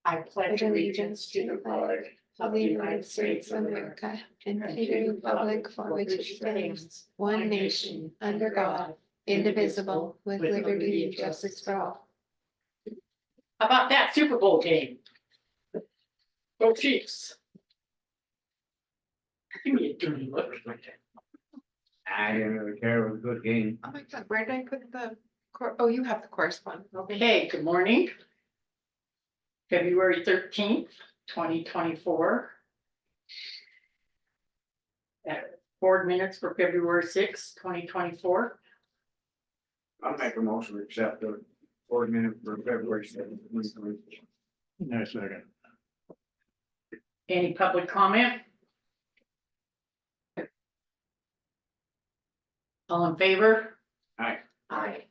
I pledge allegiance to the flag of the United States of America and to the republic for which it stands, one nation, under God, indivisible, with liberty and justice for all. How about that Super Bowl game? Go Chiefs. Give me a dirty look. I didn't really care. It was a good game. Oh my God, where did I put the, oh, you have the correspondence. Okay, good morning. February 13th, 2024. Board minutes for February 6th, 2024. I'll make a motion to accept the board minute for February 7th. No second. Any public comment? All in favor? Aye. Aye.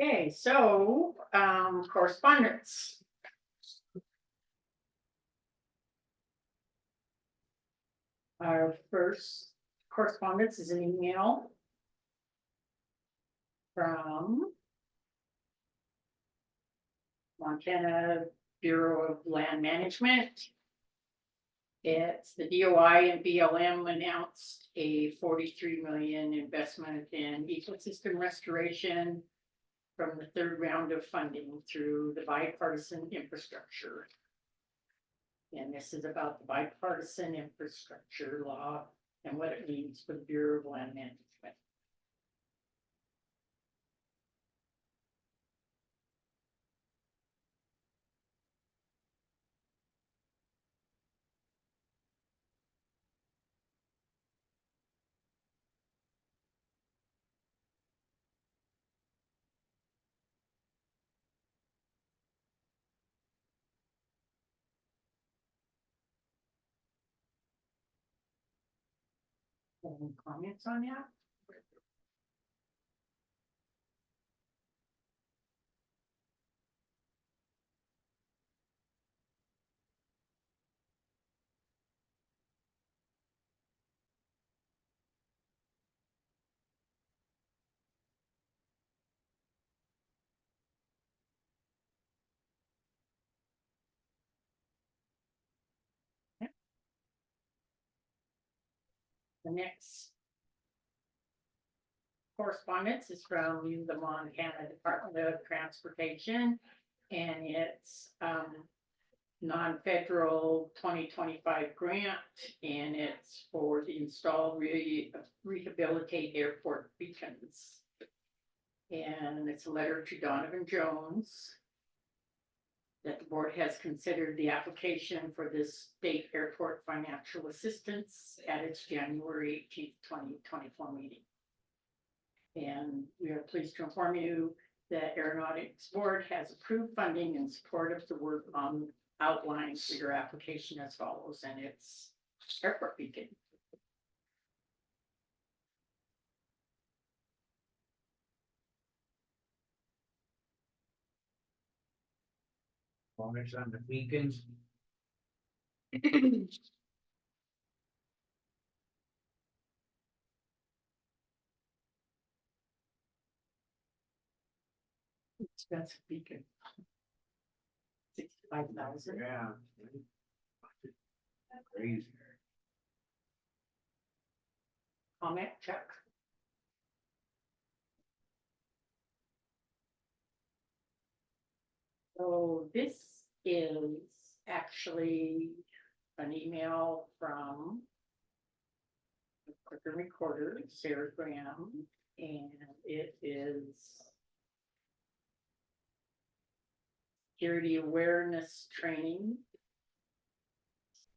Okay, so correspondence. Our first correspondence is an email from Montana Bureau of Land Management. It's the DOI and BLM announced a 43 million investment in ecosystem restoration from the third round of funding through the bipartisan infrastructure. And this is about the bipartisan infrastructure law and what it means for the Bureau of Land Management. Any comments on that? The next correspondence is from the Montana Department of Transportation, and it's non-federal 2025 grant, and it's for the install rehabilitate airport beacons. And it's a letter to Donovan Jones that the board has considered the application for this state airport financial assistance at its January 18th, 2024 meeting. And we are pleased to inform you that Aeronautics Board has approved funding in support of the work on outlined for your application as follows, and it's airport beacon. Comments on the beacons? Expensive beacon. 65,000. Yeah. Crazy. Comment, Chuck? So this is actually an email from the Quicker Recorder, Sarah Graham, and it is security awareness training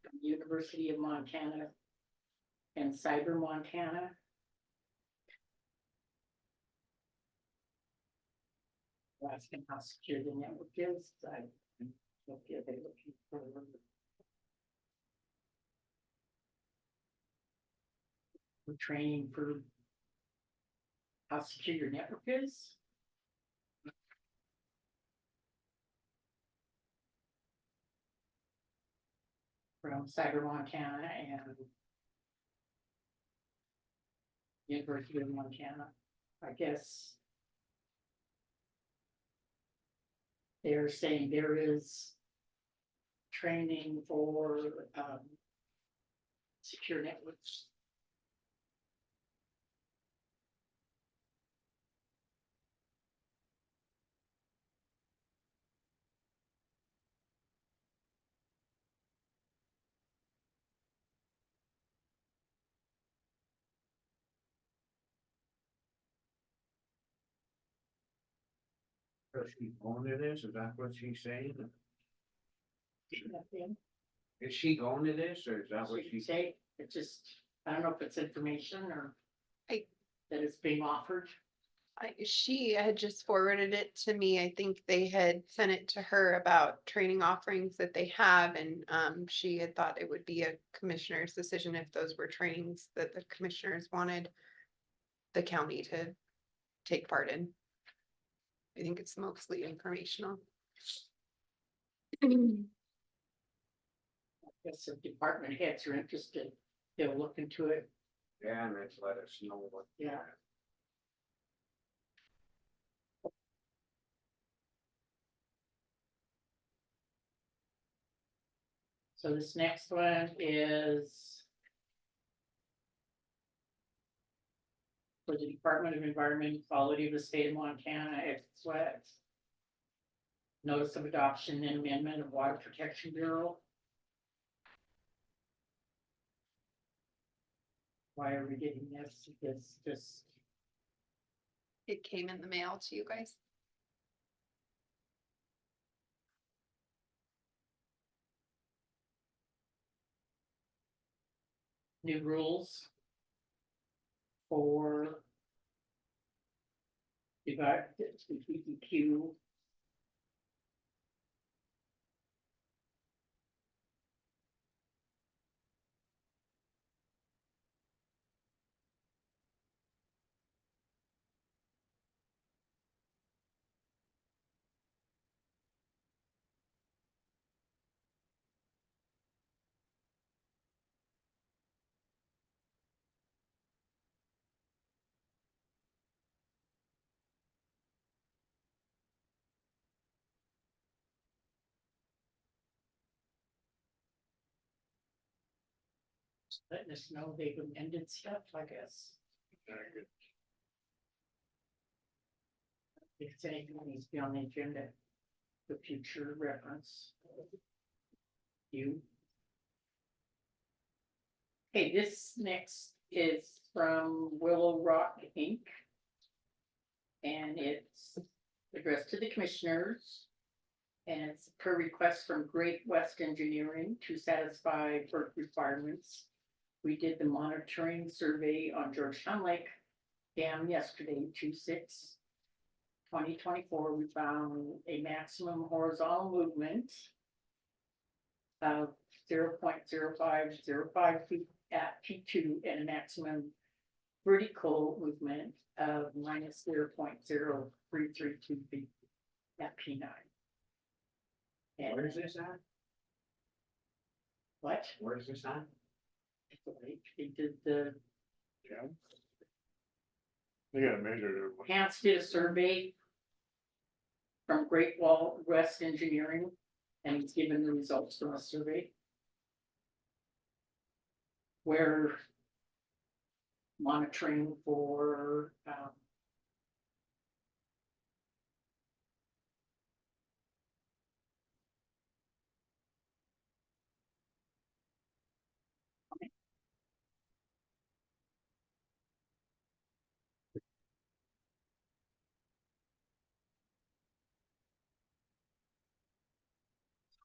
from University of Montana and Cyber Montana. Asking how secure the network is. I look at it looking for we're training for how secure your network is. From Cyber Montana, and University of Montana, I guess. They're saying there is training for, secure networks. Does she going to this? Is that what she's saying? Is she going to this or is that what She she's? say, it just, I don't know if it's information or. I- That is being offered. She had just forwarded it to me. I think they had sent it to her about training offerings that they have, and she had thought it would be a commissioner's decision if those were trainings that the commissioners wanted the county to take part in. I think it's mostly informational. I guess if department heads are interested, they'll look into it. Yeah, and it's let us know what. Yeah. So this next one is for the Department of Environment and Quality of the State of Montana, SWET. Notice of adoption and amendment of Water Protection Bureau. Why are we getting this? It's just, It came in the mail to you guys. new rules for the PPQ. Letting us know they've amended stuff, I guess. If anything needs to be on the agenda, for future reference. You. Okay, this next is from Willow Rock Inc. And it's addressed to the commissioners. And it's per request from Great West Engineering to satisfy FERC requirements. We did the monitoring survey on Georgetown Lake Dam yesterday, 2/6/2024. We found a maximum horizontal movement of 0.0505 feet at P2 and a maximum vertical movement of minus 0.0332 feet at P9. And Where is this at? what? Where is this at? They did the, Yeah. They gotta measure it. Hans did a survey from Great West Engineering, and he's given the results from a survey. We're monitoring for,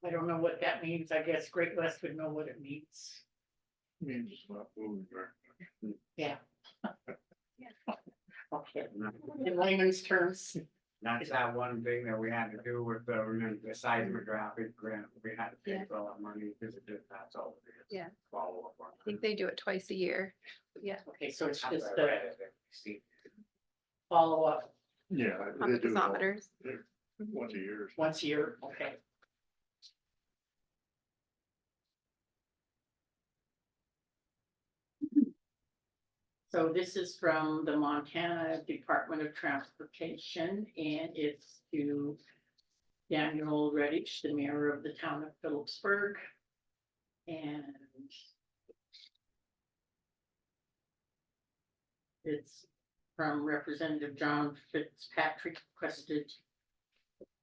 I don't know what that means. I guess Great West would know what it means. Means it's not moving very. Yeah. Okay, in layman's terms, That's that one thing that we had to do with the seismographic grant. We had to pay Yeah. for all that money because it did, that's all. it is. Yeah. Follow up on. I think they do it twice a year. Yeah, okay, so it's That's just what I a read it. See, follow up Yeah. on they the do it all gasometers. Once a year. once a year, okay. So this is from the Montana Department of Transportation, and it's to Daniel Redditch, the mayor of the town of Phillipsburg. And it's from Representative John Fitzpatrick, requested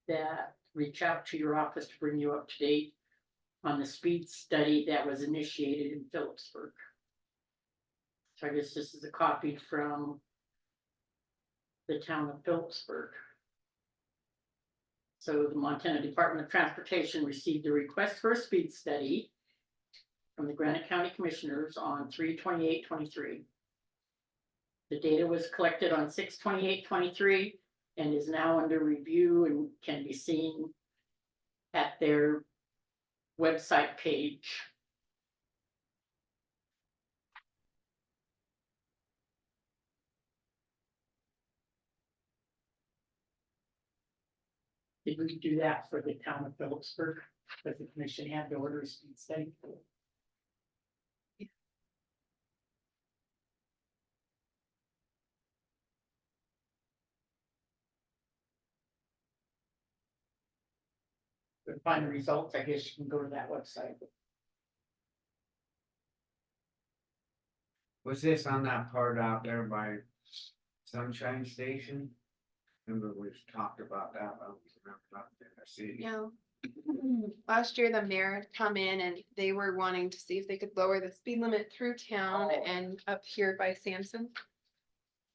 that reach out to your office to bring you up to date on the speed study that was initiated in Phillipsburg. So I guess this is a copy from the town of Phillipsburg. So the Montana Department of Transportation received a request for a speed study from the Granite County Commissioners on 3/28/23. The data was collected on 6/28/23 and is now under review and can be seen at their website page. Did we do that for the town of Phillipsburg? Does the commission have to order a speed study? To find the results, I guess you can go to that website. Was this on that part out there by Sunshine Station? Remember we talked about that, I don't remember not there, I see. No. Last year, the mayor had come in and they were wanting to see if they could lower the speed limit through town Oh. and up here by Sampson.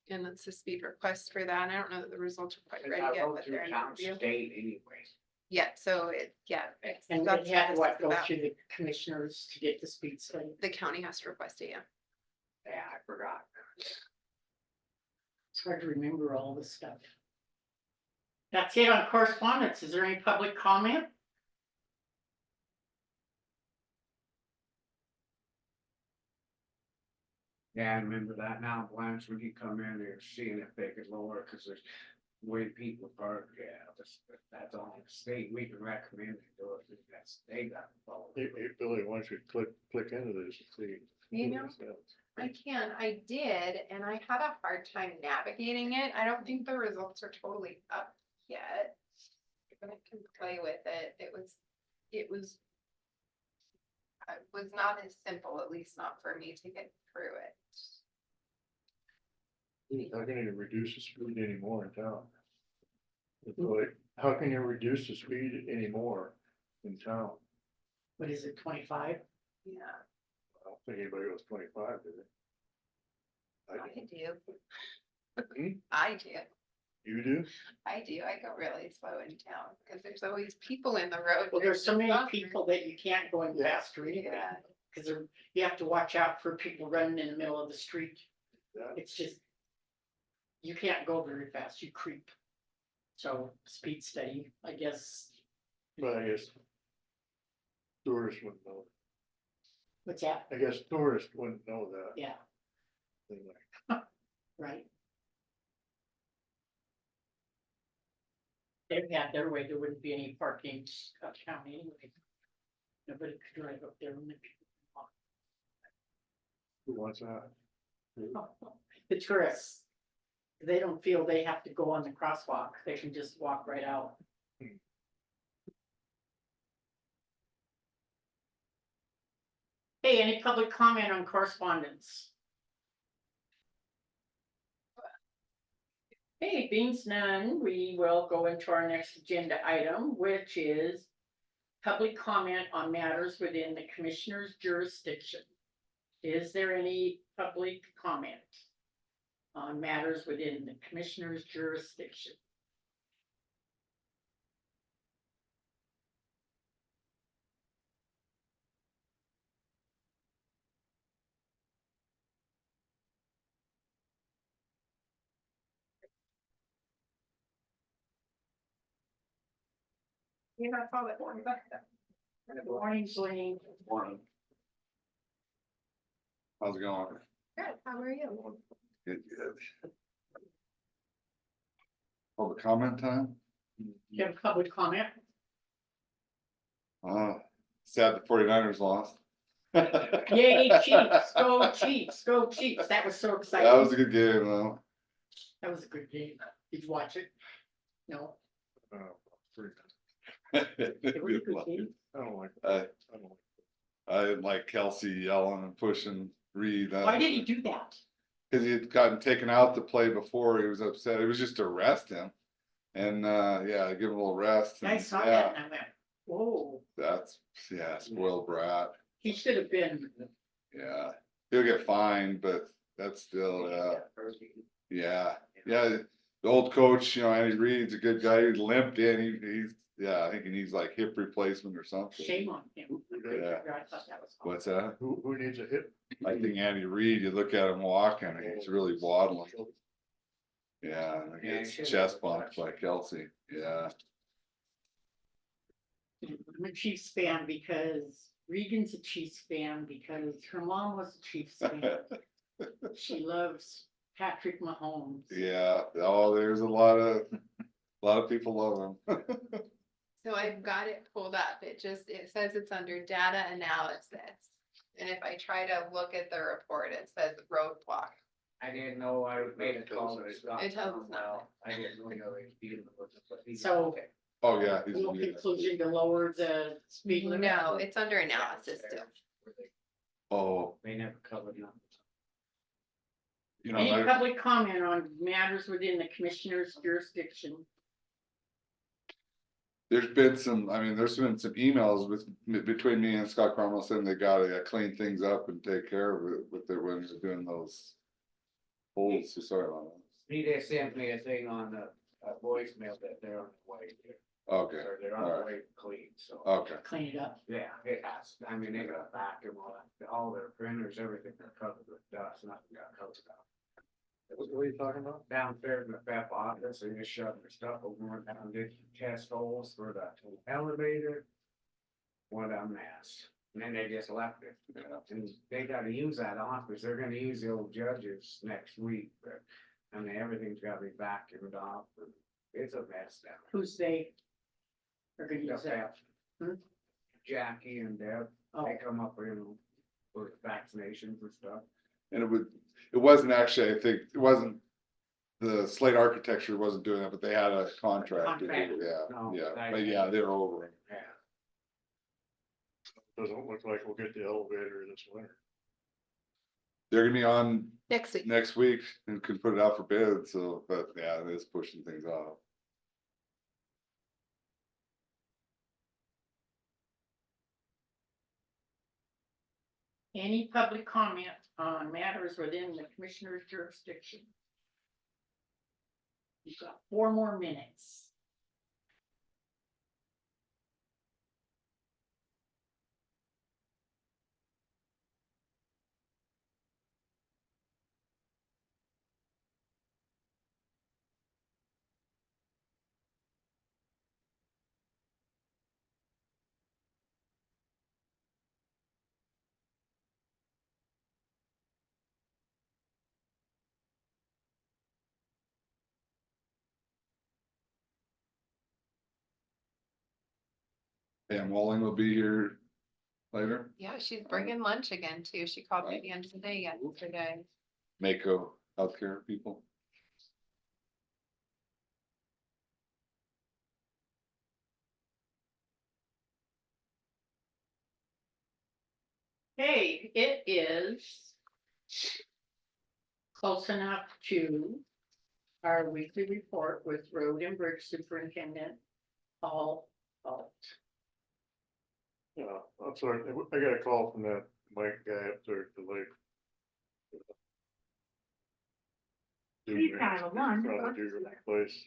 And that's the speed request for that. I don't know that the results are quite ready yet, but they're in Town review. state anyway. Yeah, so it, yeah. it's- And that's they had this to what, is go about. through the commissioners to get the speed study. The county has to request it, yeah. Yeah, I forgot. It's hard to remember all this stuff. That's it on correspondence. Is there any public comment? Yeah, I remember that now, Blanche, when you come in, they're seeing if they could lower, cause there's way people park, yeah, that's on the state, we can recommend it, do it, that's, they got. to follow. Hey, Billy, why don't you click into this and see? You know, I did, and I had a hard time navigating it. I don't think the results are totally up yet. But I can play with it. It was. It was not as simple, at least not for me to get through it. How can you reduce the speed anymore in town? It's like, how can you reduce the speed anymore in town? What is it, 25? Yeah, I don't think anybody goes 25, do they? I do. Hmm? I do. You do? I do. I go really slow in town because there's always people in the road. Well, there's so many Bummer. people that you can't go in Yeah. faster anyway. Yeah. Cause you have to watch out for people running in the middle of the street. Yeah. It's just. You can't go very fast, you creep. So speed study, I guess, But I guess tourists wouldn't know. what's that? I guess tourists wouldn't know that. Yeah, Thing like, right. If they had their way, there wouldn't be any parking uptown anyway. Nobody could drive up there when the people. who wants that? The tourists. They don't feel they have to go on the crosswalk, they can just walk right out. Hey, any public comment on correspondence? Hey, being none, we will go into our next agenda item, which is public comment on matters within the commissioner's jurisdiction. Is there any public comment on matters within the commissioner's jurisdiction? Yeah, that's all that one. Good morning, Blaine. Morning. How's it going? Good, how are you? Good, good. Public comment time? You have public comment? Sad the 49ers lost. Yay, Chiefs, go Chiefs, go Chiefs. That was so That was exciting. a good game though. That was a good game. Did you watch it? No, Pretty it was a good game. I don't like, I, I don't like. I didn't like Kelsey yelling and pushing Reed. Why did he do that? Cause he had gotten taken out to play before, he was upset, it was just to arrest him. And, yeah, give him a little rest. I and, saw yeah, that and I went, whoa, That's, yeah, spoiled brat, he should have been. yeah, he'll get fined, but that's still, yeah, the old coach, you know, Andy Reid's a good guy, he limped in, he's, yeah, I think he needs like hip replacement or something. Shame on him. Yeah. I thought that was. What's that? Who needs a hit? I think Andy Reid, you look at him walking, he's really waddling. Yeah, and he Yeah, he gets should chest have bumped by touched. Kelsey, yeah. I'm a Chiefs fan because Regan's a Chiefs fan because her mom was a Chiefs fan. She loves Patrick Mahomes. Yeah, oh, there's a lot of people love him. So I've got it pulled up. It says it's under data analysis. And if I try to look at the report, it says roadblock. I didn't know I made a call to Scott. It tells us nothing. I didn't know he was dealing with it, but he's. So- okay. Oh, yeah, he's, No conclusion to lower the speed limit. No, it's under analysis still. oh, They never covered nothing. you know, Any public comment on matters within the commissioner's jurisdiction? there's been some emails between me and Scott Cromwell saying they gotta clean things up and take care of it with their, when they're doing those holes, sorry about He just sent me a thing on the voicemail that they're on the way here, that. Okay, or they're on the way to clean, so. okay, Clean it up. Yeah, it has, I mean, they got vacuum, all their printers, everything are covered with dust, nothing got covered up. What are you talking about? Downstairs in the FEP office, they just shoved their stuff over and down, did test holes for the elevator. What a mess, and then they just left it, and they gotta use that office, they're gonna use the old judges next week, but. I mean, everything's gotta be vacuumed off, and it's a mess down Who's they? Are gonna there. use that? Hmm? Jackie and Deb, Oh, they come up, for vaccinations and stuff. and it wasn't actually, I think, it wasn't. The Slate Architecture wasn't doing that, but they had a contract to do it, No, yeah, I- but yeah, they're over it. Yeah. Doesn't look like we'll get the elevator this winter. They're gonna be on Next week. next week and could put it out for bid, so, but yeah, it is pushing things off. any public comment on matters within the commissioner's jurisdiction? You've got 4 more minutes. Pam Walling will be here later, Yeah, she's bringing lunch again too. She called me at the end of the day yesterday. Mako Healthcare people. Hey, it is close enough to our weekly report with Road and Bridge Superintendent Paul Alt. Yeah, I'm sorry, I got a call from that Mike guy up there at the lake. Please dial one. Trying to do the place.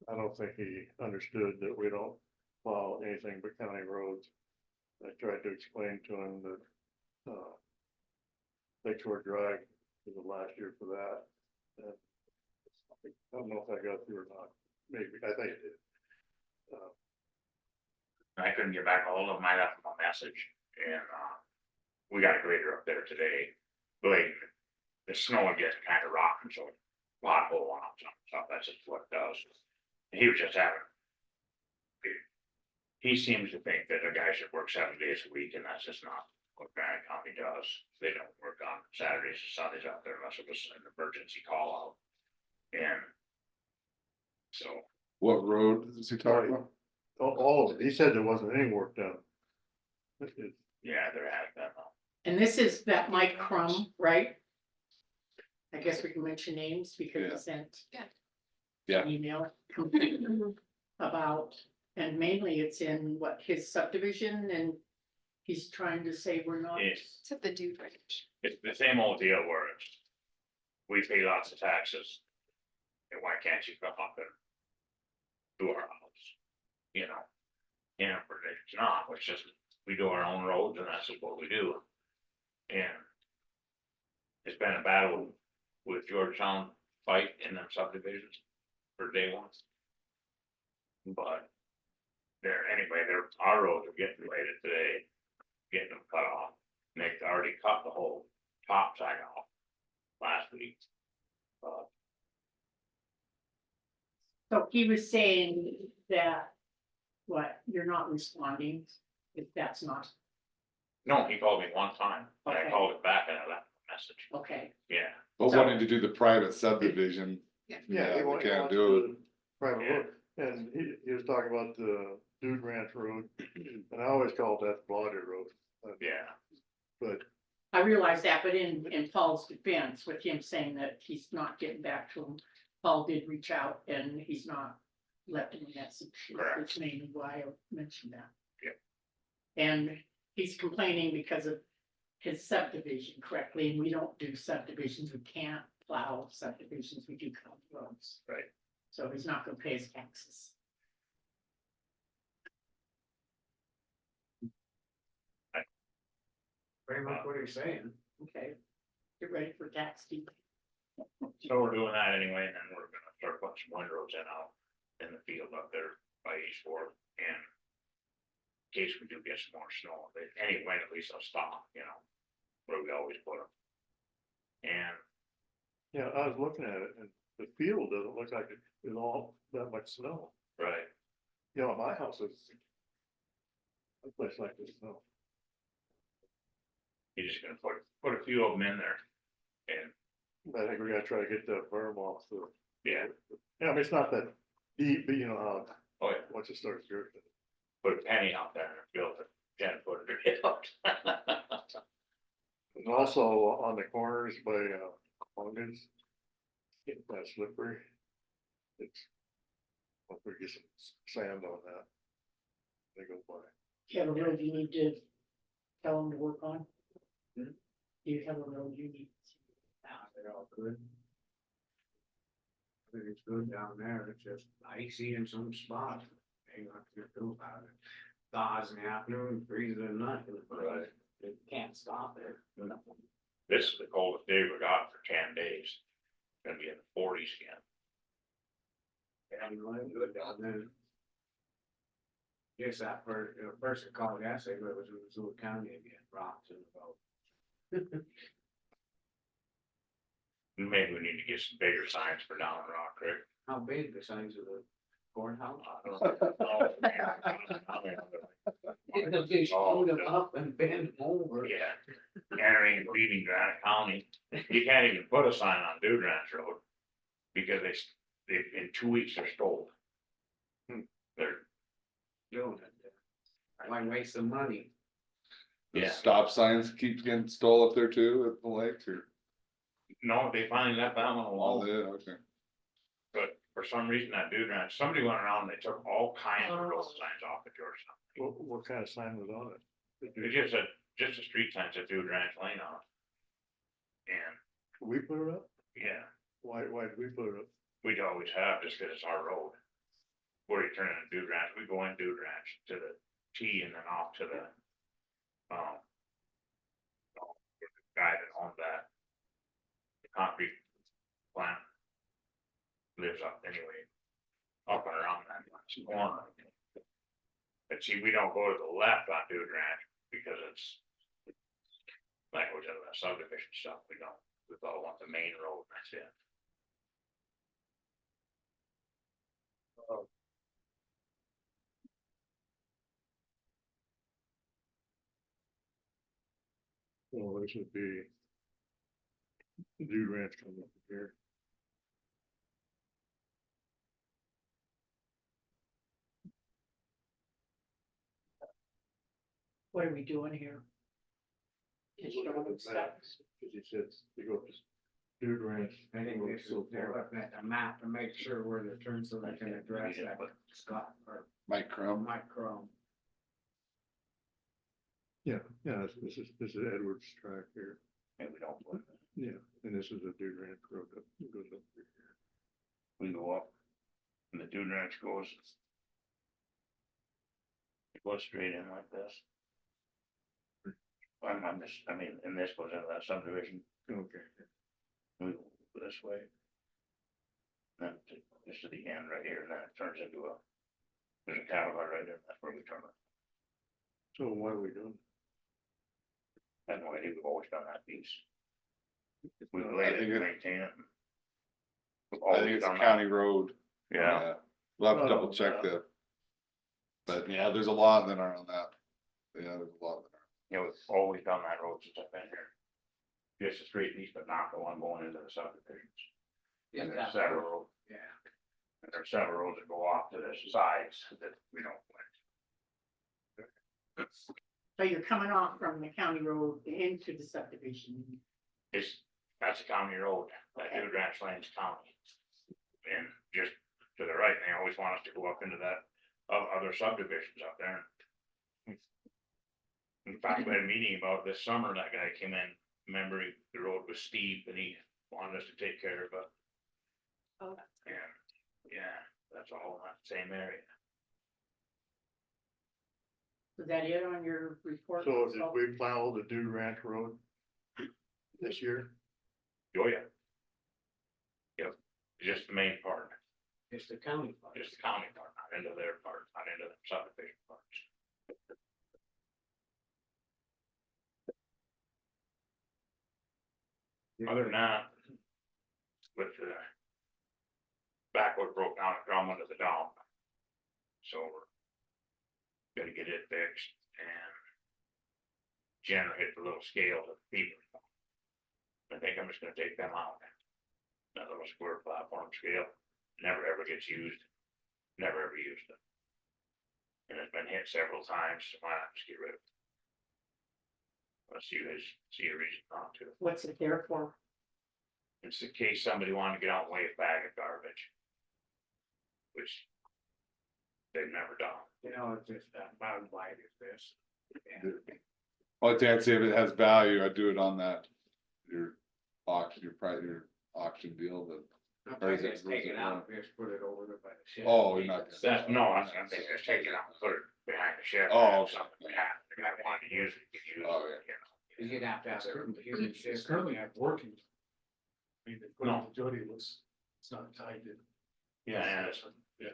I don't think he understood that we don't plow anything but county roads. I tried to explain to him that, Lake Shore Drive was the last year for that. And I don't know if I got through or not, maybe, I think it did. I couldn't get back a hold of him, I left him a message, and, we got a grader up there today, but the snow is getting kind of rocking, so a lot of hole on some stuff, that's just what it does. And he was just having he seems to think that a guy should work 7 days a week, and that's just not what Granite County does. They don't work on Saturdays and Sundays out there unless it was an emergency call out. And so, What road is he talking about? All of it, he said there wasn't any work done. yeah, there has been, And this is that Mike Crum, right? I guess we can mention names because Yeah. he sent. Yeah. Yeah. Email about, and mainly it's in what, his subdivision, and he's trying to say we're not. it's, It's at the dude ranch. it's the same old deal where it's, we pay lots of taxes. And why can't you come up and do our house? You know? And it's not, it's just, we do our own roads and that's just what we do. And it's been a battle with Georgetown fight in them subdivisions for day one. But our roads are getting related today, getting them cut off. And they already cut the whole top side off last week. So he was saying that, what, you're not responding, if that's not, No, he called me one time, and I Okay. called him back and I left a message, okay, yeah. But So- wanting to do the private subdivision. Yeah. Yeah, he we wants can't to do it. the Private Yeah. road, and he was talking about the Dude Ranch Road, and I always called that Blodgett Road. Yeah, But I realize that, but in Paul's defense, with him saying that he's not getting back to him, Paul did reach out and he's not left him a message, Correct. which may be why I mentioned that. Yep. And he's complaining because of his subdivision correctly, and we don't do subdivisions, we can't plow subdivisions, we do county roads. Right. So he's not gonna pay his taxes. Pretty much what he's saying. Okay, get ready for tax season. so we're doing that anyway, and then we're gonna start putting some windrows in out in the field up there by East Fork, and. In case we do get some more snow, but anyway, at least they'll stop, you know, where we always put them. And yeah, I was looking at it, and the field doesn't look like it's all that much snow. right, You know, my house is a place like this snow. you're just gonna put a few of them in there. And, I think we gotta try to get that berm off the. yeah, Yeah, I mean, it's not that deep, but you know how, oh yeah, once it starts drifting. put a penny out there and build a 10-foot out. And also on the corners by, Congas, getting that slippery. It's. Once we get some sand on that. They go by. You have a road you need to tell them to work on? Hmm? You have a road you need. They're all good. I think it's good down there, it's just icy in some spots. Ain't nothing to do about it. Thaws in the afternoon, freezes at night, but Right. it can't stop it. This is the coldest day we got for 10 days. Gonna be in the 40s again. And really good down there. Guess that person called yesterday, but it was in Missoula County again, rocks in the boat. Maybe we need to get some bigger signs for down in Rock Creek. How big the size of the courthouse? It'll just shoot them up and bend them over. Yeah, entering and leaving Granite County, you can't even put a sign on Dude Ranch Road. Because they, in 2 weeks, they're stalled. They're, Doing it. Why waste the money? The Yeah. stop signs keep getting stole up there too at the lakes or? no, they finally left that one All alone, that, okay. but for some reason that Dude Ranch, somebody went around and they took all kinds of road signs off of Georgetown. What kind of sign was on it? It's just a street sign that Dude Ranch Lane on. And, Did we put it up? yeah, Why did we put it up? we'd always have, just cause it's our road. Where you turn into Dude Ranch, we go in Dude Ranch to the T and then off to the, the guy that owned that. The concrete plant. Lives up anyway, up and around that corner. But see, we don't go to the left on Dude Ranch because it's. Language of that subdivision stuff, we don't, we all want the main road, and that's it. So this would be. Dude Ranch coming up here. What are we doing here? Just showing stuff. Cause he says, you go to Dude Ranch. I think they should, they're looking at the map to make sure where the turn so they can address that, but Scott or Mike Crum, Mike Crum. Yeah, this is Edwards track here. Maybe we don't put, Yeah, and this is a Dude Ranch road that goes up here. we go up. And the Dune Ranch goes. It goes straight in like this. I'm just, I mean, and this goes into that subdivision, Okay. we go this way. Then just to the end right here, and then it turns into a. There's a cattle guard right there, that's where we turn it. So why are we doing? That's why we've always done that piece. We Uh, laid I think it, it- maintain it. We've I think always it's a done that. county road. Yeah, We'll have to double check that. But yeah, there's a lot that are on that. Yeah, there's a lot that are. you know, we've always done that road since I've been here. Just a straight piece, but not the one going into the subdivisions. And there's several, Yeah. and there's several roads that go off to the sides that we don't. So you're coming off from the county road into the subdivision. It's, that's a county road, that Dude Ranch Lane's county. And just to the right, they always want us to go up into that, other subdivisions up there. In fact, we had a meeting about this summer, that guy came in, remember, the road was steep and he wanted us to take care of it. Oh, that's And, yeah, that's all in that same area. Is that it on your report? So did we plow the Dude Ranch road? This year? Oh, yeah. Yep, just the main part, It's the county part. just the county part, not into their part, not into the subdivision parts. Other than that, with the backward broke down at Drummond to the dump. So we're gonna get it fixed and generate the little scale of people. I think I'm just gonna take them out. That little square platform scale, never ever gets used, never ever used it. And it's been hit several times, so why not just get rid of it? Unless you guys see a reason not to. What's it there for? It's in case somebody wanted to get out and weigh a bag of garbage. Which they've never done. You know, it's just about wide is this. Well, I'd say if it has value, I'd do it on that. Your auction, your auction deal, but. Or is it- Just take it out, just put it over there by the shed. Oh, you're not. That's, no, I was gonna say, just take it out, and put it behind the shed. Oh, or okay. something like that. The guy wanted to use it, he could use Oh, it, you know. You'd have to have certain human It's system. currently not working. I mean, the No. Jody was, it's not tied in. Yeah, and it's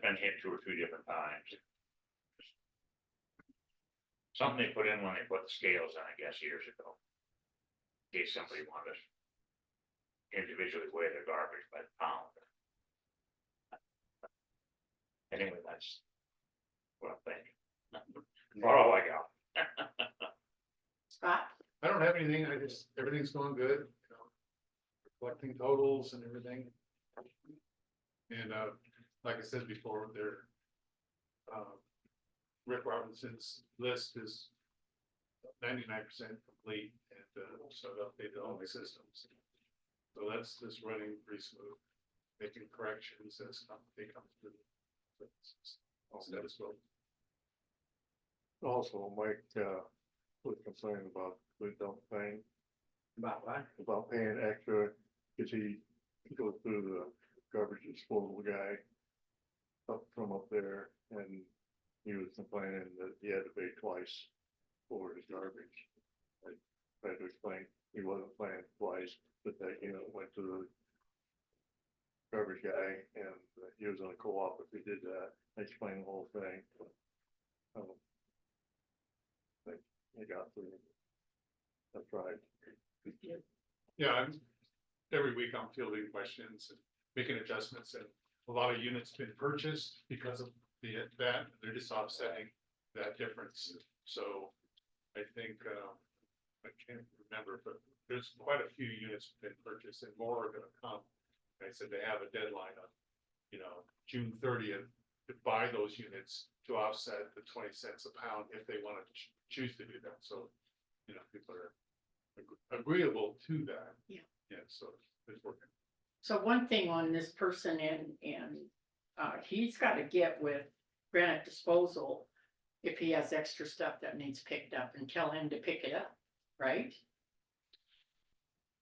been hit 2 or 3 different times. Something they put in when they put the scales in, I guess, years ago. In case somebody wanted to individually weigh their garbage by the pound. Anyway, that's what I'm thinking. About all I got. Scott? I don't have anything, I just, everything's going good, you know. Collecting totals and everything. And, like I said before, there. Rick Robinson's list is 99% complete and, so I've updated all my systems. So that's just running pretty smooth, making corrections as they come through. All status quo. Also, Mike, was complaining about the dump thing, About what? about paying extra, cause he goes through the garbage disposal guy. Up there, and he was complaining that he had to pay twice for his garbage. I tried to explain, he wasn't paying twice, but that, went to the garbage guy, and he was on a co-op if he did that, I explained the whole thing. He got through. That's right. Yeah, every week I'm fielding questions and making adjustments, and a lot of units been purchased because of that, they're just offsetting that difference. So I think, I can't remember, but there's quite a few units been purchased and more are gonna come. They said they have a deadline of, June 30th to buy those units to offset the 20 cents a pound if they wanna choose to do that, so, people are agreeable to that. Yeah. Yeah, so it's working. So one thing on this person he's gotta get with Granite Disposal. If he has extra stuff that needs picked up and tell him to pick it up, right?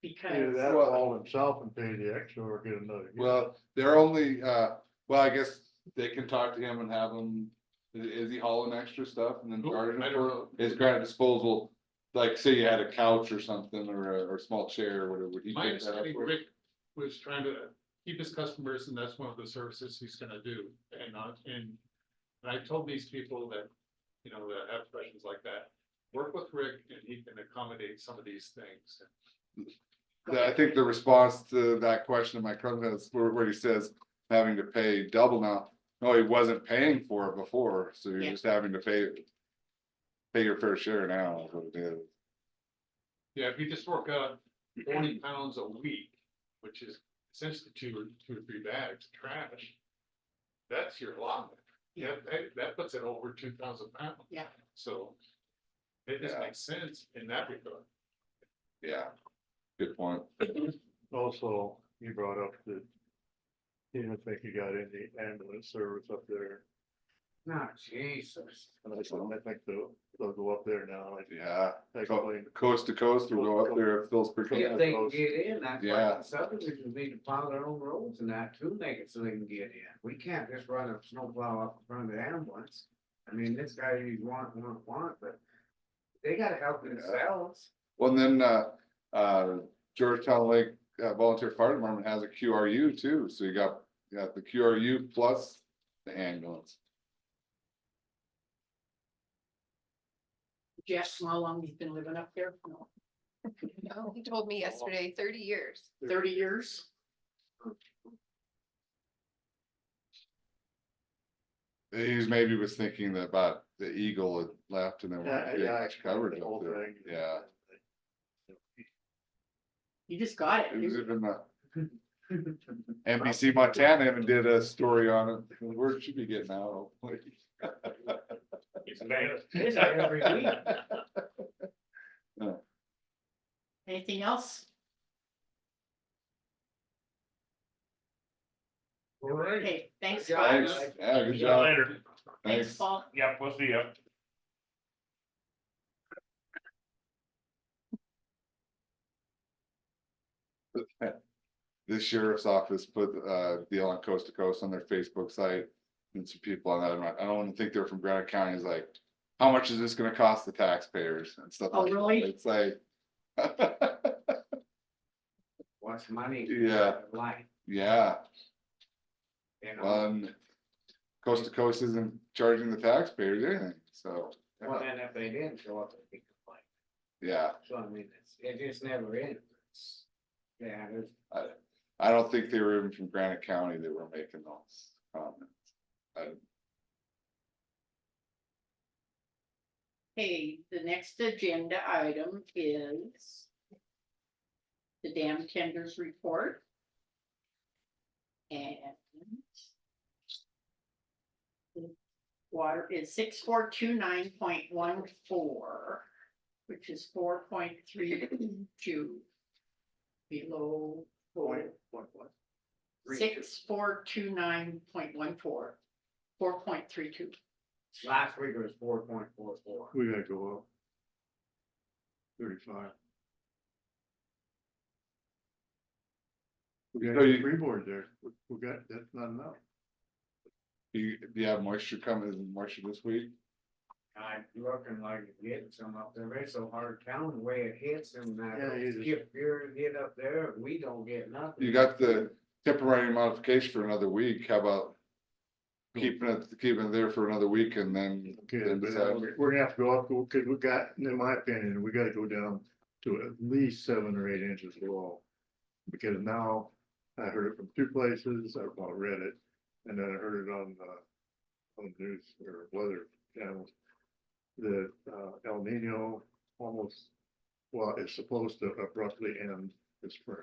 Either Because, that or haul himself and pay the extra or get another. unit. Well, they're only, I guess they can talk to him and have him, is he hauling extra stuff and then charge him I don't for know. it? Is Granite Disposal, like, say you had a couch or something, or a small chair, or whatever, would he My pick that up? understanding, for? Rick was trying to keep his customers, and that's one of the services he's gonna do, and I told these people that, that have questions like that, work with Rick and he can accommodate some of these things. I think the response to that question of my cousin is where he says having to pay double now. No, he wasn't paying for it before, so you're Yeah. just having to pay your fair share now, is what it is. Yeah, if you just work out 40 pounds a week, which is essentially two or three bags of trash, that's your allotment. Yeah, that puts it over 2,000 pounds. Yeah. So it just Yeah. makes sense in that regard. Yeah, good point. Also, you brought up that he didn't think he got any ambulance service up there. No, Jesus. And I said, I think they'll go up there now. Like, Yeah, actually, coast to coast, we'll go up there if those. If they can get in, that's why Yeah. the subdivisions need to plow their own roads and that to make it so they can get in. We can't just run a snowplow up in front of the ambulance. I mean, this guy, you want, but they gotta help themselves. Well, and then, Georgetown Lake Volunteer Fire Department has a QRU too, so you got the QRU plus the ambulance. Jeff, how long he's been living up there? No, No, he told me yesterday, 30 years. 30 years? He's maybe was thinking that about the Eagle had left and there yeah, wasn't yeah, much coverage the up whole there. thing. Yeah. You just got it. It was didn't you? even NBC Montana even did a story on it. Where it should be getting out. hopefully. It's bad. It's like every week. Anything else? All right. Okay, thanks, Good guys. job. Thanks. Yeah, good See you job. later. Thanks, Thanks. Paul. Yep, we'll see you. The sheriff's office put deal on Coast to Coast on their Facebook site. And some people on that, I don't want to think they're from Granite County, is like, how much is this gonna cost the taxpayers and stuff Oh, like that. really? It's like. What's money? Yeah. Like, Yeah, you know, Coast to Coast isn't charging the taxpayers anything, so. well, then if they didn't show up, they'd be complaining. Yeah, So I mean, it just never ends. Yeah, there's. I don't think they were even from Granite County that were making those comments. Okay, the next agenda item is the dam tenders report. And the water is 6429.14, which is 4.32 below What? 6429.14, 4.32. Last week it was 4.44. We gotta go up. 35. We So got a you- freeboard there. We got, that's not enough. Do you have moisture coming, moisture this week? I'm looking like it's getting some up there. It's so hard town the way it hits and Yeah, that it is. skip here, get up there, we don't get nothing. You got the temporary modification for another week, how about keeping it there for another week and then. Okay, then but decide? we're gonna have to go up, cause we got, in my opinion, we gotta go down to at least 7 or 8 inches below. Because now, I heard it from 2 places, I read it, and then I heard it on the news or weather channels. That El Nino almost well, it's supposed to abruptly end this spring.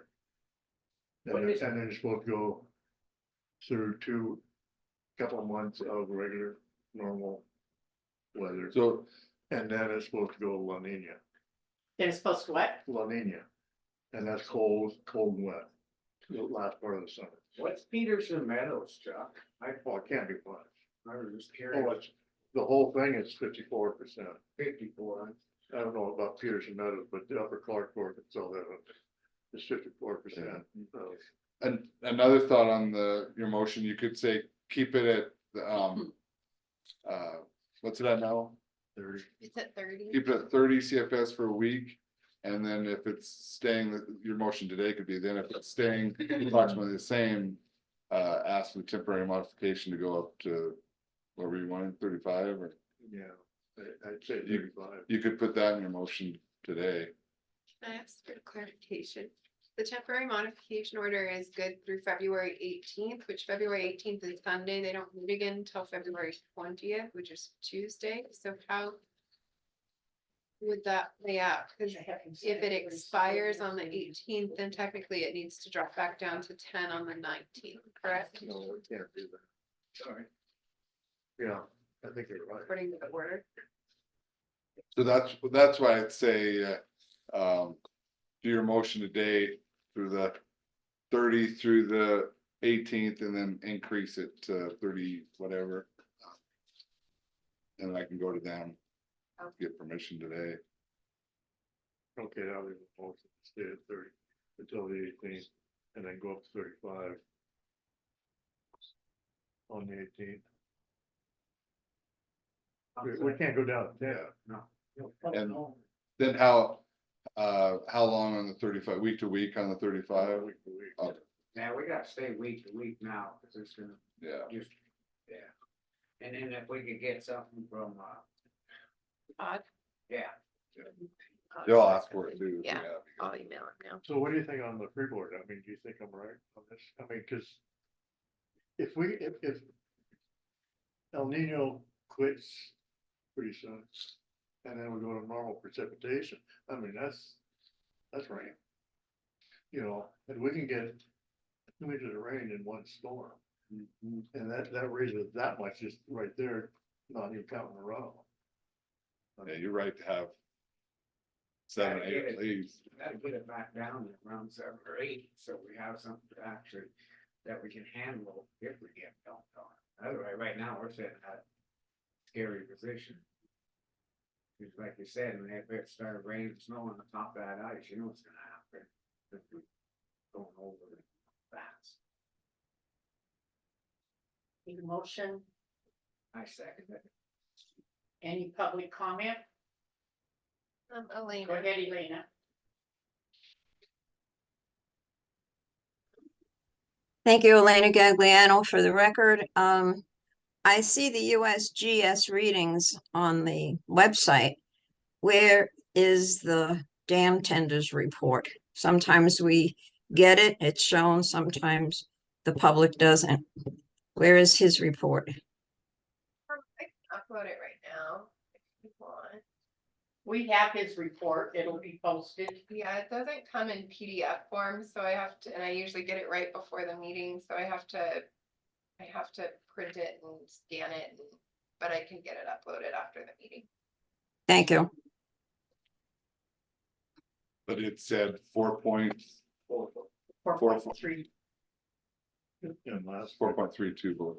What And is- then it's supposed to go through couple of months of regular, normal weather. So, And then it's supposed to go La Nina, Then it's supposed to what? La Nina. And that's cold and wet, the last part of the summer. What's Peterson Meadows, Chuck? Well, it can't be much. I was just Oh, curious. it's, the whole thing is 54%. 54. I don't know about Peterson Meadows, but the upper Clark Fork, it's all that, it's 54%. and another thought on your motion, you could say, keep it at, what's it at now? 30. It's at 30. Keep it at 30 CFS for a week. And then if it's staying, your motion today could be then if it's staying approximately the same, ask for temporary modification to go up to, what were you wanting, 35 or? Yeah, I'd say 35. You could put that in your motion today. I asked for clarification. The temporary modification order is good through February 18th, which February 18th is Sunday. They don't meet again until February 20th, which is Tuesday. So how would that play out? Because if it expires on the 18th, then technically it needs to drop back down to 10 on the 19th, correct? No, we can't do that. Sorry. Yeah, I think you're right. According to the order. So that's why I'd say, do your motion today through the 30 through the 18th and then increase it to 30, whatever. And I can go to them, get permission today. Okay, I'll leave the motion, stay at 30 until the 18th, and then go up to 35 on the 18th. We can't go down to 10. No. And then how long on the 35, week to week on the 35? Week to week. Oh, Yeah, we gotta stay week to week now, cause it's gonna yeah, just, yeah. And then if we could get something from, Odd. yeah, they'll ask for it too. Yeah. I'll email it now. So what do you think on the freeboard? I mean, do you think I'm right on this? I mean, cause if El Nino quits pretty soon, and then we go to normal precipitation, I mean, that's rain. You know, and we can get 2 inches of rain in one storm, and that raises that much just right there, not even counting the runoff. Yeah, you're right to have 7, 8 at least. gotta get it back down to around 7 or 8, so we have something to actually, that we can handle if we get dumped on. Otherwise, right now, we're sitting at a scary position. Cause like you said, when it started raining, snow on the top of that ice, you know what's gonna happen. If we going over it fast. Need a motion, I second it. any public comment? Go Elena. ahead, Elena. Thank you, Elena Gagliano, for the record. I see the USGS readings on the website. Where is the dam tenders report? Sometimes we get it, it's shown, sometimes the public doesn't. Where is his report? I can upload it right now. If you want. We have his report, it'll be posted. Yeah, it doesn't come in PDF form, so I have to, and I usually get it right before the meeting, so I have to print it and scan it, but I can get it uploaded after the meeting. Thank you. But it said 4.3, 4.3. And last. 4.32.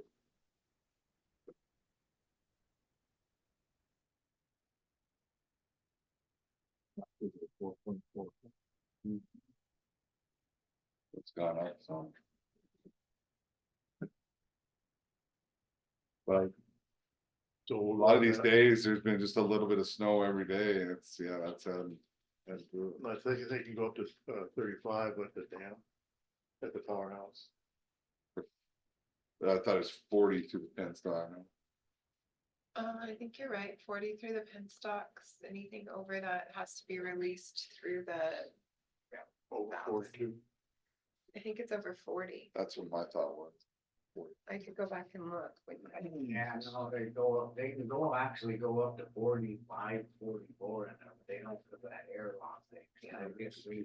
It's gone up some. But So a lot of these days, there's been just a little bit of snow every day, and it's, yeah, that's good. I think they can go up to 35 with the dam at the powerhouse. But I thought it was 40 through the Penstock. I think you're right, 40 through the penstocks, anything over that has to be released through the, Over 42. I think it's over 40. That's what my thought was. I could go back and look. Yeah, no, they go up, they can go, actually go up to 45, 44, and they don't put that air loss thing. Yeah, I guess we.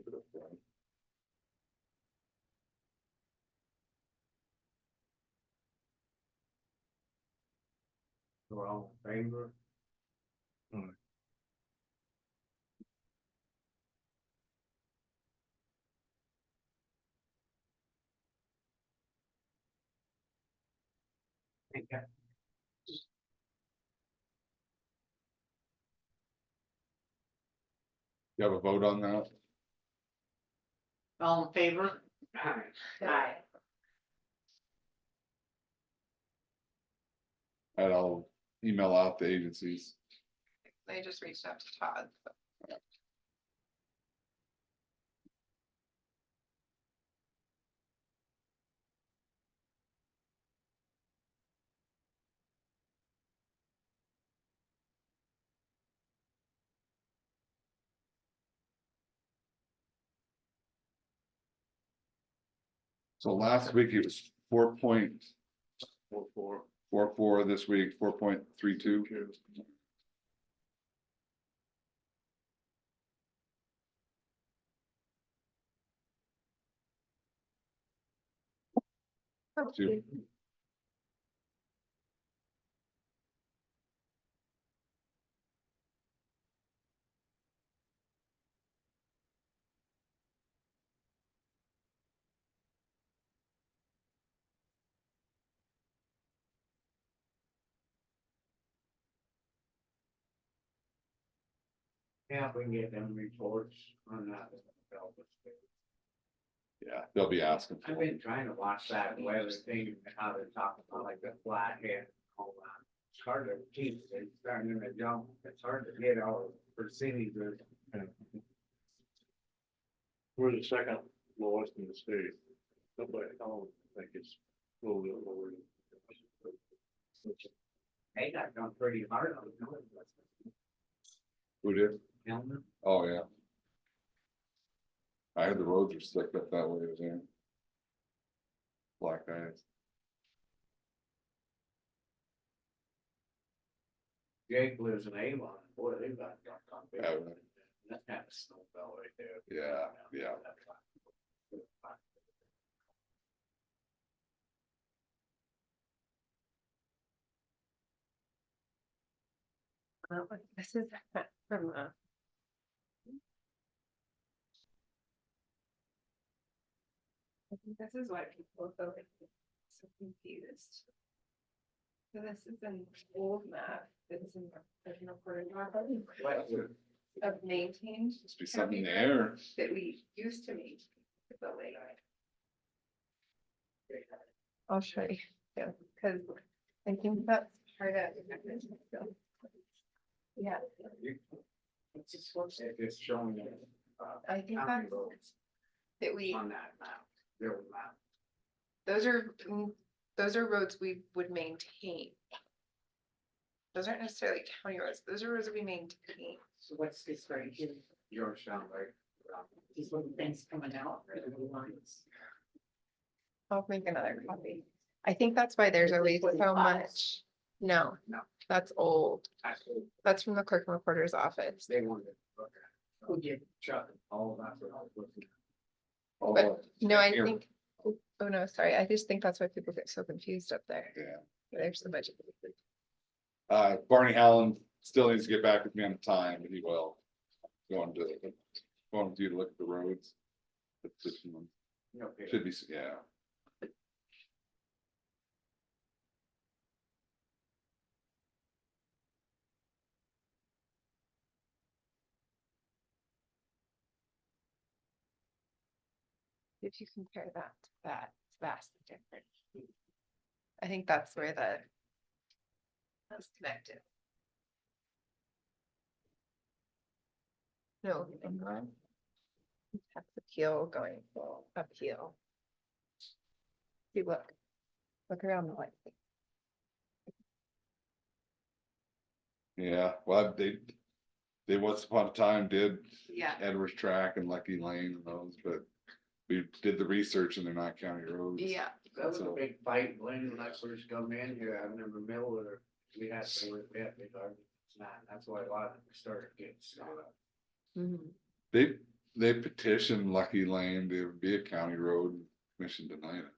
We're all in favor. Okay. You have a vote on that? All in favor? Aye. And I'll email out the agencies. I just reached out to Todd. So last week it was 4.44, this week 4.32. Two. Yeah, if we can get them reports on that. that'll help us. Yeah, they'll be asking. for I've been trying to watch that weather thing, and how they're talking about like the flathead. and all that. It's hard to keep, it's starting to jump, it's hard to get all percentages. We're the second lowest in the state. Nobody, I don't think it's a little bit lower. They got done pretty hard on it. Who did? Elmer. Oh, yeah. I heard the roads are slicked up that way, there. Black ice. Jake lives in Avon, boy, they've got duck on. Yeah, right. That kind of snow fell right there. Yeah, yeah. This is from I think this is why people go like so confused. So this is an old map that's in the recording of maintained Must be something in the air. that we used to maintain the building. I'll show you, yeah, because I think that's part of. Yeah, It's just what's it, it's showing it. I think county that's roads that we, on that map, their map. those are roads we would maintain. Those aren't necessarily county roads, those are roads that we maintain. So what's this right here? Georgetown, right? These little things coming out, or the little lines? I'll make another copy. I think that's why there's always so much. No, No. that's old. Actually, That's from the clerk and recorder's office. they wanted to look at. Who did? Chuck, all of that's what I was looking at. But no, I Here. think, oh no, sorry, I just think that's why people get so confused up there. Yeah. There's the budget. Barney Hallen still needs to get back with me on the time, but he will. Going to you to look at the roads. This one Okay. should be, yeah. If you compare that to that, it's vastly different. I think that's where the. That's connected. No, hang on. Tax appeal going full appeal. See, look around the light. Yeah, well, they once upon a time did Yeah, Edwards Track and Lucky Lane and those, but we did the research and they're not county roads. Yeah, That was a big fight, Blaine, when I first come in here, I remember Miller, we had to work that big argument. That's why a lot of them started getting started. mhm. They petitioned Lucky Lane to be a county road, and commission denied it.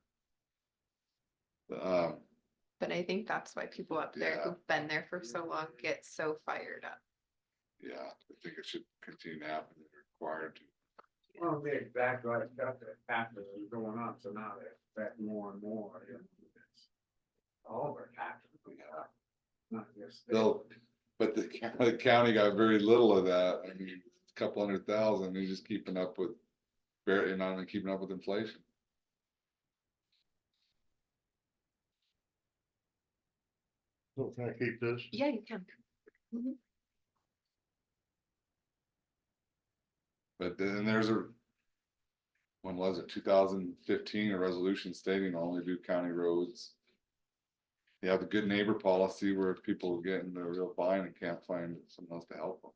But I think that's why people up there Yeah. who've been there for so long get so fired up. Yeah, I think it should continue to happen, they're required to. Well, the exact right stuff that taxes is going up, so now they expect more and more, you know, it's all of our taxes, we have. Not just. They'll, but the county got very little of that, I mean, a couple $100,000, they're just keeping up with, barely not even keeping up with inflation. So can I keep this? Yeah, you can. But then there's a. When was it, 2015, a resolution stating only do county roads. You have a good neighbor policy where if people get in a real bind and can't find someone else to help them.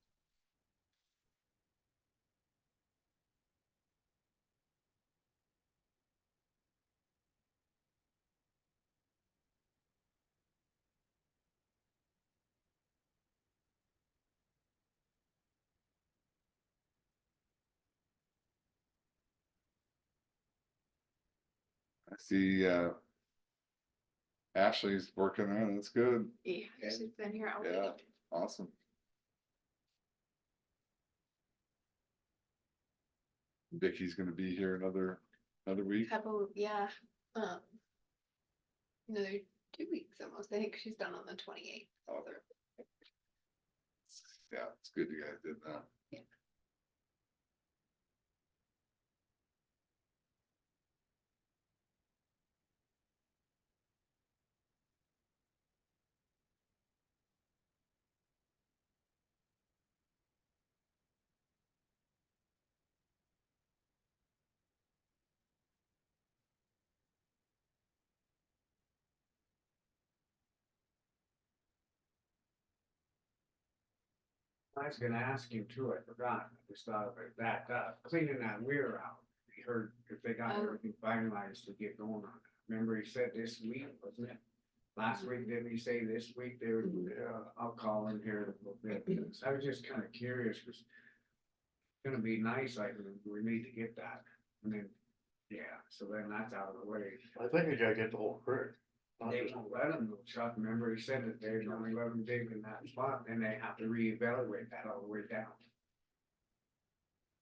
I see, Ashley's working there, that's good, Yeah, she's been here all Yeah. week. awesome. Vicky's gonna be here another week. Couple, yeah, um. Another 2 weeks almost. I think she's done on the 28th. Oh. Yeah, it's good you guys did that. Yeah. I was gonna ask you too, I forgot, I just thought of it, that, cleaning that weir out. We heard if they got Oh. everything finalized to get going on it. Remember he said this week, wasn't it? Last week, didn't he say this week, they were, I'll call in here in a little bit, I was just kinda curious, cause. It's gonna be nice, like, we need to get that, and then, yeah, so then that's out of the way. I think you gotta get the whole creek. not They just- won't let them, Chuck, remember he said that they only let them dig in that spot, and they have to reevaluate that all the way down.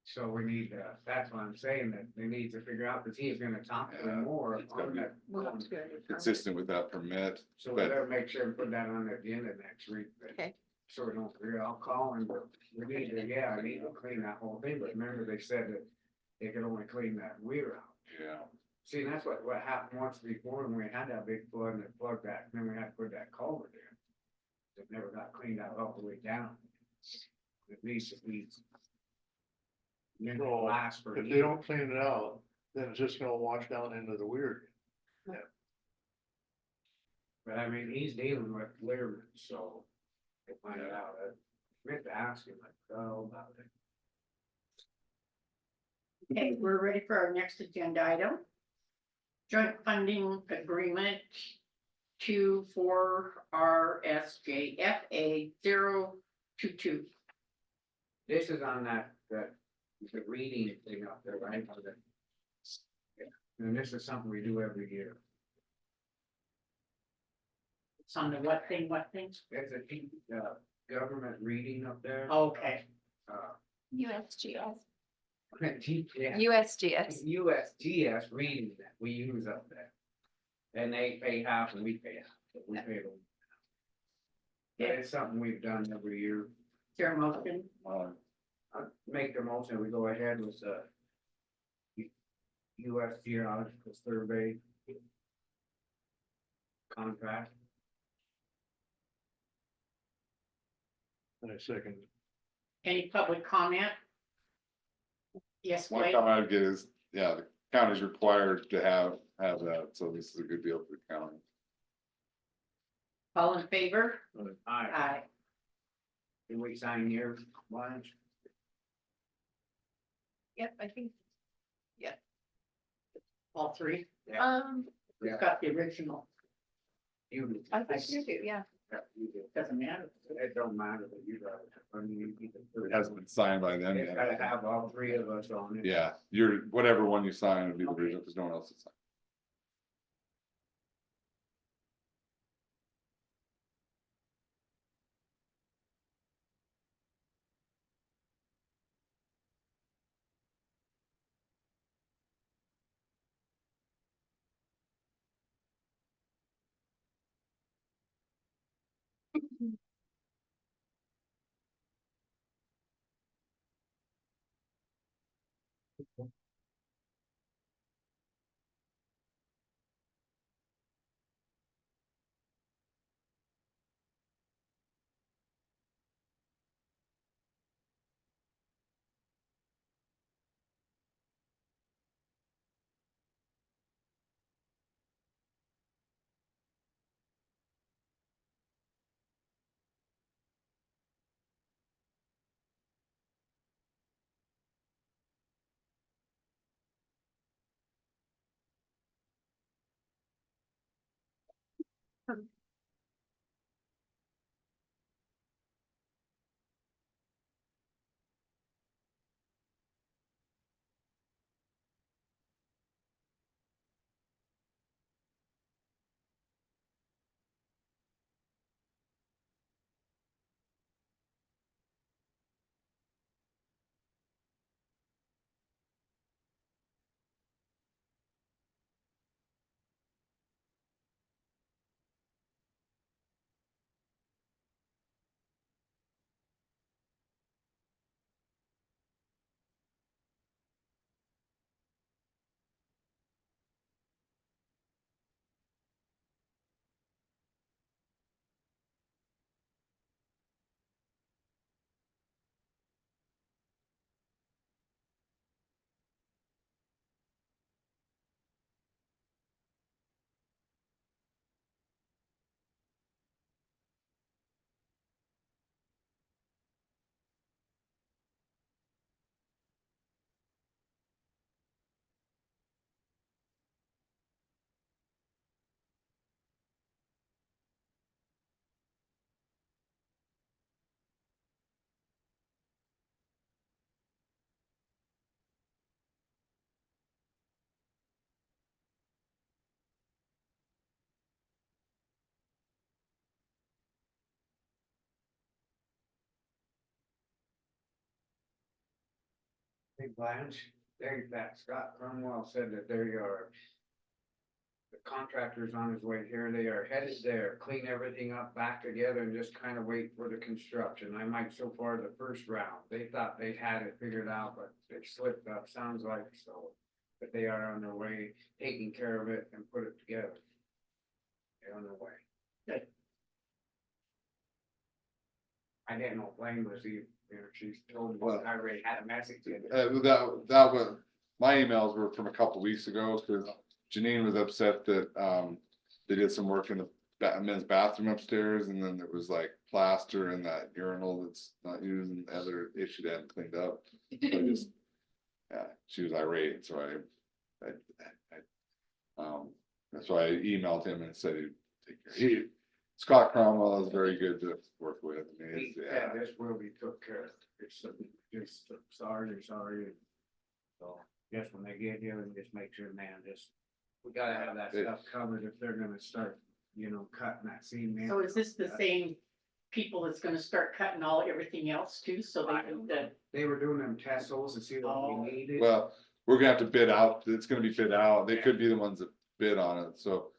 So we need, that's why I'm saying that they need to figure out, cause he's gonna talk to them more it's gotta on be that. We'll have to go to the permit. Consistent with that permit, So we better make sure and put that on at the end of next week. but- Okay. So we don't forget, I'll call him, but we need to, yeah, I need to clean that whole thing, but remember they said that they could only clean that weir out. yeah, See, that's what happened once before, when we had that big flood and it plugged that, and then we had to put that culvert in. It never got cleaned out all the way down. At least it needs. Then it'll last for. If they don't clean it out, then it's just gonna wash down into the weir. But I mean, he's dealing with Learman, so. We'll find it out, we have to ask him, like, about it. Okay, we're ready for our next agenda item. Joint funding agreement 24 RSJFA 022. This is on that, the reading thing up there, right? Yeah. And this is something we do every year. It's on the what thing? There's a government reading up there. Okay, USGS. Yeah. USGS. USGS reading that we use up there. And they pay half and we pay half, but we pay them. Yeah, it's something we've done every year. is there a motion? I make the motion, we go ahead with the US Geological Survey contract. And I second. Any public comment? Yes, one Wade? comment I'd get is, yeah, the county's required to have that, so this is a good deal for the county. All in favor? Aye, Aye. can we sign here, Blanche? Yep, I think. Yeah. all three. Yeah. We've got the original, You. I think you do, yeah. Yeah, you do. doesn't matter. It don't matter, but you got it. I mean, you can- It hasn't been signed by them It's gotta yet. have all three of us on it. Yeah, whatever one you sign would be the original, because no one else has signed. Hey Blanche, that Scott Cromwell said that they are. The contractor's on his way here, they are headed there, clean everything up back together and just kind of wait for the construction. I might so far the first round, they thought they had it figured out, but they slipped up, sounds like so. But they are on their way, taking care of it and put it together. They're on their way. Good. I didn't know Blaine was even, she's told me, What? I already had a message in. That was, my emails were from a couple weeks ago, because Janine was upset that, they did some work in the men's bathroom upstairs, and then there was like plaster in that urinal that's not used, and the other issue they hadn't cleaned up. So I just, yeah, she was irate, so that's why I emailed him and said he'd take care. Scott Cromwell is very good to work with. I mean, He it's, said yeah, this will be took care of, it's just sorry. So, just when they get here, and just make sure, man, just, we gotta have that stuff covered if they're gonna start, cutting that seam. in. So is this the same people that's gonna start cutting everything else too, so they can, They were doing them test holes to see what we needed. well, we're gonna have to bid out, it's gonna be bid out, they could be the ones that bid on it, so.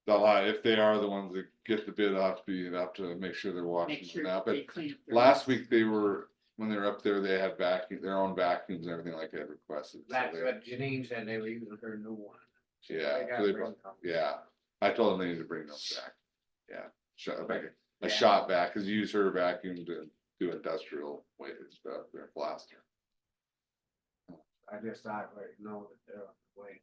If they are the ones that get the bid off, be have to make sure they're make washing sure them out, they but clean up their last mess? week when they were up there, they had their own vacuums and everything like they had requested. So That's they- what Janine said, they were using her new one. Yeah, They gotta so they bring brought- them. yeah, I told them they need to bring those back. Yeah, a Yeah. shot vac, cause you use her vacuum to do industrial weighted stuff, they're blaster. I just thought, know that they're on the way.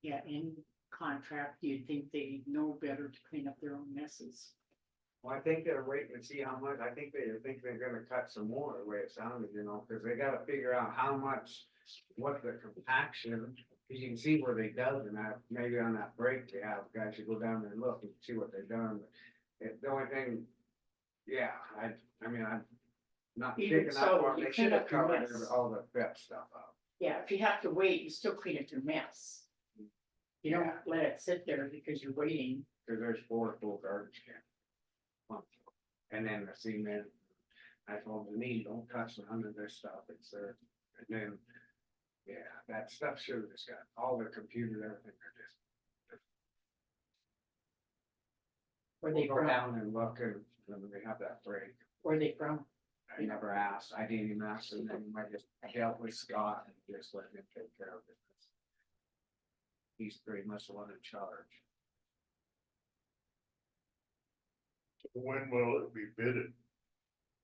Yeah, in contract, you'd think they know better to clean up their own messes. Well, I think they're waiting to see how much, I think they're gonna cut some more, the way it sounded, you know, cause they gotta figure out how much, what the compaction. Cause you can see where they dug and that, maybe on that break they have, guys should go down there and look and see what they've done. The only thing, yeah, I mean, I'm not Even picking so, up on, you they clean should have up your covered mess. all the vet stuff out. Yeah, if you have to wait, you still clean up your mess. You don't Yeah. let it sit there because you're waiting. Cause there's 4 full garbage cans. And then the cement, I told Denise, don't touch none of this stuff, it's there, and then, yeah, that stuff should have just got, all the computers, everything are just. Where they Go from? down and look, and when they have that break, Where they from? I never asked, I didn't even ask, and then I just dealt with Scott and just let him take care of it. He's pretty much the one in charge. When will it be bidded?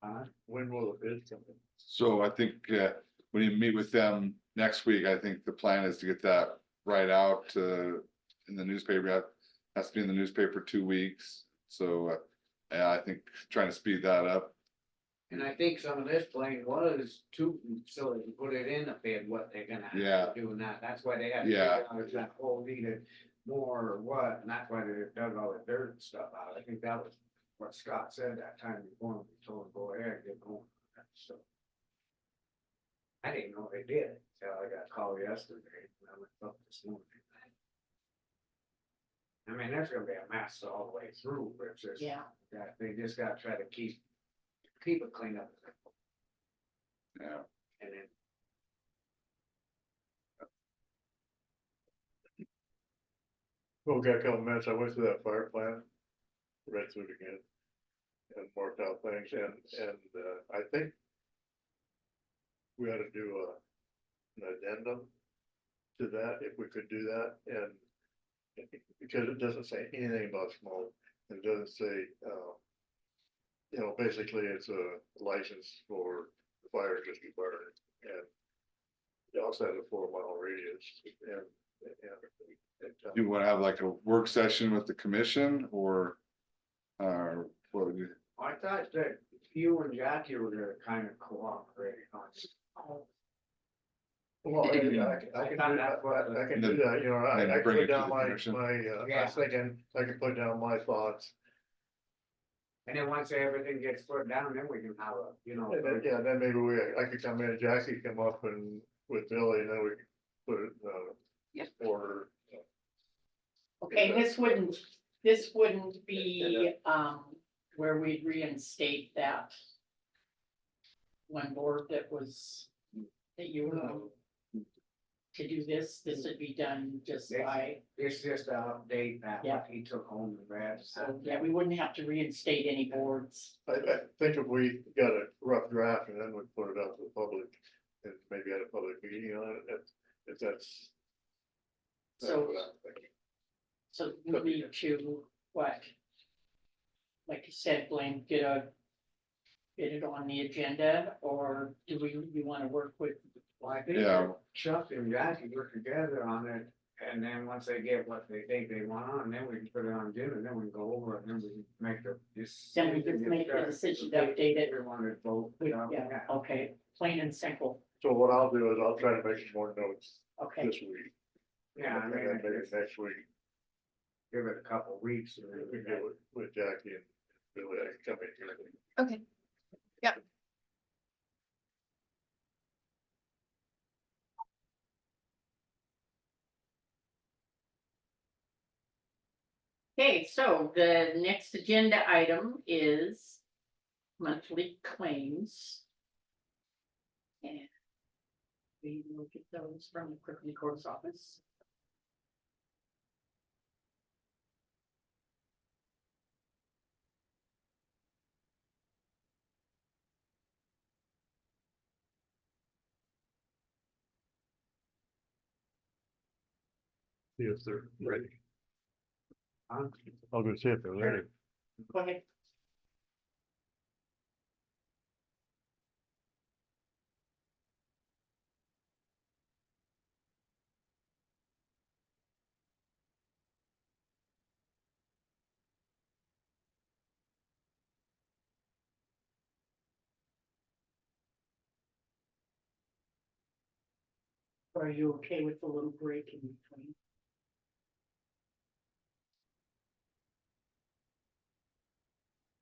Huh? When will the bid come in? So I think, when you meet with them next week, I think the plan is to get that right out, in the newspaper. Has to be in the newspaper 2 weeks, so, yeah, I think trying to speed that up. And I think some of this blame was too, so they can put it in a bid, what they're gonna have Yeah. to do and that, that's why they had. to Yeah. figure out if that hole needed more or what, and that's why they dug all the dirt and stuff out, I think that was what Scott said that time before, we told him, go ahead, get going, so. I didn't know they did, so I got a call yesterday, and I went up this morning. I mean, there's gonna be a mess all the way through, but it's just, Yeah. that they just gotta try to keep it clean up. Yeah, And then, Well, we got a couple minutes, I went through that fire plan, read through it again. And worked out things, and I think. We ought to do an addendum to that, if we could do that, and. Because it doesn't say anything about smoke, it doesn't say, you know, basically it's a license for the fire district burn, and. It also has a 4 mile radius, and. you wanna have like a work session with the commission, or? What would you? I thought that you and Jackie were gonna kind of cooperate on. Well, I can do that, I can do that, you know, And I bring put it to down the my, commission. I Yeah. was thinking, I can put down my thoughts. And then once everything gets put down, then we can have a, you know. And then, yeah, then maybe I could come in, Jackie come up and with Billy, and then we could put it, Yep. order. Okay, this wouldn't be, where we'd reinstate that. One board that you were on. To do this would be done just by, It's just to update that, Yeah. what he took home and read. so, yeah, we wouldn't have to reinstate any boards. I think if we got a rough draft and then we put it out to the public, and maybe had a public meeting on it, if that's. So- what I'm thinking. So we need to, what? Like you said, Blaine, get it on the agenda, or do you wanna work with? Well, I think Yeah. that Chuck and Jackie work together on it, and then once they get what they think they want on, then we can put it on agenda, and then we can go over it, and then we can make the. Then we can make the decision to update it. Everyone to vote. Yeah, okay, plain and simple, So what I'll do is I'll try to make some more notes okay, this week. Yeah, I And mean, then maybe just next week, give it a couple weeks. and we then can get with Jackie and Billy, I can come in here. Okay. Yep. okay, so the next agenda item is monthly claims. And we will get those from the clerk of the court's office. See if they're ready. Huh? I'll go see if they're ready. Go ahead. Or are you okay with a little break in between?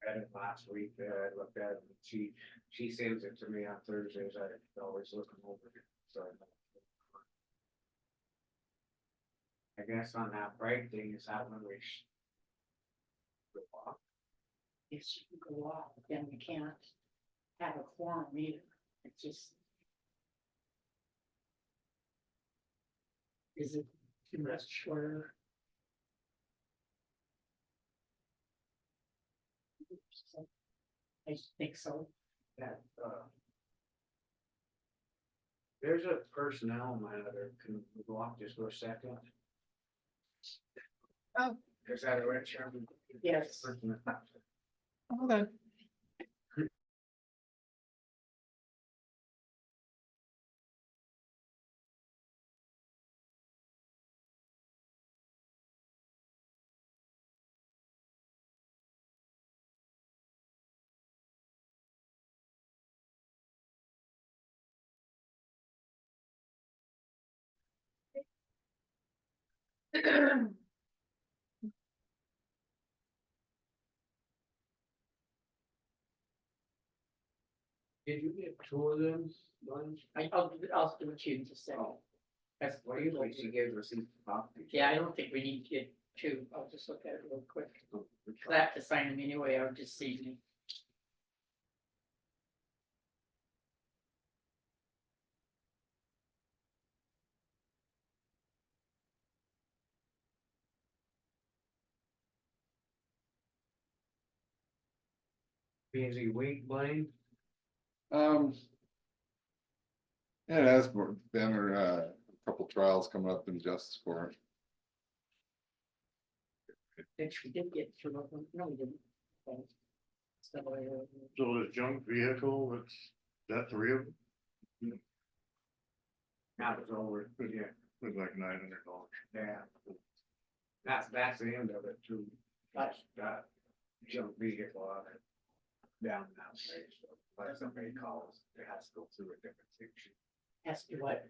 Read it last week, I looked at it, and she sends it to me on Thursdays, I always looking over it, so. I guess on that break thing, is that when we go off? Yes, you can go off, but then we can't have a quorum either. It's just. Is it too much shorter? I think so. That, there's a personnel matter, can we go off just for a second? Oh. Is that right, Chairman? Yes. Hold on. Did you get two of them, ones? I'll do it to you in just a second. Oh, That's well, usually she gives us each copy. Yeah, I don't think we need to get two. I'll just look at it real quick. I have to sign them anyway. I would just see them. Busy week, Blaine? Yeah, it has been, a couple trials coming up in justice court. Which we did get two of them. No, we didn't. Okay. So, So the junk vehicle, that's, that three of them, That was over, yeah, was like $900. yeah. That's the end of it too. That's that junk vehicle on it. Down that way, so when somebody calls, it has to go through a different section. ask you what?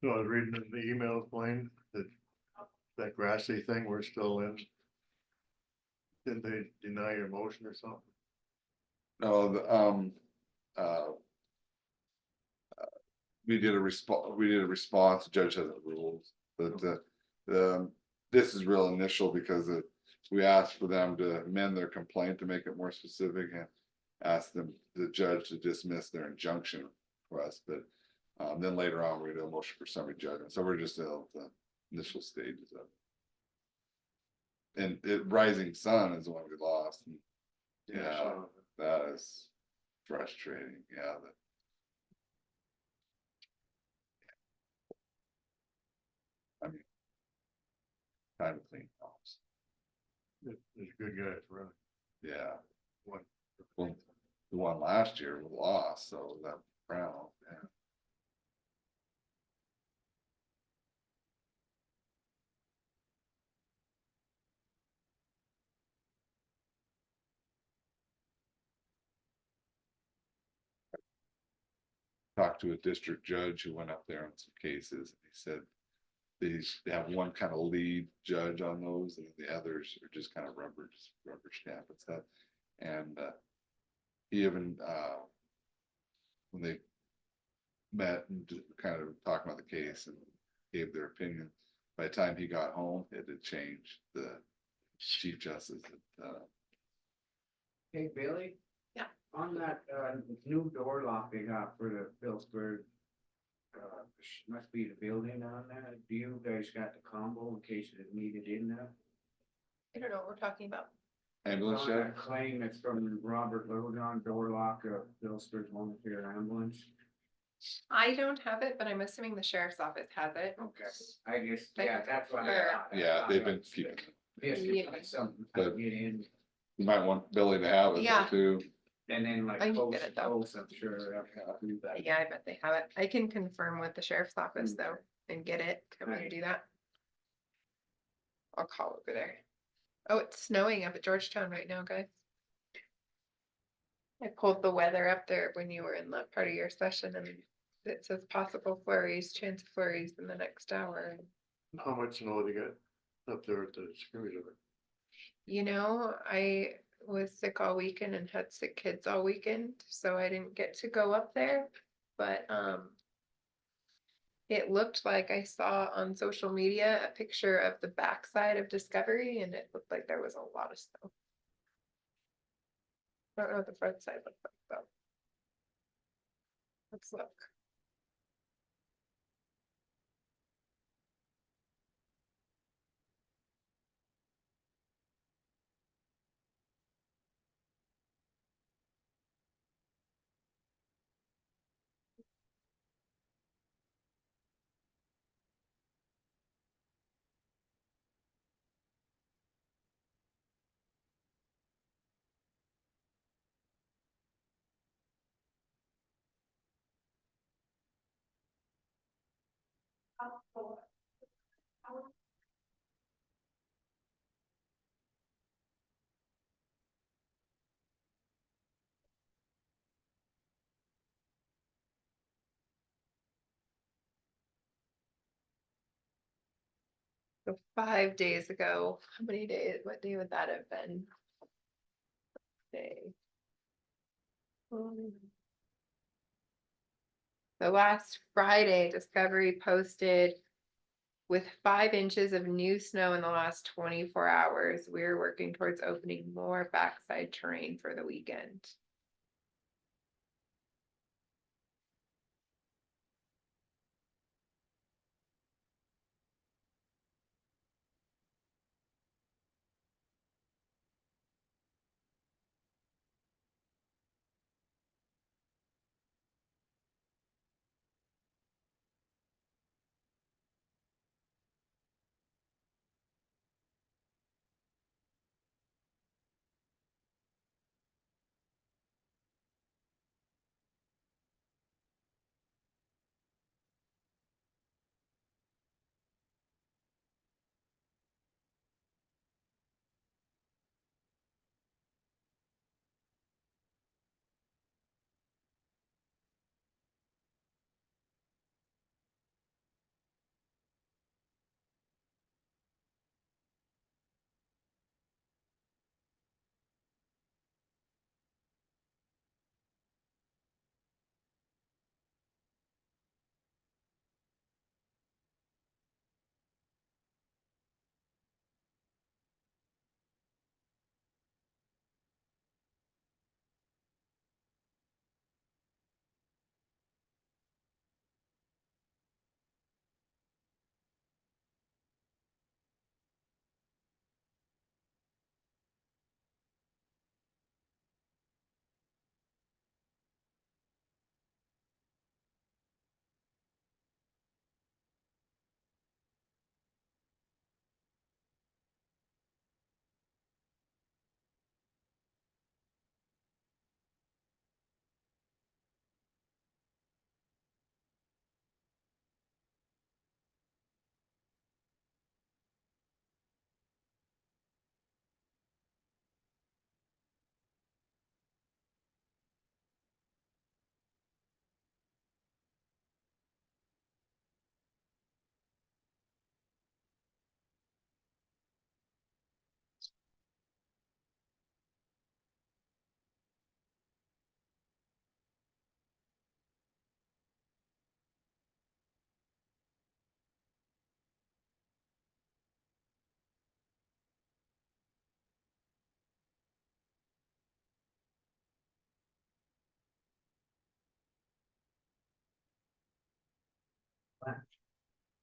So I was reading in the email, Blaine, that grassy thing we're still in. Didn't they deny your motion or something? No, uh. We did a response, the judge hasn't ruled, but this is real initial because we asked for them to amend their complaint to make it more specific and ask them, the judge, to dismiss their injunction request, but then later on, we do a motion for summary judgment, so we're just at the initial stages of it. And Rising Sun is the one we lost. And yeah, so that is frustrating, yeah, that. I mean, kind of clean house, there's good guys running. yeah. One. Well, the one last year was lost, so that crown, yeah. talked to a district judge who went up there on some cases, and he said they have one kind of lead judge on those, and the others are just kind of rubber stamp and stuff. And he even when they met and kind of talked about the case and gave their opinion, by the time he got home, it had changed. The chief justice Hey, Billy? Yeah. On that, new door lock they got for the Phillipsburg. Must be the building on that, do you guys got the combo in case it needed in there? I don't know what we're talking about. ambulance On shed. that claim, it's from Robert Littlejohn, door lock of Phillipsburg volunteer ambulance. I don't have it, but I'm assuming the sheriff's office has it. Okay, I guess, yeah, that's what I thought. Yeah, they've been keeping. Yes, Yeah. something, But- get in, You might want Billy to have it Yeah. too. and then like I can close, get it, though. close, I'm sure. I'll do that. Yeah, I bet they have it. I can confirm with the sheriff's office though and get it. Can we do that? I'll call over there. Oh, it's snowing up at Georgetown right now, guys. I pulled the weather up there when you were in that part of your session and it says possible flurries, chance of flurries in the next hour. How much snow they got up there at the security yard? You know, I was sick all weekend and had sick kids all weekend, so I didn't get to go up there, but it looked like I saw on social media a picture of the backside of Discovery and it looked like there was a lot of snow. I don't know what the front side looked like though. Let's look. So 5 days ago, how many days, what day would that have been? Day. The last Friday, Discovery posted with 5 inches of new snow in the last 24 hours, we're working towards opening more backside terrain for the weekend.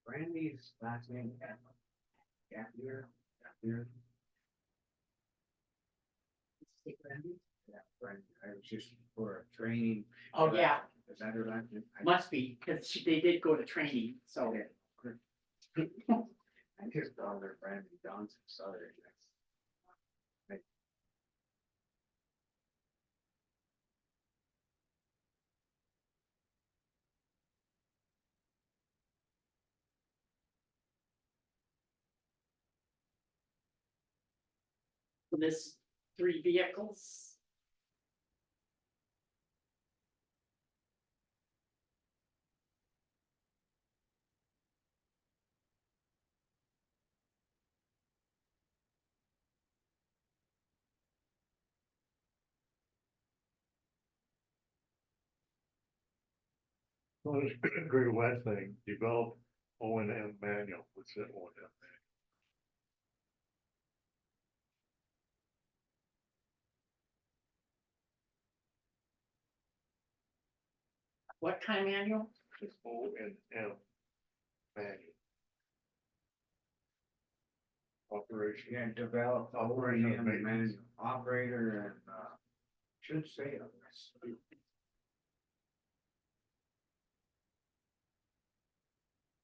Brandy's last name, Gappier. Yeah, Brandy, I was just for a training. Oh, yeah, Is that her last name? must be, because they did go to training, so. I just called her Brandy Johnson, sorry. This 3 vehicles. Well, this Great West thing, develop O and M manual, what's that O and M? What kind of manual? It's O and M manual. Operation. Yeah, develop operating and manual operator and, should say on this.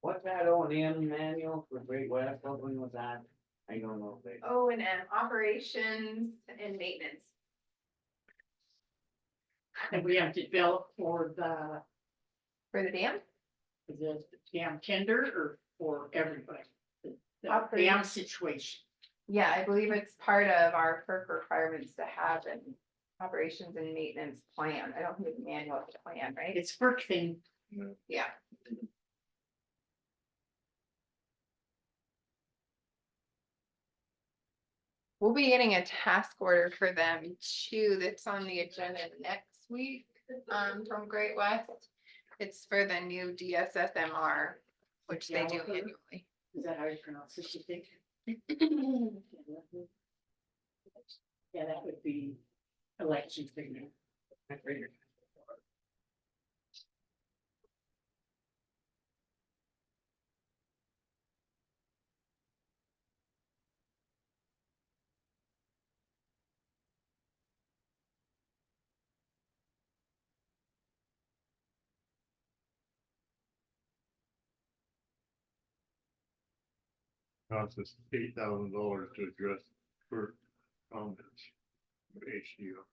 What's that O and M manual for Great West, what one was that? I don't know if they. O&M, operations and maintenance. And we have developed for the, For the dam? dam tender or for everybody? The Operating. dam situation. Yeah, I believe it's part of our FERC requirements to have an operations and maintenance plan. I don't think it's a manual, it's a plan, right? It's FERC thing. Yeah. We'll be getting a task order for them too, that's on the agenda next week, from Great West. It's for the new DSSMR, which they do annually. Is that how you pronounce it, you think? Yeah, that would be election figure. Costs us $8,000 to address for comments. For HDO.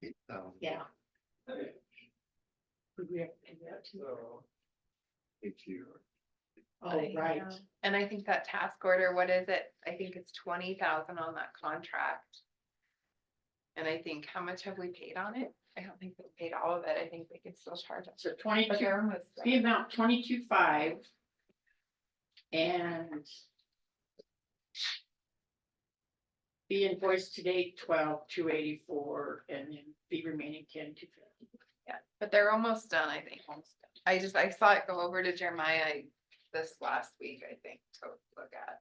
8,000. Yeah. Would we have to pay that too? HDO. Oh, right. And I think that task order, what is it? I think it's 20,000 on that contract. And I think, how much have we paid on it? I don't think we paid all of it. I think we can still charge us. So But 22, they're almost the amount 22.5. And the invoice to date 12,284, and then the remaining 10,250. yeah, but they're almost done, I think. Almost done. I saw it go over to Jeremiah this last week, I think, to look at.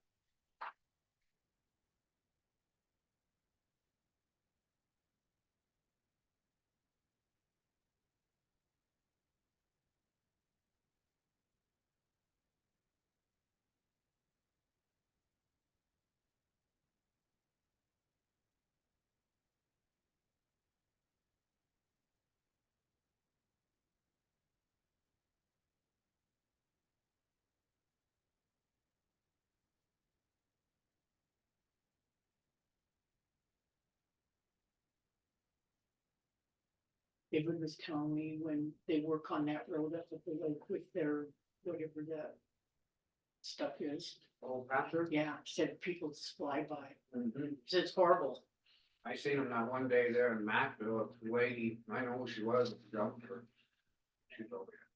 David was telling me when they work on that road up at the lake with their, whatever the stuff is. Oh, Patrick? Yeah, said people just fly by. Mhm. Said it's horrible. I seen him that one day there in Mattville, the lady, I know who she was, jumped her. She's over here.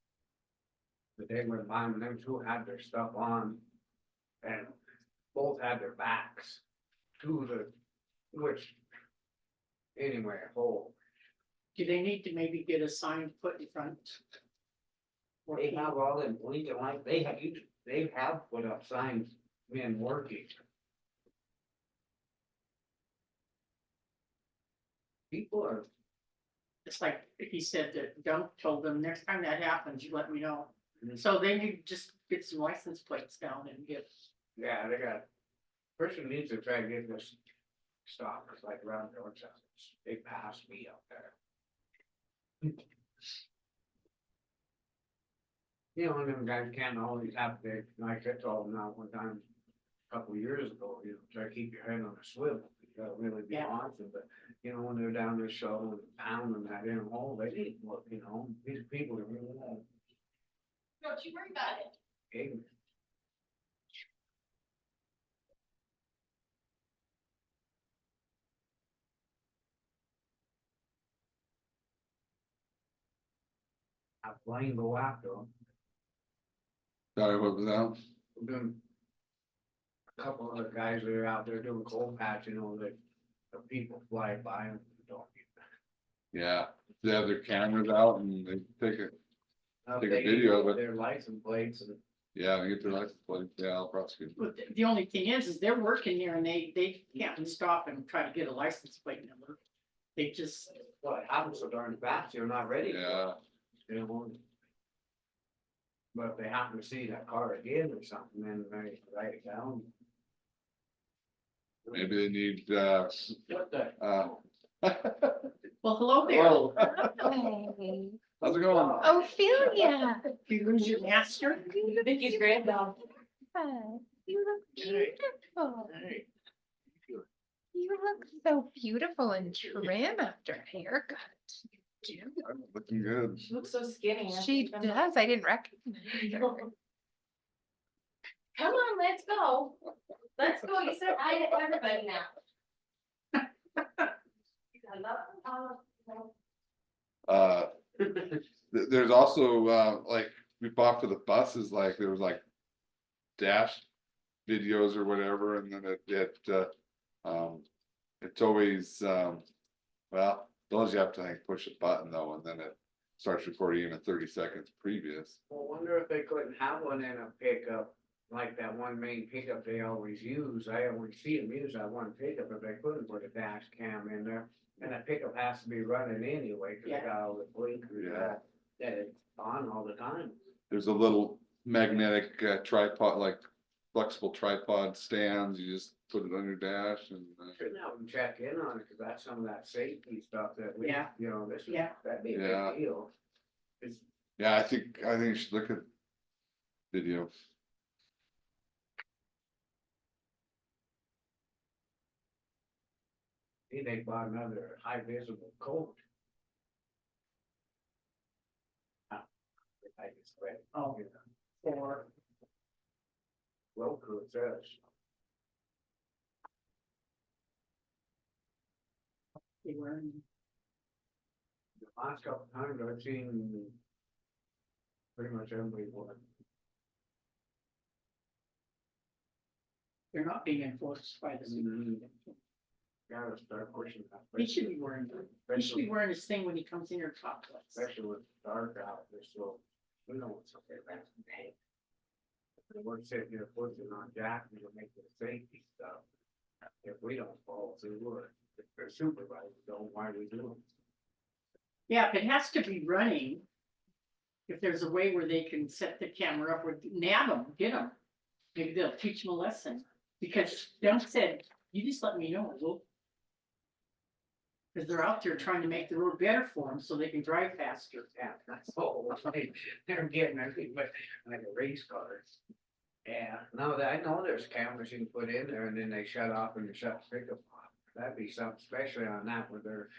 But they went by and them two had their stuff on. And both had their backs to the, which. Anyway, whole. Do they need to maybe get a sign put in front? They have all them blinking lights, they have put up signs, men working. People are, It's like he said that Dunk told them, next time that happens, you let me know. So then you just get some license plates down and get, Yeah, they got, person needs to try to get this stop, it's like around the orange house, they passed me up there. You know, and them guys can't always have to, like I told them now one time, a couple of years ago, you know, try to keep your head on a swivel. You gotta really be Yeah. honest, but, you know, when they're down there shoveling and pounding that in hole, they need, look, you know, these people are really. don't you worry about it. ignorant. I blame go after them. Sorry, what was that? We're doing. A couple other guys that are out there doing coal patch, you know, that the people fly by and don't. Yeah, they have their cameras out and they take it, Take a They video of it. Their license plates and. yeah, they get their license plate, yeah, I'll prosecute. But the only thing is they're working there and they can't stop and try to get a license plate number. They just, Well, it happens so darn fast, you're not ready. Yeah, You know. But if they happen to see that car again or something, then they write it down. maybe they need, What the? well, hello there. Hello. Hey. How's it going? Ophelia. Did you lose your master? Vicky's granddog. You look beautiful. Hey, You look so beautiful and trim after a haircut. You Looking good. She looks so skinny. do. She does. I didn't recognize her. Come on, let's go. Let's go. You said hi to everybody now. There's also, like, we bought for the buses, like, there was like. Dash videos or whatever, and then it's always, well, those you have to like push a button though, and then it starts recording even 30 seconds previous. Well, wonder if they couldn't have one in a pickup, like that one main pickup they always use. I always see them use that one pickup, if they couldn't put a dash cam in there. And that pickup has to be running anyway, cause they got all the blinkers Yeah. that it's on all the time. There's a little magnetic tripod, like flexible tripod stands, you just put it on your dash and. Shouldn't have them check in on it, cause that's some of that safety stuff that we, Yeah. you know, this, Yeah. that'd be a Yeah. big deal. It's, Yeah, I think you should look at video. they bought another high visible coat. I just read, Oh, you know, or Roku it says. they were in The last couple times I've seen pretty much everybody wore. they're not being enforced by the city. Gotta start pushing that. He should be wearing, he should be wearing his thing when he comes in here topless. Especially with dark out there, so we know what's up there, that's bad. We're sitting here pushing on Jack to make the safety stuff. If we don't follow through, if their supervisors don't, why we do it? Yeah, if it has to be running. If there's a way where they can set the camera up or nab them, get them. Maybe they'll teach them a lesson, because them said, you just let me know, we'll. Cause they're out there trying to make the road better for them so they can drive faster. Yeah, that's all, they're getting everything, but like a race car. Yeah, no, I know there's cameras you can put in there and then they shut off and you shut the pickup off. That'd be something, especially on that where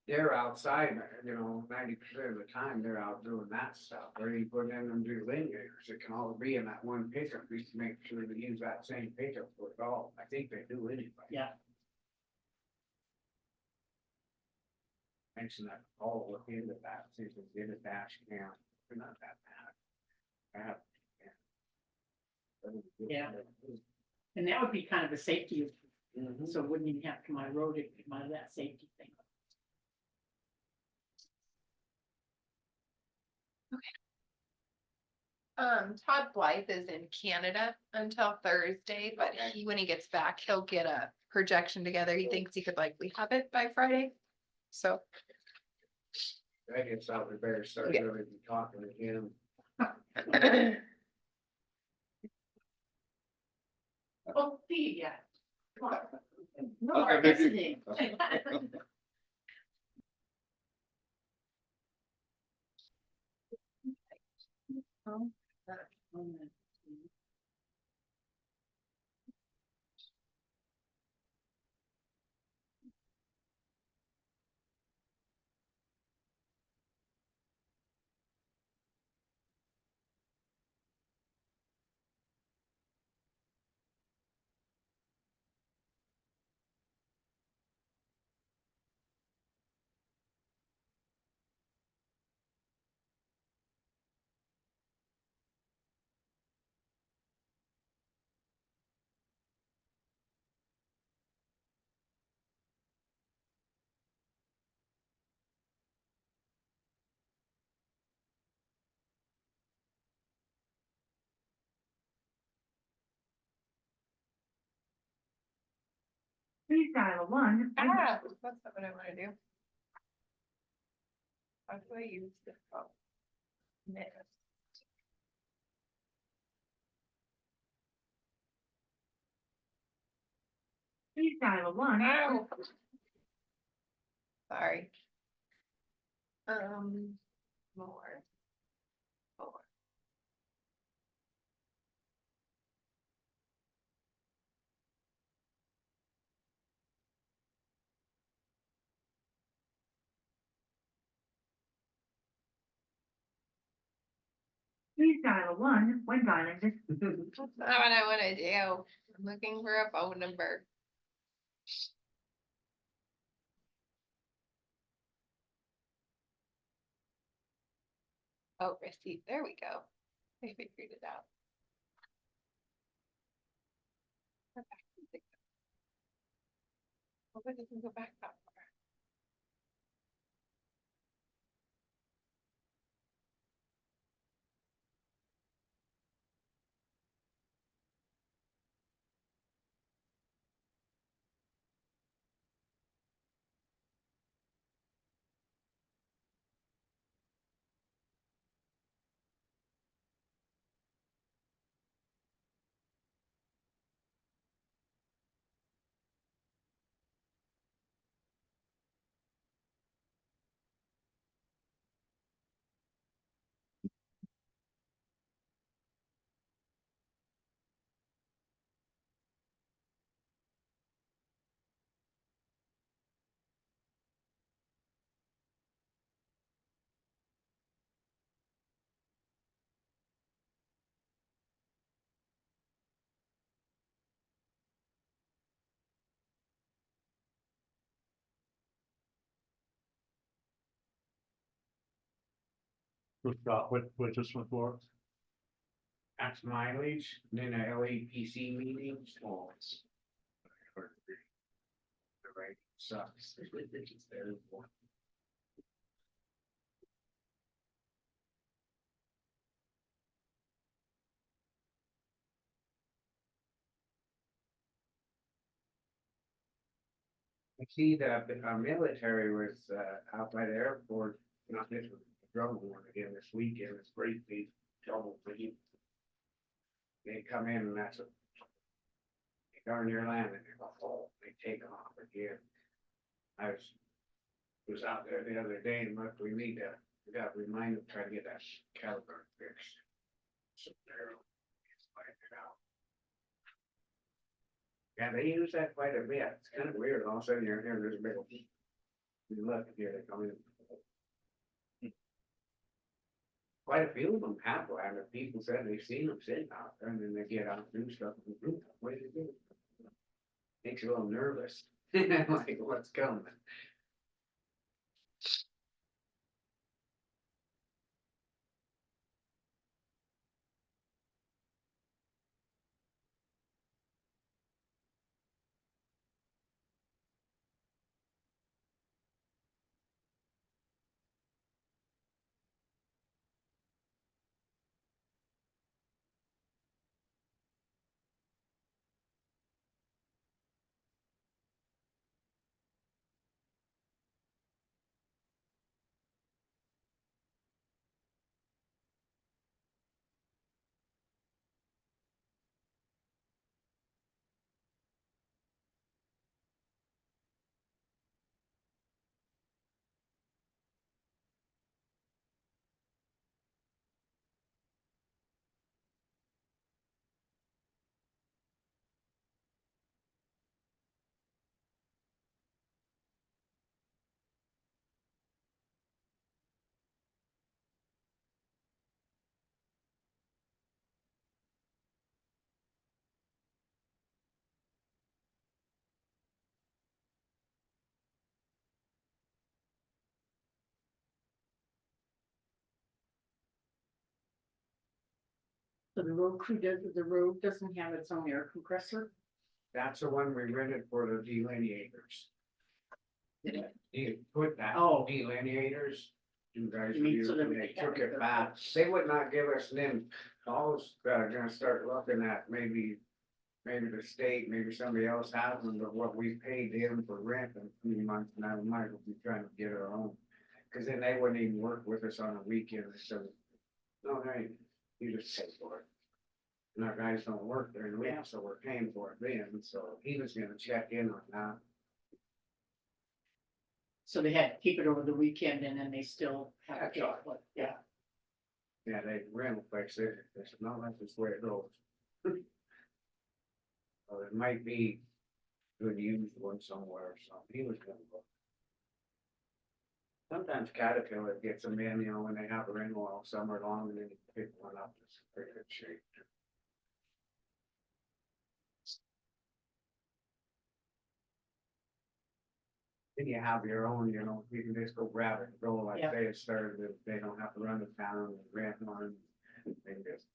they're outside, you know, 90% of the time they're out doing that stuff. Or you put in them do lineators, it can all be in that one pickup, just to make sure they use that same pickup for it all. I think they do anyway. Yeah. Mention that, all look into that, see if they get a dash cam, they're not that bad. I have. Yeah. And that would be kind of a safety, Mhm. so it wouldn't even have to come on the road, it'd come out of that safety thing. Todd Blythe is in Canada until Thursday, but Okay. when he gets back, he'll get a projection together. He thinks he could likely have it by Friday. So, I guess I would better start Yeah. really be talking to him. Oh, yeah. Come on. No Okay, more Vicky. listening. Please dial one. Ah, that's not what I wanna do. How do I use the phone? Minutes. Please dial one. Ow. Sorry. More. More. Please dial one when dialing this. That's not what I wanna do. I'm looking for a phone number. Oh, receipt, there we go. I figured it out. Okay. Hope it doesn't go back that far. So Scott, what this one for? That's mileage, and then a LAPC meeting, so it's. The right sucks. It's terrible. I see that our military was out by the airport, not this was the drum war again this weekend, it's great, they double bleed. They come in and that's a. They go near land and they go, oh, they take off again. I was out there the other day and look, we got reminded to try to get that caliber fixed. So there, it's like it out. Yeah, they use that quite a bit. It's kind of weird. All of a sudden you're here, there's a big. You look here, they come in. Quite a few of them have one, and people said they've seen them sitting out there and then they get out and do stuff. And what do you do? Makes you a little nervous. Like, what's coming? So the road crew does, the road doesn't have its own air compressor? That's the one we rented for the delineators. You put that, Oh. delineators, you guys, You mean so that they they took have it the- back, they would not give us them. Calls, gonna start looking at maybe the state, maybe somebody else has them, but what we paid them for rent in a few months, now we might be trying to get our own. Cause then they wouldn't even work with us on a weekend, so, no, hey, you just pay for it. And our guys don't work during the week, Yeah. so we're paying for it then, so he was gonna check in on that. So they had to keep it over the weekend and then they still have a That's job, right. yeah. Yeah, they rental place it, they said, no, that's just the way it goes. So it might be good used one somewhere or something, he was gonna look. Sometimes Caterpillar gets them in, you know, when they have a rental all summer long, and then you pick one up, it's in pretty good shape. Then you have your own, you know, you can just go grab it and go, like Yeah. they had started, they don't have to run the town and rent one, they can just.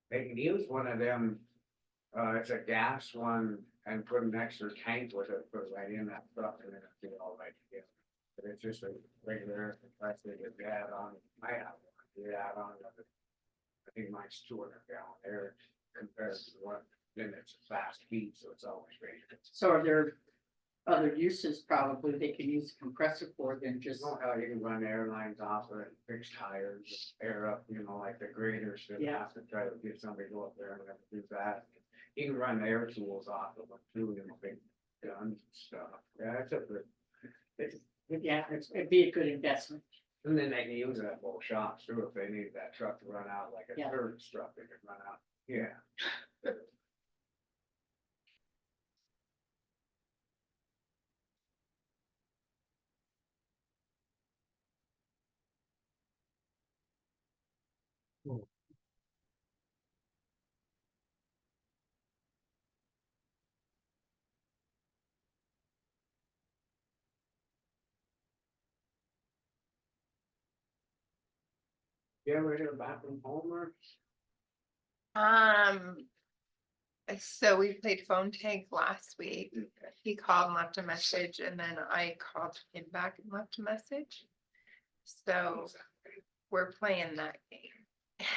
They can use one of them, it's a gas one, and put an extra tank with it, put it right in that truck, and then it'll be all right together. But it's just a regular, compressor that you add on, I have one, you add on, I think mine's 200 gallon air compared to one, then it's a fast heat, so it's always ready. So are there other uses probably they can use a compressor for than Just just, know how you can run airlines off of it, fix tires, air up, you know, like the graders should Yeah. have to try to get somebody to go up there and have to do that. You can run air tools off of it too, you know, big guns and stuff. Yeah, it's a good. yeah, it'd be a good investment. And then they can use it at both shops too, if they need that truck to run out like a Yeah. service truck, they can run out, yeah. You ever hear back from Homer? So we played phone tag last week. He called and left a message and then I called him back and left a message. So we're playing that game.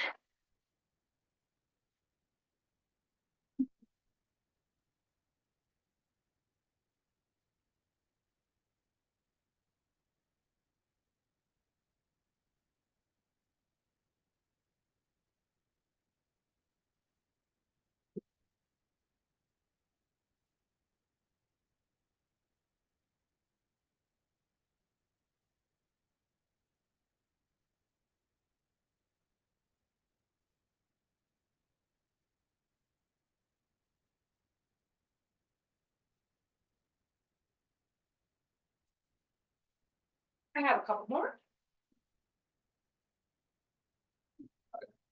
I have a couple more.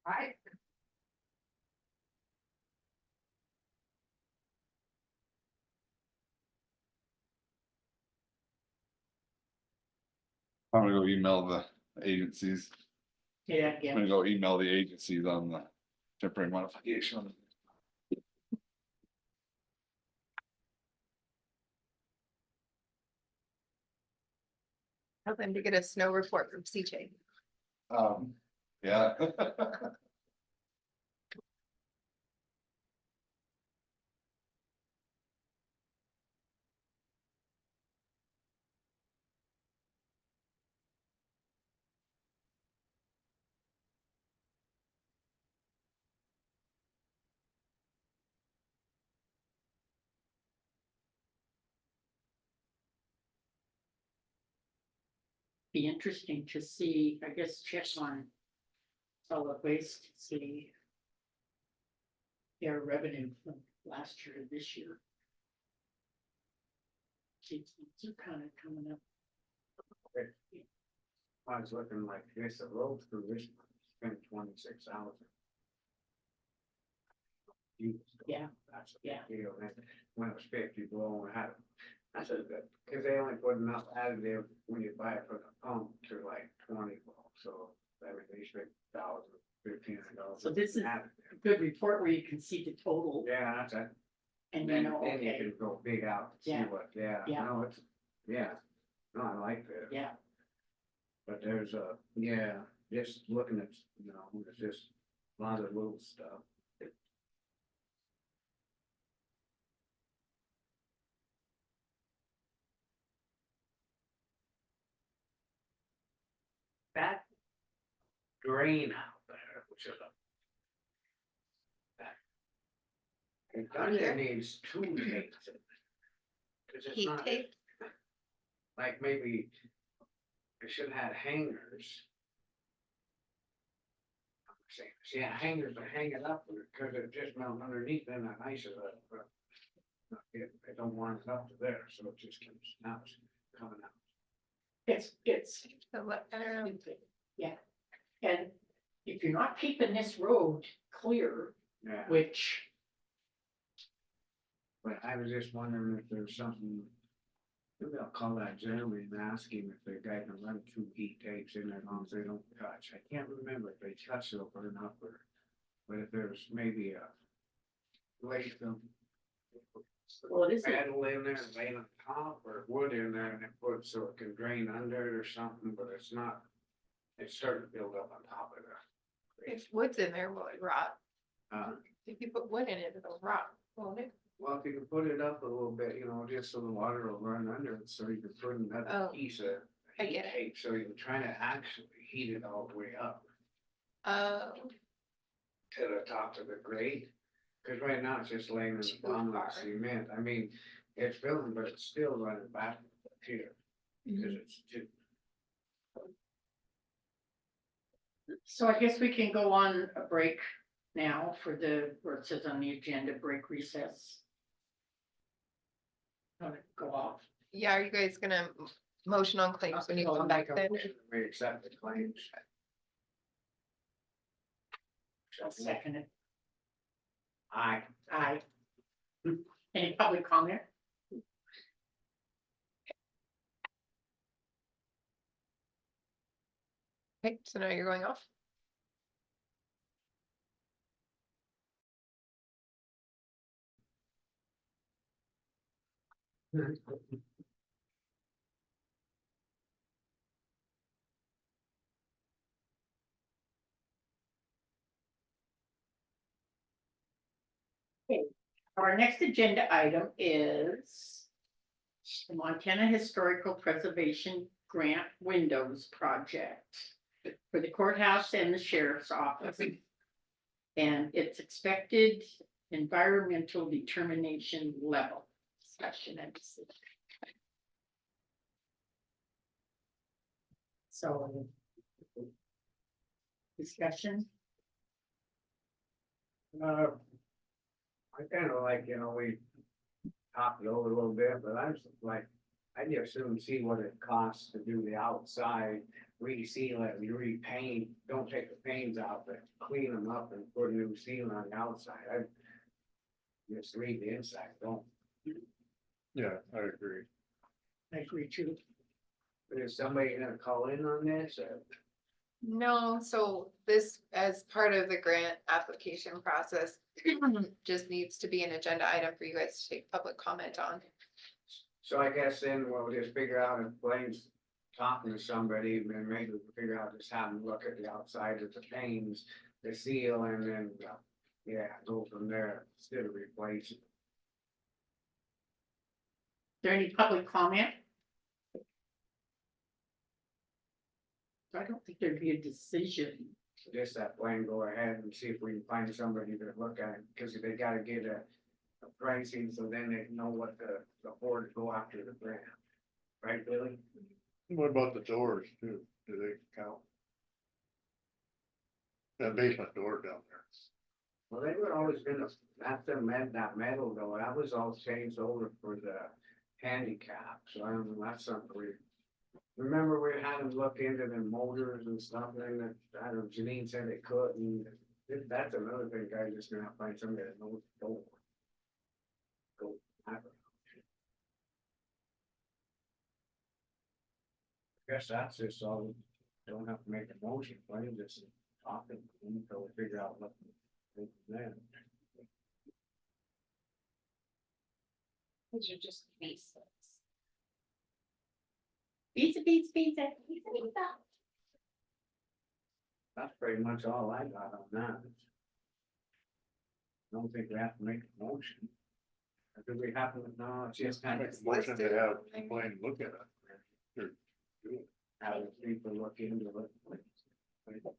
Alright. I'm gonna go email the agencies, Yeah, I'm yeah. gonna go email the agencies on the temporary modification. Tell them to get a snow report from CJ. Yeah. Be interesting to see, I guess, check on solid waste to see their revenue from last year to this year. It's kind of coming up. I was looking like this, the road through this, spent 26,000. Yeah, That's a yeah. big deal, and when it was 50 below, I had, I said that, cause they only put enough additive when you buy it from the pump to like 20 below, so everything spent 1,000, $1,500. So this is a good report where you can see the total Yeah, that's it. and you Then, know, then you okay, can go big out, and see Yeah. what, yeah, Yeah. no, it's, yeah, no, I like this. yeah. But there's just looking at, it's just a lot of little stuff. That drain out there, which is a. It kind of needs two tapes. 'Cause it's Heat not- tape? Like maybe it should have had hangers. Yeah, hangers to hang it up with, cause it just melt underneath and that ice is it don't want it up to there, so it just keeps now it's coming out. It's, I don't know. yeah. And if you're not keeping this road clear, Yeah, which, but I was just wondering if there's something. Maybe I'll call that gentleman and ask him if the guy can run 2 heat tapes in there as long as they don't touch. I can't remember if they touch it or not, but if there's maybe a. Lay some. well, it is, Metal in there, and lay on top, or wood in there and it put so it can drain under it or something, but it's not. It's starting to build up on top of it. If wood's in there, will it rot? Uh, If you put wood in it, it'll rot, won't it? well, if you can put it up a little bit, just so the water will run under it, so you can put another Oh, piece of. I heat get it. tape, so you can try to actually heat it all the way up Oh, to the top of the grate. Cause right now it's just laying in the Too bottom of far. the cement, I mean, it's building, but it's still running back here, cause it's too. so I guess we can go on a break now for where it says on the agenda, break recess. Go off. yeah, are you guys gonna motion on claims when you I'll come back make a then? motion that We accept the claims. I'll second it. Aye. Aye. Any public comment? Okay, so now you're going off? Our next agenda item is the Montana Historical Preservation Grant Windows Project for the courthouse and the sheriff's office. And it's expected environmental determination level discussion and decision. So. Discussion. I kind of like, we talked it over a little bit, but I was like, I just soon see what it costs to do the outside, reseal it, repaint, don't take the panes out, but clean them up and put a new seal on the outside. I just read the inside, don't. Yeah, I agree. I agree too. Is somebody gonna call in on this? No, so this, as part of the grant application process, just needs to be an agenda item for you guys to take public comment on. So I guess then we'll just figure out if Blaine's talking to somebody, then maybe we'll figure out just have them look at the outside of the panes, the seal, and then, go from there instead of replacing. Is there any public comment? I don't think there'd be a decision. Just that Blaine go ahead and see if we can find somebody to look at it, because they gotta get a pricing, so then they know what the board to go after the grant. Right, Billy? What about the doors too? Do they count? That basement door down there. Well, they were always gonna, that metal though, that was all changed over for the handicap, so I don't know, that's something we. Remember we had them look into the motors and stuff, and then, I don't know, Janine said they could, and that's another thing, guys, just gonna find somebody that knows the door. Go, I don't know. Guess that's just all, don't have to make a motion, right, just talking until we figure out what. Then. These are just basics. Pizza, pizza, pizza. That's pretty much all I got on that. Don't think we have to make a motion. Or do we have to, no, it's just kind of. Make a motion to have Blaine look at it. Or do it. Have the people look into it.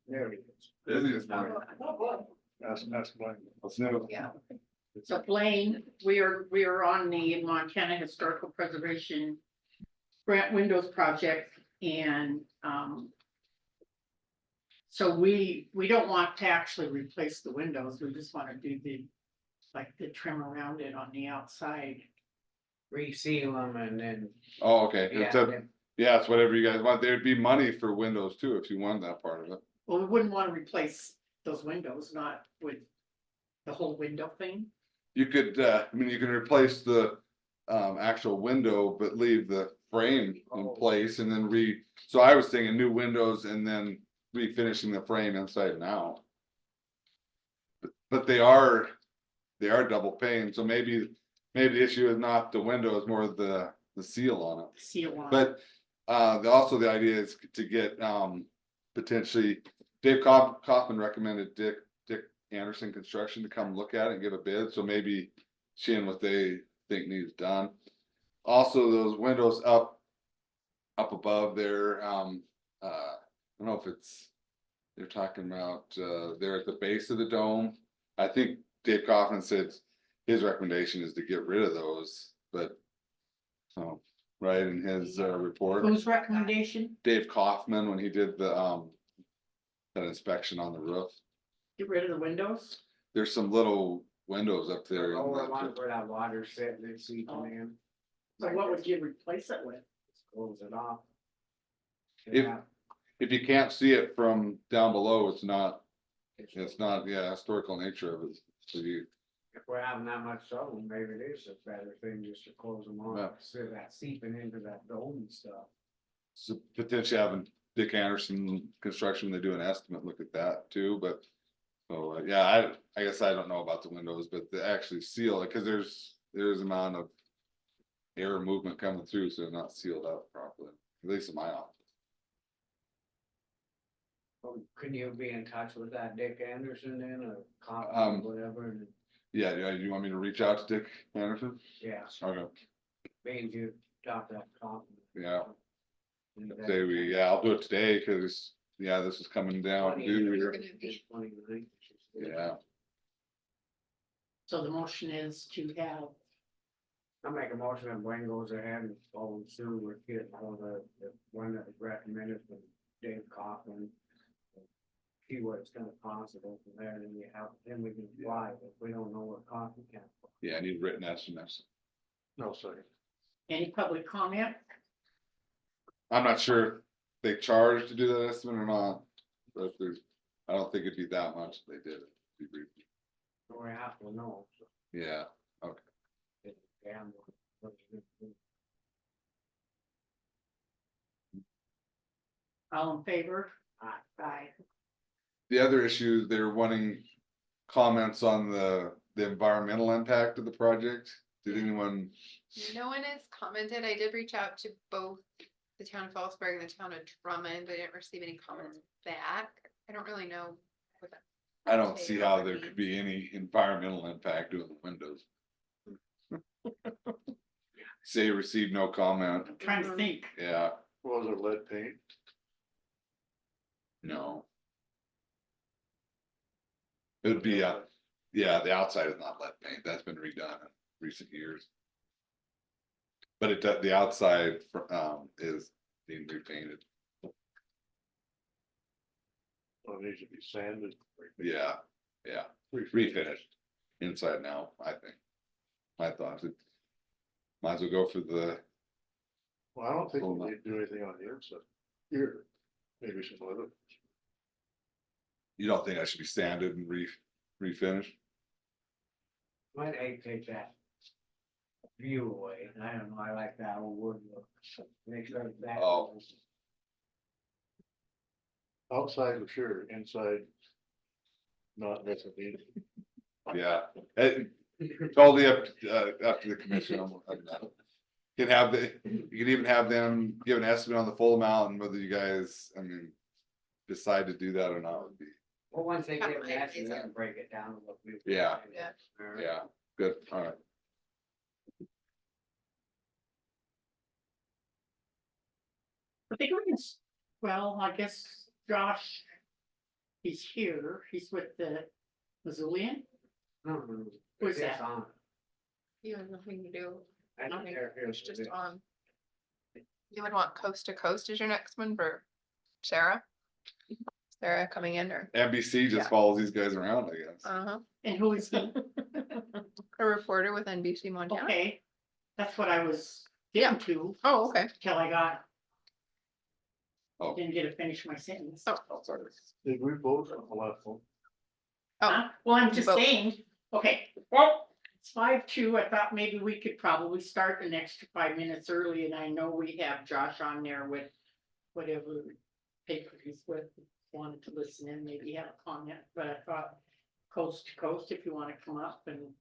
There it is. Busy this morning. Ask Blaine. Let's know. Yeah. So Blaine, we are on the Montana Historical Preservation Grant Windows Project and, so we don't want to actually replace the windows. We just want to do the trim around it on the outside. Reseal them and then. Oh, okay, Yeah, it's a, then- yeah, it's whatever you guys want, there'd be money for windows too, if you want that part of it. Well, we wouldn't want to replace those windows, not with the whole window thing. You could, I mean, you can replace the actual window, but leave the frame in place and then so I was thinking new windows and then refinishing the frame inside and out. But they are double pane, so maybe the issue is not the window, it's more the seal on it. Seal on. But also the idea is to get potentially, Dave Kaufman recommended Dick Anderson Construction to come look at it and give a bid, so maybe seeing what they think needs done. Also, those windows up above there, I don't know if they're talking about, they're at the base of the dome. I think Dave Kaufman said his recommendation is to get rid of those, but, right, in his report, Whose recommendation? Dave Kaufman, when he did the, that inspection on the roof, Get rid of the windows? there's some little windows up there. in Over that- one where that water sitting, it's seeping in. So what would you replace it with? Just close it off. If- Yeah, If you can't see it from down below, it's not, yeah, historical nature of it. So you, if we're having that much trouble, maybe it is a better thing just to close them Yeah. off, so that seeping into that dome and stuff. so potentially having Dick Anderson Construction, they do an estimate, look at that too, but. So, yeah, I guess I don't know about the windows, but they actually seal it, cause there's amount of air movement coming through, so they're not sealed up properly, at least in my office. Can you be in touch with that Dick Anderson then, or copy Um, or whatever, and, Yeah, you want me to reach out to Dick Anderson? yeah, Okay, means you talk that copy. yeah, I'll do it today, cause, yeah, this is coming down due here. Yeah, So the motion is to have, I make a motion that Wayne goes ahead and follows through with getting all the one that was recommended from Dave Coughlin. See what it's gonna cost it from there, and then then we can apply, if we don't know what cost we can. yeah, I need written estimates. No, sorry. any public comment? I'm not sure if they charge to do that estimate or not, but I don't think it'd be that much if they did it. It'd be- So we have to know, so. Yeah, it's damn what you do. All in favor? Aye. Aye. the other issue, they're wanting comments on the environmental impact of the project. Did anyone, No one has commented. I did reach out to both the town of Fallsburg and the town of Drummond. I didn't receive any comments back. I don't really know. what that I don't see entails how or there means. could be any environmental impact doing the windows. Say received no comment, I'm trying to think. yeah, Was it lead paint? no. It would be, yeah, the outside is not lead paint, that's been redone in recent years. But the outside, is being repainted, Well, it needs to be sanded. yeah, refinished, inside and out, I think. My thoughts, it might as well go for the, Well, I don't think Hold we on. need to do anything on the inside. Here, maybe some other. you don't think I should be sanded and refinished? Might I take that view away, I don't know, I like that old wood look. Make sure it's that. Oh. Outside for sure, inside. Not necessarily. Yeah, totally up to the commission. Can have you can even have them give an estimate on the full amount and whether you guys, I mean, decide to do that or not would be, Well, once they get that, you can break it down. a little bit. Yeah. Yeah. yeah, good, all right. I think we can, well, I guess Josh. He's here, he's with the Missoulian. Who's It's that? on. You have nothing to do. I don't care if It's just on. You would want coast to coast as your next one for Sarah? Sarah coming in or, NBC just Yeah. follows these guys around, I guess. uh-huh, And who is he? a reporter with NBC Montana. Okay, that's what I was Yeah. getting to, Oh, okay. till I got. Oh. Didn't get to finish my sentence. Oh. Oh, sorry. Did we vote on the last one? Oh, Huh? Well, I'm just Vote. saying, okay, well, it's 5:02, I thought maybe we could probably start an extra 5 minutes early, and I know we have Josh on there with. Whatever paper he's with, wanted to listen in, maybe have a comment, but I thought. Coast to coast, if you wanna come up and.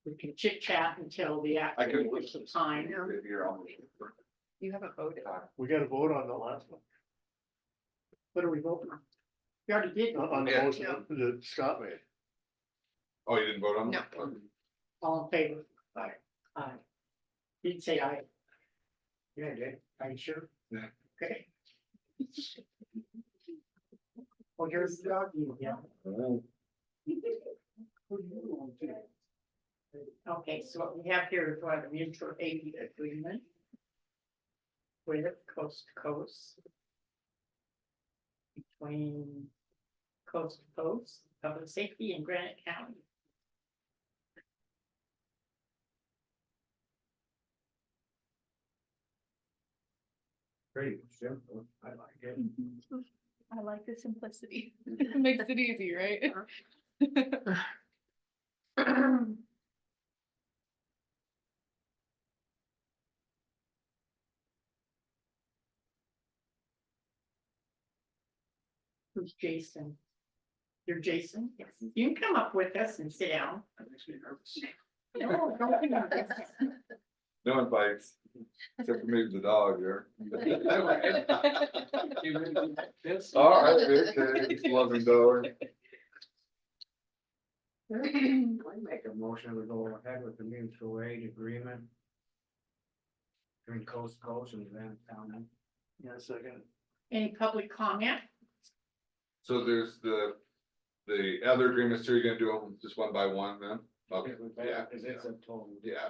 We can chit chat until the I actual could. time. You're on. you haven't voted on. We got to vote on the last one, What are we voting on? We already did. on the Yeah. motion that Scott made. Oh, you didn't vote on No. it? All in favor? Aye. Aye. Didn't say aye. Yeah, Jay, are you sure? Okay. Well, here's the dog, yeah. Okay, so what we have here is what a mutual aid agreement. With coast to coast. Between coast to coast, public safety and Granite County. Pretty simple, I like it. I like the simplicity. It makes it easy, right? Who's Jason? You're Jason? Yes. You can come up with us and sit down. That makes me nervous. No, don't be nervous. No one bites, except for maybe the dog here. You really do this? All right, okay, it's loving dog. I make a motion to go ahead with the mutual aid agreement. Between coast to coast and Van County. Yeah, second. Any public comment? So there's the other agreements, here, you're gonna do them just one by one then? Okay, yeah, Cause it's a total. yeah.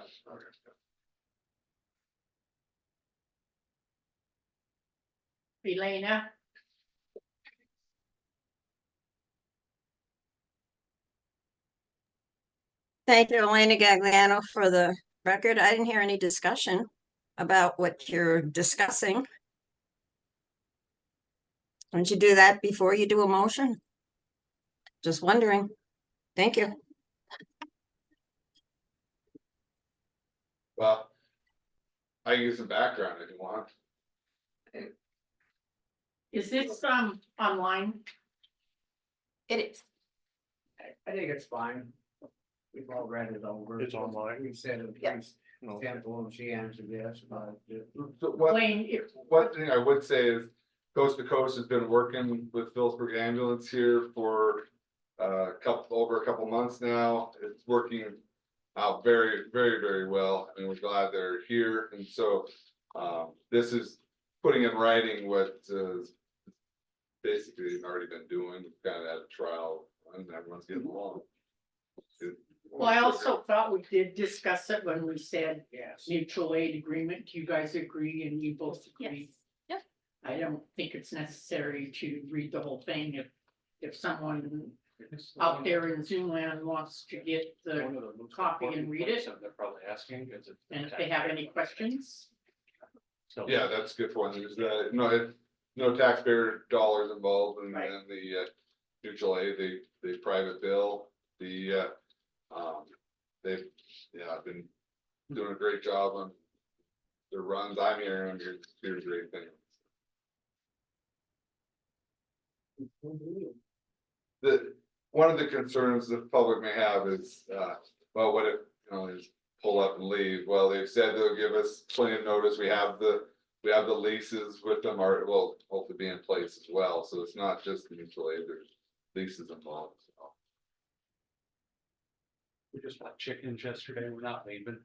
Elena? Thank you, Elena Gagliano, for the record. I didn't hear any discussion about what you're discussing. Don't you do that before you do a motion? Just wondering. Thank you. Well, I can use some background if you want. Is this online? It is. I think it's fine. We've all read it over. It's online. We said it, Yeah. please, No. sample and she answered yes, but. So what, Wayne, if, one thing I would say is Coast to Coast has been working with Phillipsburg Ambulance here for over a couple months now. It's working out very, very, very well, and we're glad they're here. And so this is putting in writing what basically they've already been doing, kind of had a trial, and everyone's getting along. well, I also thought we did discuss it when we said Yes. mutual aid agreement. Do you guys agree? And you both agree? Yes. I don't think it's necessary to read the whole thing if someone out there in Zoom land wants to get the copy and read it. They're probably asking, is it? And if they have any questions, So- Yeah, that's a good point. There's no taxpayer dollars involved in Right. the mutual aid, the private bill, they've been doing a great job on the runs. I'm hearing great things. One of the concerns the public may have is, well, what if, is pull up and leave? Well, they've said they'll give us plenty of notice. We have the leases with them, or will hopefully be in place as well. So it's not just the mutual aid, there's leases involved. So. We just bought chickens yesterday, we're not leaving.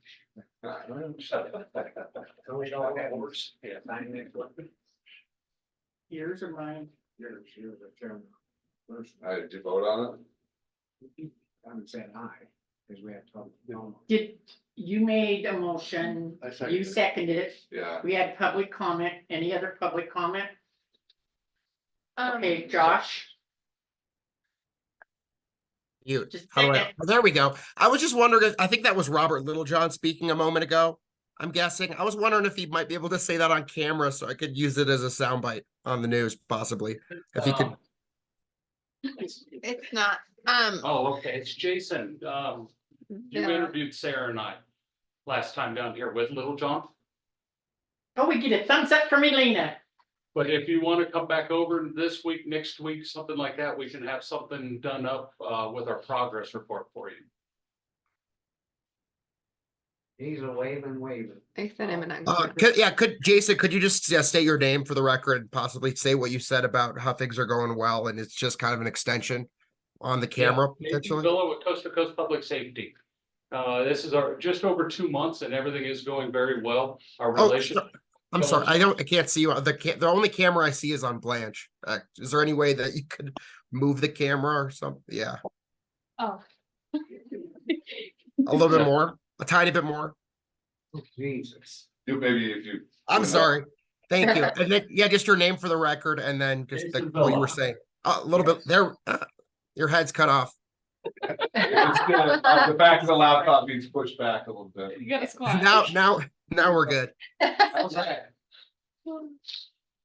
Yours or mine? You're the chairman. First, Did you vote on it? I haven't said aye, because we have to. Did, you made a motion, I you second it. seconded it, Yeah. we had public comment, any other public comment? Um, Okay, Josh? You, Just how do I, second. oh, there we go. I was just wondering, I think that was Robert Littlejohn speaking a moment ago. I'm guessing. I was wondering if he might be able to say that on camera so I could use it as a soundbite on the news, possibly. If he could. It's not, Oh, okay, it's Jason. You the- interviewed Sarah and I last time down here with Little John. Oh, we get a thumbs up from Elena. But if you want to come back over this week, next week, something like that, we can have something done up with our progress report for you. He's a waving. I sent him an. Jason, could you just state your name for the record and possibly say what you said about how things are going well and it's just kind of an extension on the camera potentially? Villa with Coast to Coast Public Safety. This is our just over 2 months and everything is going very well. Our Oh, relationship. I'm sorry. I can't see you. The only camera I see is on Blanche. Is there any way that you could move the camera or something? Yeah, Oh. a little bit more, a tiny bit more. Jesus. Maybe if you. I'm sorry. Thank you. And then, yeah, just your name for the record and then just what you were saying. A little bit there. Your head's cut off. The back of the laptop needs pushed back a little bit. You gotta squat. Now we're good. How's that?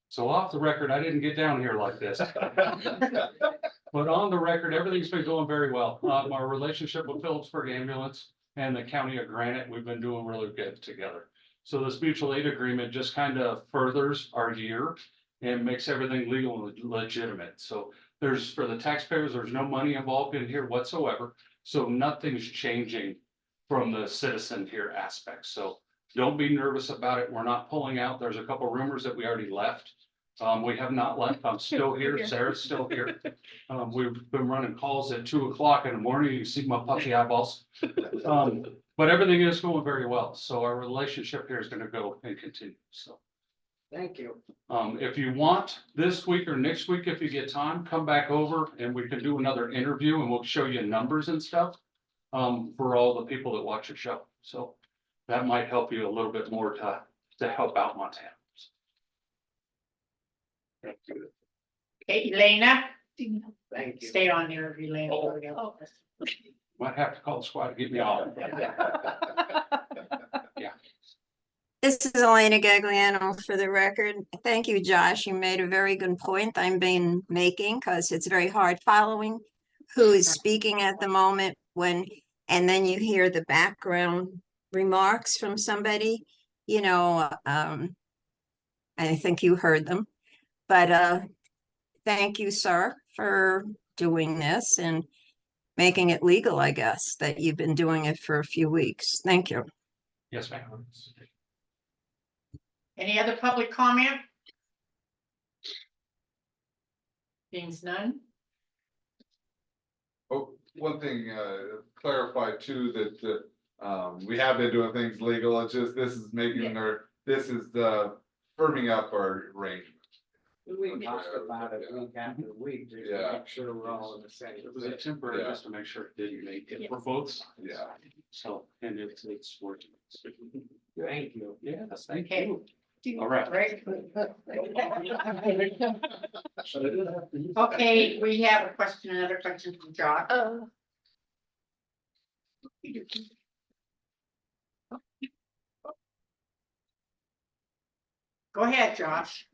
So off the record, I didn't get down here like this. But on the record, everything's been going very well. Our relationship with Phillipsburg Ambulance and the County of Granite, we've been doing really good together. So this mutual aid agreement just kind of furthers our year and makes everything legal and legitimate. So there's, for the taxpayers, there's no money involved in here whatsoever. So nothing's changing from the citizen here aspect. So don't be nervous about it. We're not pulling out. There's a couple rumors that we already left. We have not left. I'm still here. Sarah's still here. We've been running calls at 2 o'clock in the morning. You see my puffy eyeballs. But everything is going very well. So our relationship here is going to go and continue. So. Thank you. If you want this week or next week, if you get time, come back over and we can do another interview and we'll show you numbers and stuff. For all the people that watch the show. So that might help you a little bit more to help out Montana. Thank you. Okay, Elena, Thank you. stay on there, Elena. Oh. Might have to call the squad to get me off. This is Elena Gagliano for the record. Thank you, Josh. You made a very good point I'm been making because it's very hard following who is speaking at the moment and then you hear the background remarks from somebody, I think you heard them. But thank you, sir, for doing this and making it legal, I guess, that you've been doing it for a few weeks. Thank you. Yes, ma'am. Any other public comment? Seems none. Oh, one thing, clarify too, that, we have been doing things legal, it's just, this is making this is firming up our arrangement. We talked about it week after week, just to Yeah. make sure we're all in the same. It was a temporary Yeah. just to make sure it didn't make it for both sides. Yeah. So, and it's working. Thank you. Yes, thank Okay. you. All right. Right. Okay, we have a question, another question from Josh. Go ahead, Josh.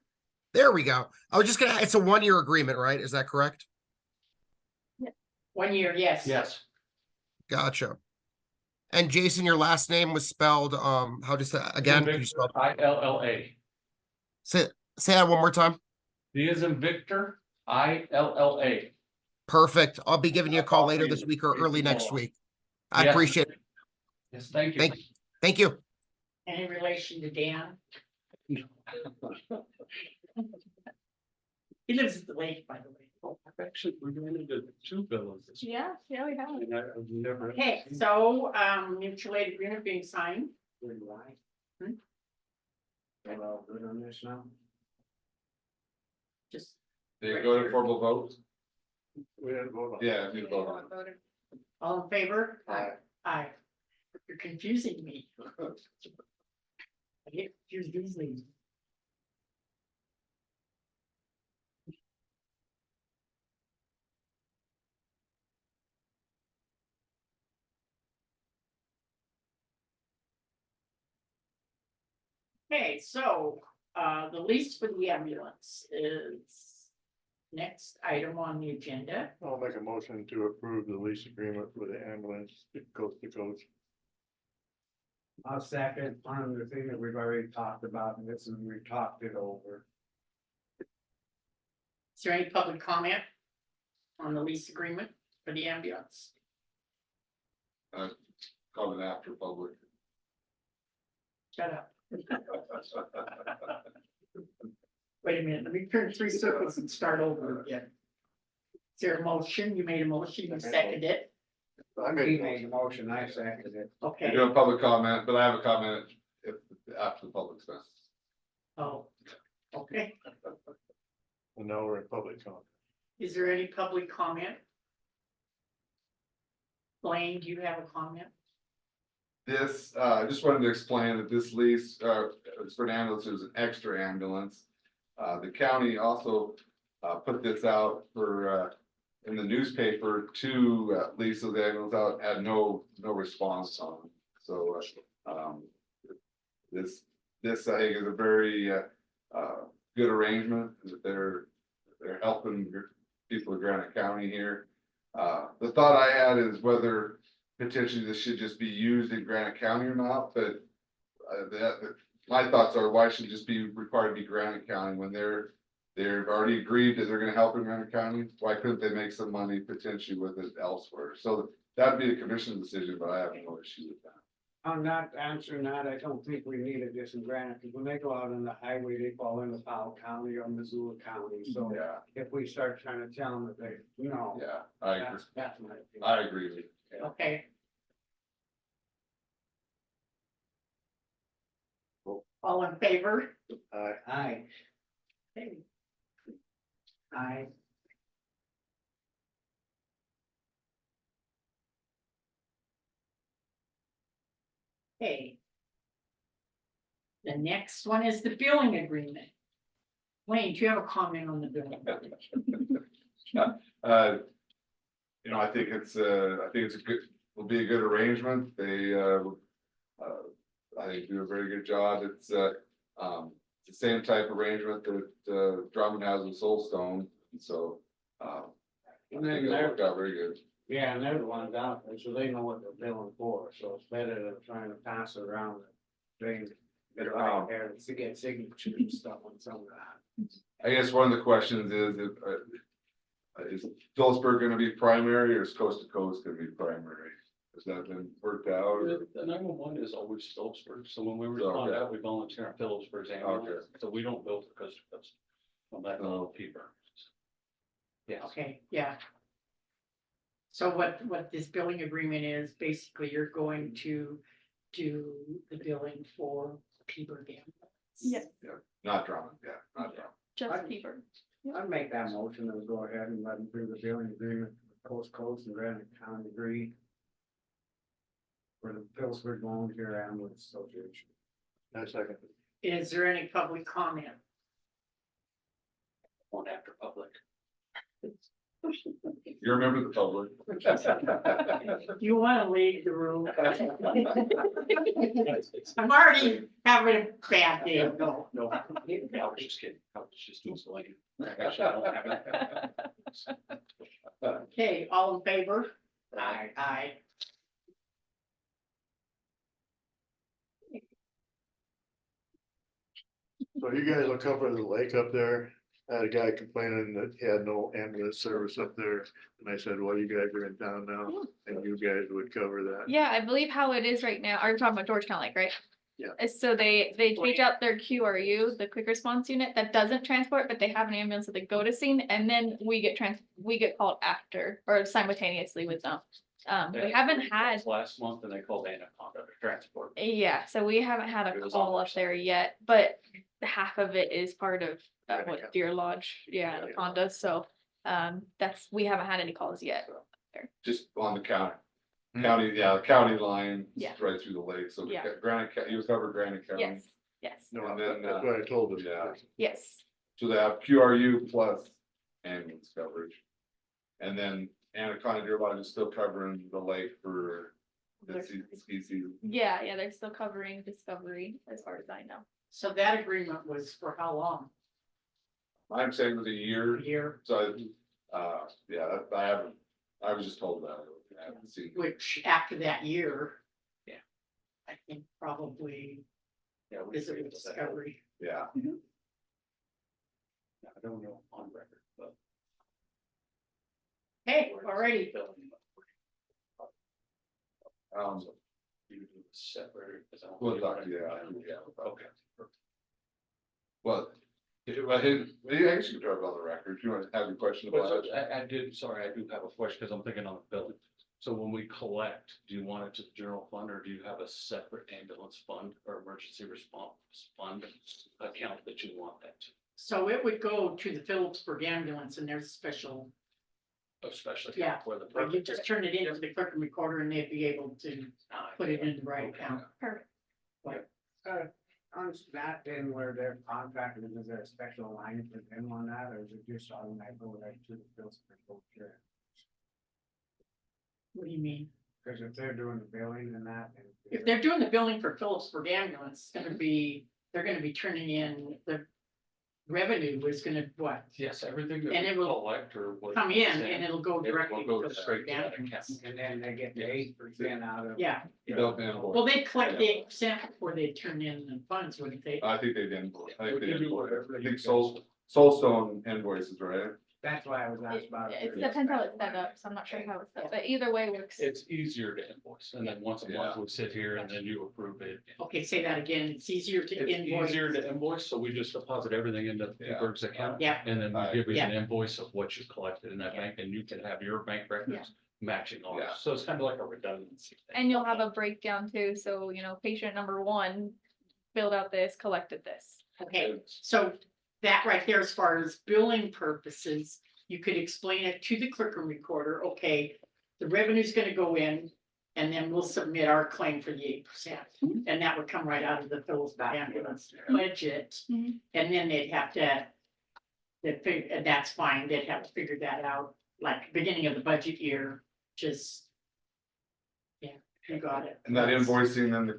There we go. I was just it's a 1-year agreement, right? Is that correct? 1 year, yes. Yes. Gotcha. And Jason, your last name was spelled, how does that again? Could you spell ILLA. say that one more time? V as in Victor, ILLA. Perfect. I'll be giving you a call I'll later be- this week or please early next follow. week. I Yes. appreciate it. Yes, thank you. Thank you. Any relation to Dan? He lives at the lake, by the way. Actually, we're going into two bills. Yeah, we have. And I've never. Okay, so, mutual aid agreement being signed. Why? Hmm? We're all good on this now? Just. They go to formal vote? We had to vote on. it. Yeah, need to vote on it. All in favor? Aye. Aye. You're confusing me. I get confused easily. Okay, so, the lease for the ambulance is next item on the agenda. I'll make a motion to approve the lease agreement for the ambulance coast to coast. I'll second on the thing that we've already talked about, and this, and we've talked it over. Is there any public comment on the lease agreement for the ambulance? Coming after public. Shut up. Wait a minute, let me turn 3 circles and start over again. Is there a motion? You made a motion, you seconded it. I He made, made a motion, I seconded it. We're Okay, doing public comment, but I have a comment if, after the public stuff. oh, okay. and now we're in public comment. Is there any public comment? Blaine, do you have a comment? This, I just wanted to explain that this lease, is for an ambulance, is an extra ambulance. The county also, put this out for, in the newspaper to, lease the ambulance out, had no response on it. So, this I think is a very, good arrangement, that they're helping people of Granite County here. The thought I had is whether potentially this should just be used in Granite County or not, but my thoughts are, why should it just be required to be Granite County when they've already agreed that they're gonna help in Granite County? Why couldn't they make some money potentially with it elsewhere? So that'd be a commission decision, but I have no issue with that. I'm not answering that, I don't think we need it just in Granite, because when they go out on the highway, they fall into Powell County or Missoula County, so. Yeah, If we start trying to tell them that they, no. yeah, I agree. That's my opinion. I agree with you. Okay. All in favor? Aye. Okay. Aye. Okay. The next one is the billing agreement. Wayne, do you have a comment on the billing? I think it's a good, will be a good arrangement. They, I think do a very good job. It's the same type of arrangement that, Drummond has with Soulstone, and so, I And think then it they're, worked out very good. yeah, and they're the ones out there, so they know what they're billing for, so it's better than trying to pass it around. They better out there to get signatures and stuff on some of that. I guess one of the questions is Phillipsburg gonna be primary or is Coast to Coast gonna be primary? Has that been worked out? Or- The 911 is always Phillipsburg, so when we Okay. respond out, we volunteer on Phillipsburg's ambulance, Okay. so we don't bill for Coast to Coast. On that Oh. people. Yes. Okay, yeah. So what this billing agreement is, basically you're going to do the billing for Peter Gambler. Yes, Not Drummond, yeah, not Drummond. just Peter. I'd make that motion and go ahead and let them do the billing agreement, Coast to Coast and Granite County agree. For the Phillipsburg Volunteer Ambulance Association. I second. Is there any public comment? On after public. You remember the public. You wanna leave the room? I'm already having a bad day. No, I was just kidding. I was just explaining. Actually, I don't have it. Okay, all in favor? Aye. Aye. So you guys will cover the lake up there I had a guy complaining that he had no ambulance service up there, and I said, well, you guys are in town now, and you guys would cover that. Yeah, I believe how it is right now, are you talking about Georgetown Lake, right? Yeah. So they change out their QRU, the quick response unit, that doesn't transport, but they have an ambulance that they go to scene, and then we get called after or simultaneously with them. We haven't had, Last month and they called Anaconda to transport. yeah, so we haven't had a It was on call our up there side. yet, but half of it is part of Anaconda. what Deer Lodge, yeah, Yeah. Anaconda, so we haven't had any calls yet. Just on the county. County, yeah, the county line, Yeah. right through the lake, so Yeah. Granite, you covered Granite County. Yes, yes, No, And then, that's what I told him. yeah. yes. So they have QRU plus ambulance coverage. And then Anaconda Deer Lodge is still covering the lake for the ski season. Yeah, they're still covering Discovery as far as I know. So that agreement was for how long? I'm saying it was a year, A year, so, yeah, I was just told that. I haven't seen. which after that year. Yeah. I think probably Yeah. we visit agreed with to that. Discovery. Yeah, I don't know on record, but. Hey, already, You do it separate. 'cause I don't We'll think talk, we're- yeah. Okay. well, I guess you can drive it on the record, if you want to have a question about it. I did, sorry, I do have a question, because I'm thinking on the billing. So when we collect, do you want it to the general fund, or do you have a separate ambulance fund or emergency response fund account that you want that to? so it would go to the Phillipsburg ambulance and there's a special, Especially Yeah, for the. like you just turn it into the clerk and recorder and they'd be able to put it in the right account. Perfect. On that then where they're contracted, is there a special line for them on that, or is it just automatic go right to the bills for both care? What do you mean? Cause if they're doing the billing and that. and- If they're doing the billing for Phillipsburg ambulance, it's gonna be, they're gonna be turning in the revenue is gonna, what, Yes, everything that And we it will collect or what. come in and it'll go It will directly go to the straight to that ambulance. account. And then they get the 8% out of. Yeah, Built invoice. well, they collect the 8% before they turn in the funds, wouldn't they? I think they did, I think they We can did, do whatever I you think guys- Soulstone invoices, right? That's why I was asked about. It depends how it's set up, so I'm not sure how it's set, but either way works. It's easier to invoice, and then once a month we sit here and then you approve it. Okay, say that again, it's easier to It's invoice. easier to invoice, so we just deposit everything into Yeah. Berg's account. Yeah. And then we Alright. give you an Yeah. invoice of what you collected in that bank, and you can have your bank records matching ours, Yeah. so it's kind of like a redundancy thing. And you'll have a breakdown too, so patient number one filled out this, collected this. Okay, so that right there, as far as billing purposes, you could explain it to the clerk and recorder, okay, the revenue's gonna go in. And then we'll submit our claim for the 8%, and that would come right out of the Phillipsburg ambulance budget. Mhm. And then they'd have to. And that's fine, they'd have to figure that out, like beginning of the budget year, just. Yeah, you got it. And that invoicing, then the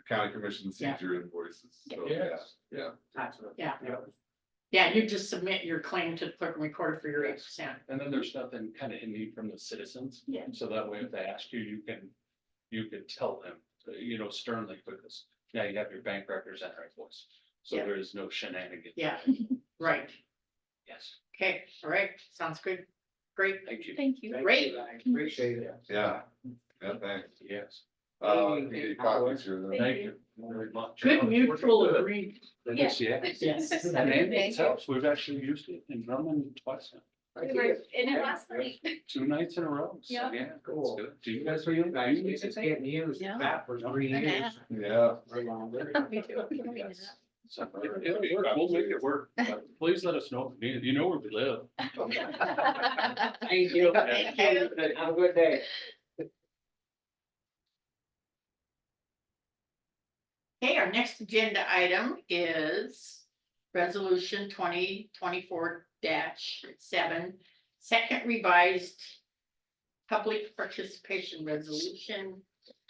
county commission Yeah. sees your invoices, so, Yes. yeah. That's what. Yeah. Yeah, you just submit your claim to the clerk and recorder for your 8%. And then there's nothing kind of in need from the citizens. Yeah. So that way, if they ask you, you can tell them, sternly, because now you have your bank records and our invoice. So Yeah. there is no shenanigans. Yeah. Right, Yes, okay, all right, sounds good, great. thank you. Thank you. Great. I appreciate it. Yeah, yeah, thanks. Yes, You get copies here then. thank you very much. Good mutual agreement. Yes, yes. Yes. And ambulance helps, we've actually used it in Drummond twice now. We were in it last night. 2 nights in a row. So, Yeah. Yeah, Cool. it's good. Do you guys? Nice, it's getting used, Yeah. that for 3 years Yeah. or longer. Me too. Yes. So, we'll make it work. But please let us know. You know where we live. Thank you. Thank you. Have a good day. Okay, our next agenda item is resolution 2024-7, second revised public participation resolution,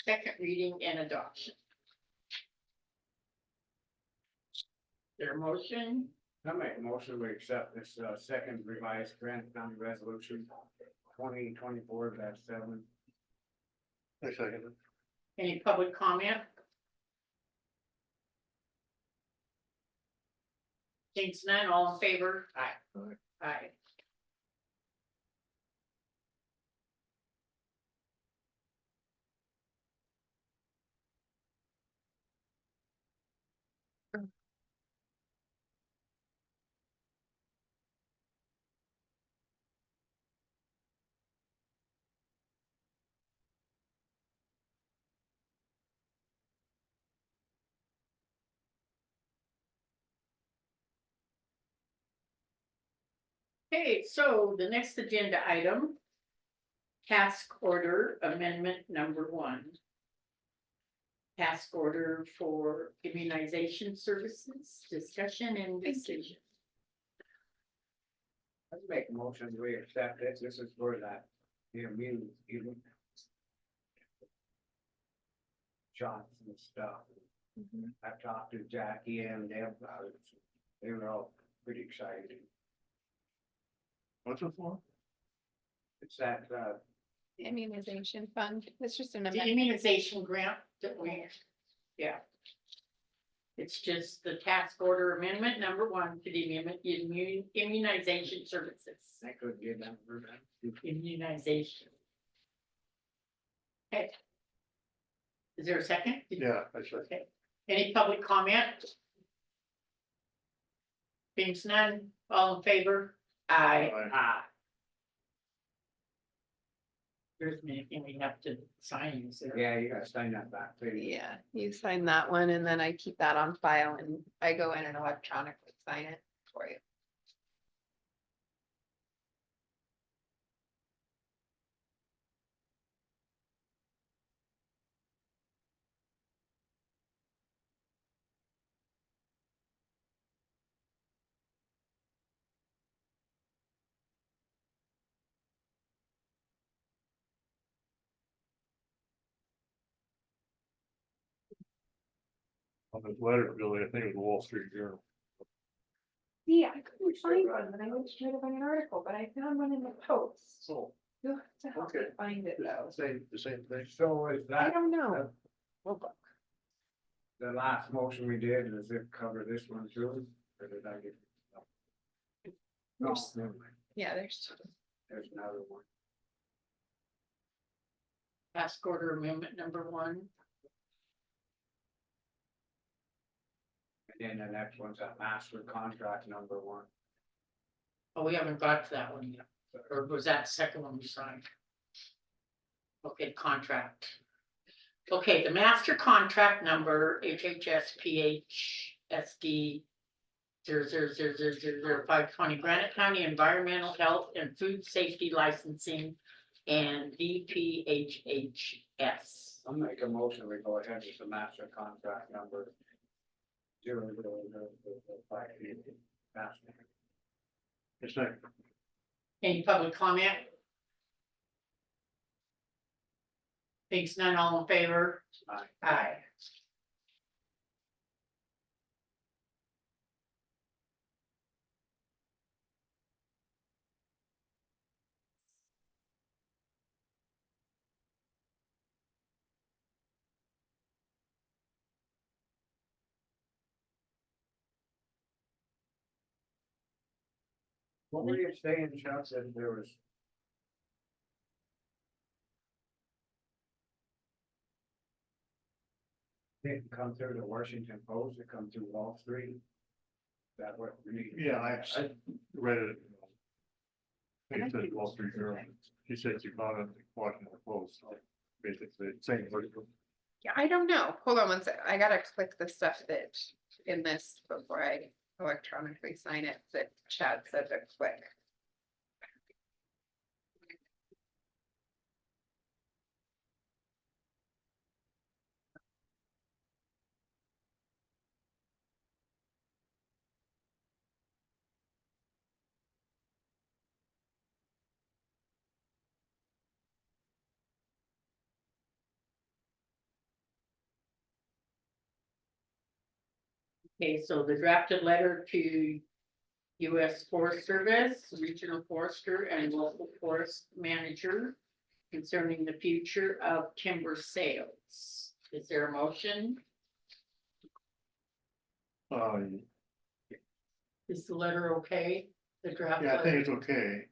second reading and adoption. Their motion, I make a motion to accept this second revised Grant County resolution 2024-7. I second it. any public comment? Thanks, none, all in favor? Aye. Aye. Okay, so the next agenda item. Task order amendment number 1. Task order for immunization services, discussion and decision. Let's make a motion, we accept this, this is for that, the immune, even. Shots and stuff. I talked to Jackie and them about it, they were all pretty excited. What's it for? It's that, Immunization fund, it's just an The amendment. immunization grant that we, yeah. It's just the task order amendment number 1 to the immunization services. I could get them for that. Immunization. Okay. Is there a second? Yeah, I said. Okay, any public comment? Being none, all in favor? Aye. Aye. Aye. There's anything we have to sign, is there? Yeah, you gotta sign that back, please. Yeah, you sign that one and then I keep that on file and I go in and electronically sign it for you. On this letter, Billy, I think it was Wall Street Journal. Yeah, I couldn't find one, and I went to try to find an article, but I found one in the post. So, You'll have to help me Okay. find it though. the same thing. So is I that don't know. Hold on. the last motion we did, does it cover this one too? Or did I get? No, There's- never mind. Yeah, there's. There's another one. Task order amendment number 1. And then the next one's that master contract number 1. Oh, we haven't got to that one yet, or was that the second one we signed? Okay, contract. Okay, the master contract number HHSPHSD 0000520 Granite County Environmental Health and Food Safety Licensing and DPHHS. I'll make a motion, we go ahead with the master contract number. 00005. Master. It's like, Any public comment? Thanks, none, all in favor? Aye. Aye. What were you saying, Chuck, that there was? Didn't come through the Washington Post, it come through Wall Street. Is that what we need? yeah, I read it. I think it said Wall Street Journal. She said she found it in Washington Post, so basically, same vertical. Yeah, I don't know. Hold on one sec. I gotta click the stuff that in this before I electronically sign it that Chad said to click. Okay, so the drafted letter to US Forest Service, Regional Forester and Local Forest Manager concerning the future of timber sales. Is there a motion? Is the letter okay? The draft Yeah, I think letter? it's okay.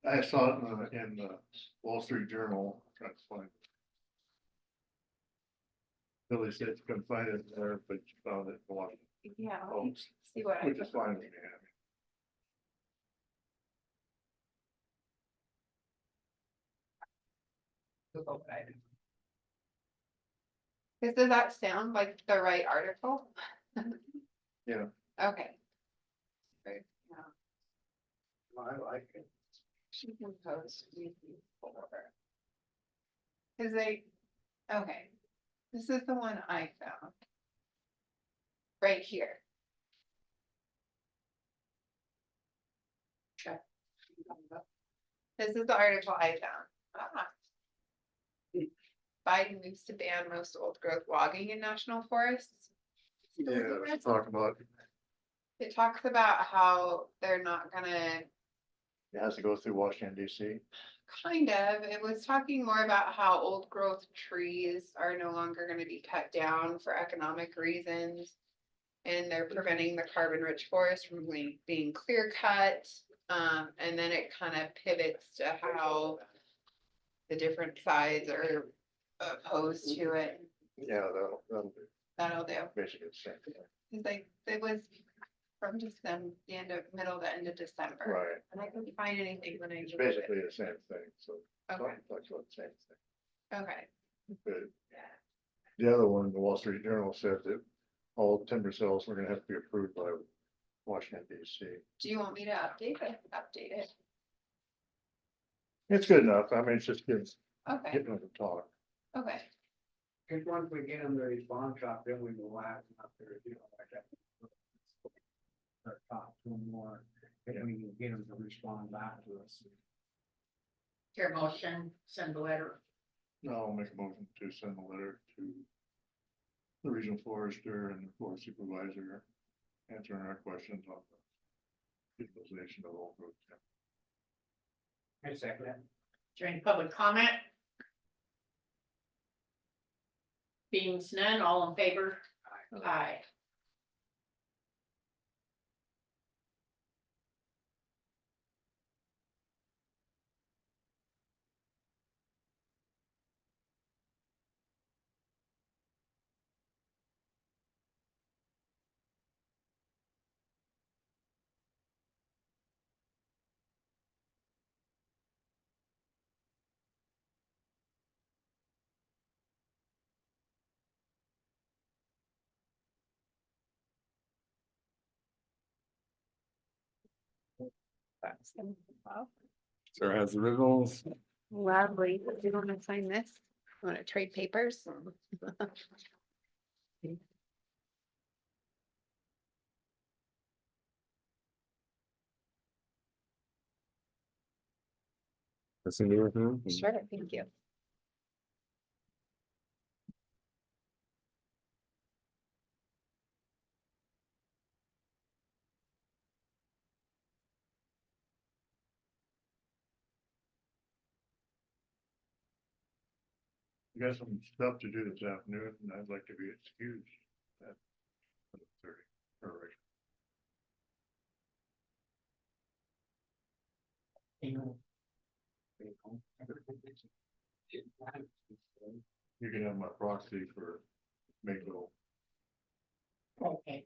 I saw it in the Wall Street Journal, trying to find. Billy said you couldn't find it there, but you found it in Washington Yeah, let me Post, see what I. which is fine with me. Does that sound like the right article? Yeah. Okay. Right, yeah. I like it. She can post with you for. Cause okay, this is the one I found. Right here. Okay. This is the article I found. Ah. Biden moves to ban most old growth logging in national forests. Yeah, let's talk about, It talks about how they're not gonna, it has to go through Washington DC. kind of, it was talking more about how old growth trees are no longer gonna be cut down for economic reasons. And they're preventing the carbon rich forest from being clear cut. And then it kind of pivots to how the different sides are opposed to it. Yeah, that'll be That'll do. basically the same thing. Cause like, it was from December, middle to end of December. Right, And I couldn't find anything when I. it's looked at it. basically the same thing, so. Okay, Talks about the same thing. okay. But the other one, the Wall Street Journal said that all timber sales were gonna have to be approved by Washington DC. Do you want me to update it? Update it? It's good enough. I mean, it's just getting Okay, them to talk. okay. Cause once we get them to respond shop, then we go out up there, you know, like that. Or talk to them more, and we can get them to respond back to us. Your motion, send the letter. I'll make a motion to send a letter to the regional forester and the forest supervisor, answering our questions on the utilization of old growth timber. I second that. Is there any public comment? Being none, all in favor? Aye. Sarah has the originals. Lovely. Do you want to sign this? Want to trade papers? Sure, thank you. We got some stuff to do this afternoon, and I'd like to be excused. At 30, or right. You can have my proxy for Mayville. Okay.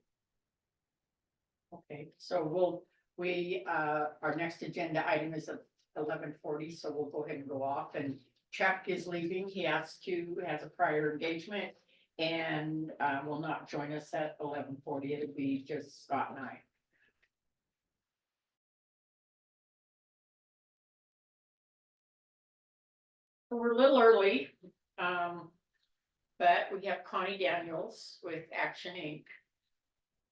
Okay, so our next agenda item is at 11:40, so we'll go ahead and go off, and Chuck is leaving. He has a prior engagement. And will not join us at 11:40. It'll be just Scott and I. We're a little early, but we have Connie Daniels with Action Inc.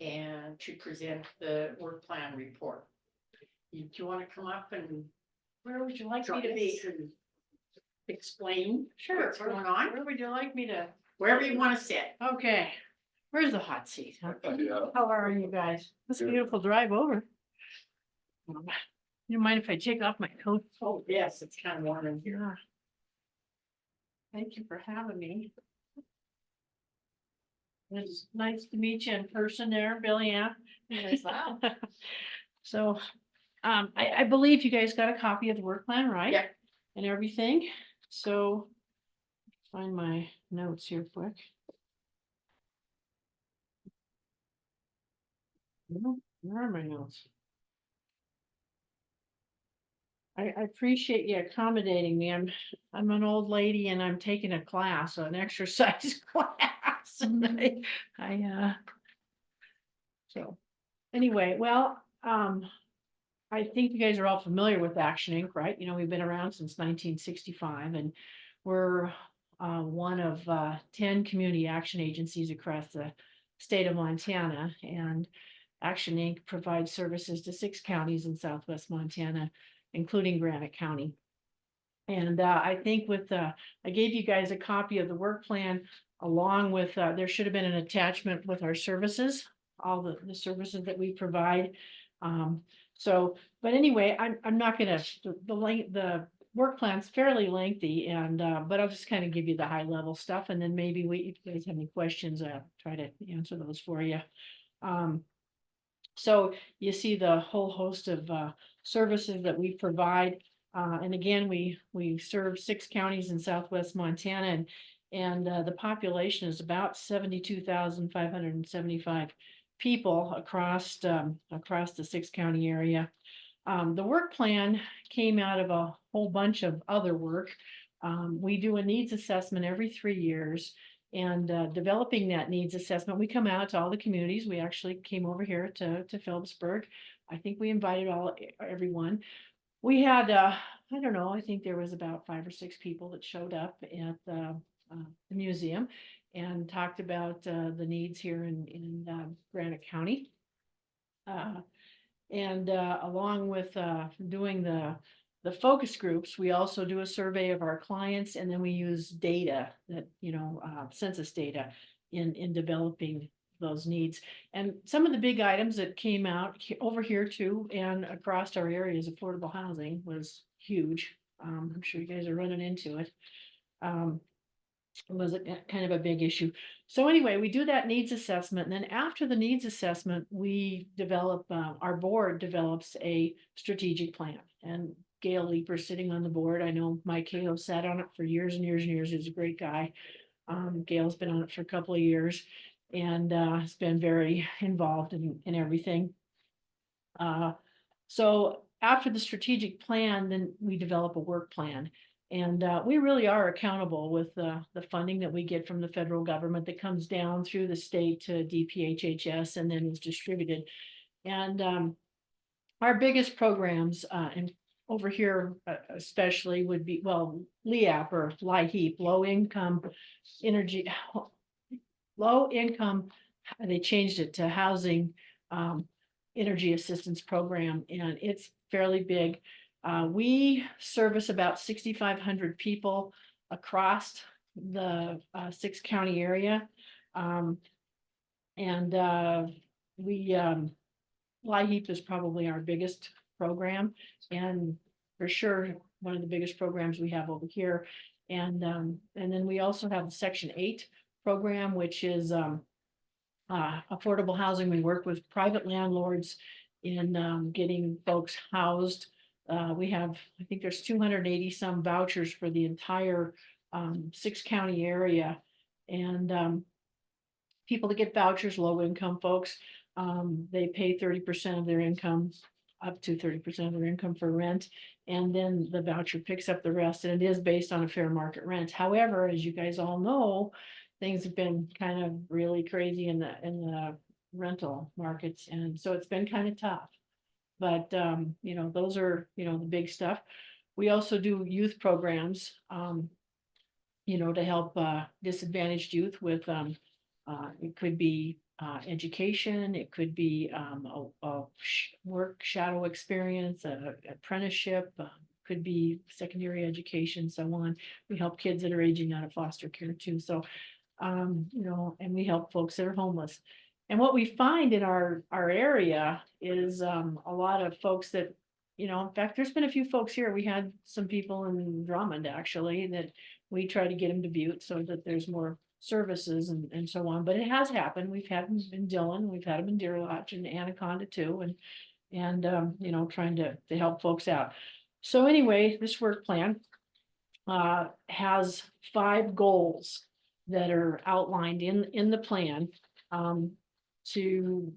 And to present the work plan report. Do you want to come up and where would you like me to be? Explain what's going on? Where would you like me to? Wherever you want to sit. Okay, where's the hot seat? Yeah. How are you guys? It's a Good. beautiful drive over. You mind if I take off my coat? Oh, yes, it's kind of warm in here. Yeah. Thank you for having me. It's nice to meet you in person there, Billy Ann. As well. So, I believe you guys got a copy of the work plan, right? Yeah. And everything, so. Find my notes here quick. Where are my notes? I appreciate you accommodating me. I'm an old lady and I'm taking a class, an exercise class. And so, anyway, well, I think you guys are all familiar with Action Inc., right? You know, we've been around since 1965 and we're one of 10 community action agencies across the state of Montana. And Action Inc. provides services to 6 counties in southwest Montana, including Granite County. And I think with, I gave you guys a copy of the work plan along with, there should have been an attachment with our services, all the services that we provide. So, but anyway, I'm not gonna, the work plan's fairly lengthy and, but I'll just kind of give you the high level stuff and then maybe if you guys have any questions, try to answer those for you. So you see the whole host of services that we provide. And again, we serve 6 counties in southwest Montana and the population is about 72,575 people across the 6 county area. The work plan came out of a whole bunch of other work. We do a needs assessment every 3 years. And developing that needs assessment, we come out to all the communities. We actually came over here to Phillipsburg. I think we invited everyone. We had, I don't know, I think there was about 5 or 6 people that showed up at the museum and talked about the needs here in Granite County. And along with doing the focus groups, we also do a survey of our clients and then we use data that, census data in developing those needs. And some of the big items that came out over here too, and across our areas, affordable housing was huge. I'm sure you guys are running into it. It was kind of a big issue. So anyway, we do that needs assessment. And then after the needs assessment, we develop, our board develops a strategic plan. And Gail Leeper sitting on the board. I know Mike Cahill sat on it for years and years and years. He's a great guy. Gail's been on it for a couple of years and has been very involved in everything. So after the strategic plan, then we develop a work plan. And we really are accountable with the funding that we get from the federal government that comes down through the state to DPHHS and then is distributed. And our biggest programs, and over here especially would be, well, LEAP or LIHEAP, low income, they changed it to housing energy assistance program, and it's fairly big. We service about 6,500 people across the 6 county area. LIHEAP is probably our biggest program and for sure one of the biggest programs we have over here. And then we also have the Section 8 program, which is affordable housing. We work with private landlords in getting folks housed. We have, I think there's 280 some vouchers for the entire 6 county area. And people that get vouchers, low income folks, they pay 30% of their income, up to 30% of their income for rent. And then the voucher picks up the rest, and it is based on a fair market rent. However, as you guys all know, things have been kind of really crazy in the rental markets. And so it's been kind of tough. But, those are, the big stuff. We also do youth programs, to help disadvantaged youth with, it could be education, it could be a work shadow experience, an apprenticeship, could be secondary education, so on. We help kids that are aging out of foster care too. So, and we help folks that are homeless. And what we find in our area is a lot of folks that, in fact, there's been a few folks here. We had some people in Drummond actually that we try to get them to Butte so that there's more services and so on, but it has happened. We've had them in Dillon, we've had them in Deer Lodge and Anaconda too, and you know, trying to help folks out. So anyway, this work plan has 5 goals that are outlined in the plan, to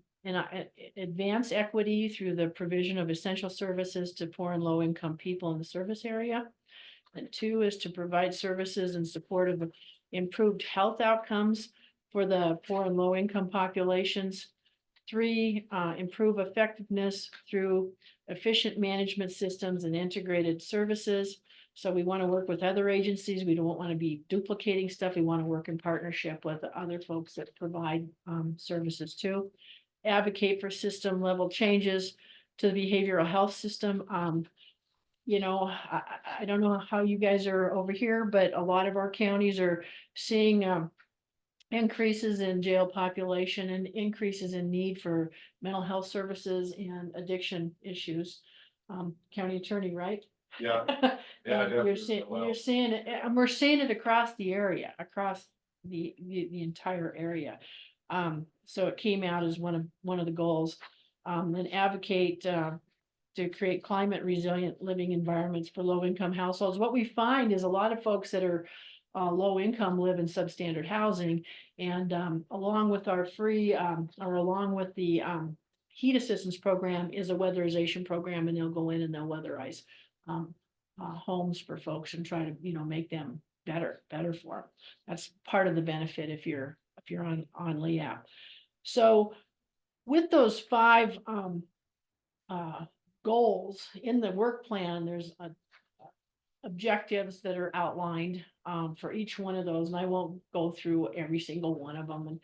advance equity through the provision of essential services to poor and low income people in the service area. And 2 is to provide services in support of improved health outcomes for the poor and low income populations. 3, improve effectiveness through efficient management systems and integrated services. So we want to work with other agencies. We don't want to be duplicating stuff. We want to work in partnership with other folks that provide services too. Advocate for system level changes to the behavioral health system. You know, I don't know how you guys are over here, but a lot of our counties are seeing increases in jail population and increases in need for mental health services and addiction issues. County attorney, right? Yeah. And you're seeing it, and we're seeing it across the area, across the entire area. So it came out as one of the goals, and advocate to create climate resilient living environments for low income households. What we find is a lot of folks that are low income live in substandard housing, and along with our free or along with the heat assistance program is a weatherization program, and they'll go in and they'll weatherize homes for folks and try to, you know, make them better for them. That's part of the benefit if you're on LEAP. So with those 5 goals in the work plan, there's objectives that are outlined for each one of those, and I won't go through every single one of them.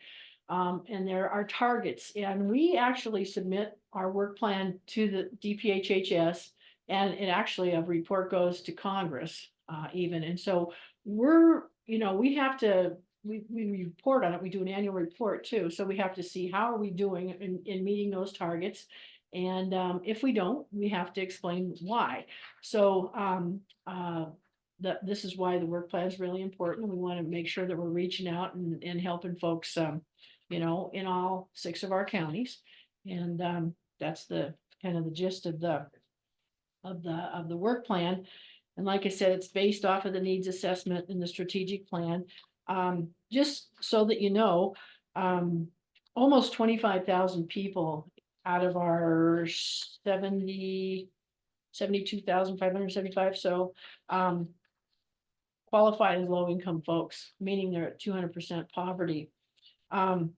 And there are targets, and we actually submit our work plan to the DPHHS, and it actually a report goes to Congress even. And so we're, you know, we have to, we report on it. We do an annual report too. So we have to see how are we doing in meeting those targets. And if we don't, we have to explain why. So this is why the work plan is really important. We want to make sure that we're reaching out and helping folks, you know, in all 6 of our counties. And that's the kind of the gist of the work plan. And like I said, it's based off of the needs assessment and the strategic plan. Just so that you know, almost 25,000 people out of our 72,575 so qualify as low income folks, meaning they're at 200% poverty. Of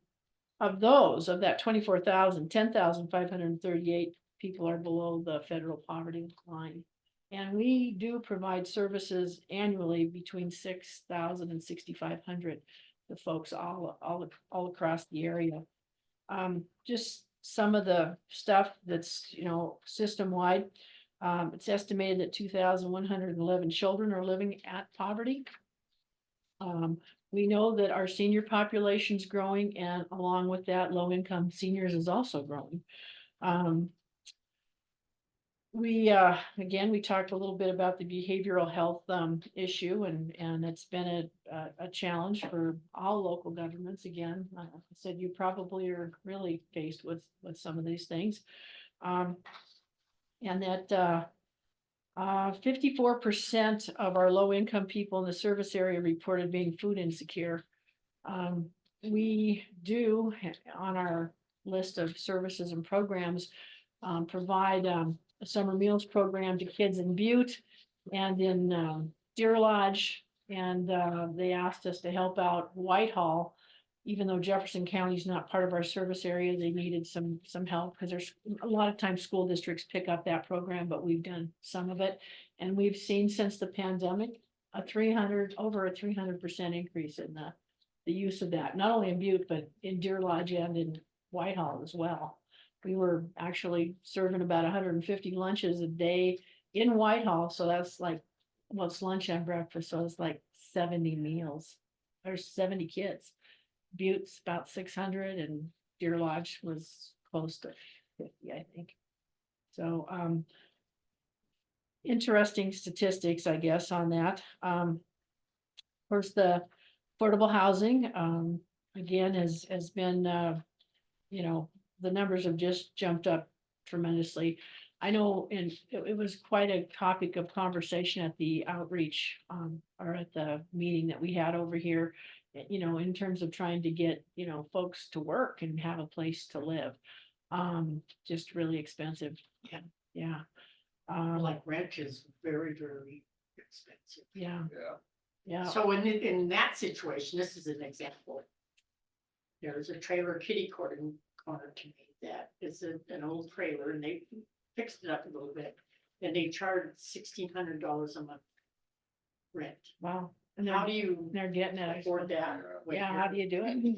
that 24,000, 10,538 people are below the federal poverty line. And we do provide services annually between 6,000 and 6,500 to folks all across the area. Just some of the stuff that's, you know, system-wide. It's estimated that 2,111 children are living at poverty. We know that our senior population is growing, and along with that, low-income seniors is also growing. Again, we talked a little bit about the behavioral health issue, and it's been a challenge for all local governments. Again, I said you probably are really faced with some of these things, and that 54% of our low income people in the service area reported being food insecure. We do on our list of services and programs provide a summer meals program to kids in Butte and in Deer Lodge, and they asked us to help out Whitehall. Even though Jefferson County is not part of our service area, they needed some help because there's a lot of times school districts pick up that program, but we've done some of it. And we've seen since the pandemic over a 300% increase in the use of that, not only in Butte, but in Deer Lodge and in Whitehall as well. We were actually serving about 150 lunches a day in Whitehall. So that's like, well, it's lunch and breakfast. So it's like 70 meals. There's 70 kids. Butte's about 600 and Deer Lodge was close to 50, I think. So interesting statistics, I guess, on that. Of course, the affordable housing, again, has been, you know, the numbers have just jumped up tremendously. I know, and it was quite a topic of conversation at the outreach, or at the meeting that we had over here. You know, in terms of trying to get, you know, folks to work and have a place to live. Just really expensive. Yeah. Yeah. Like rent is very, very expensive. Yeah, Yeah. yeah. So in that situation, this is an example. There's a trailer kitty corner to me that is an old trailer and they fixed it up a little bit. And they charge $1,600 a month rent. Wow. And How do you they're getting it. I afford suppose. that? when Yeah, you're- how do you do it?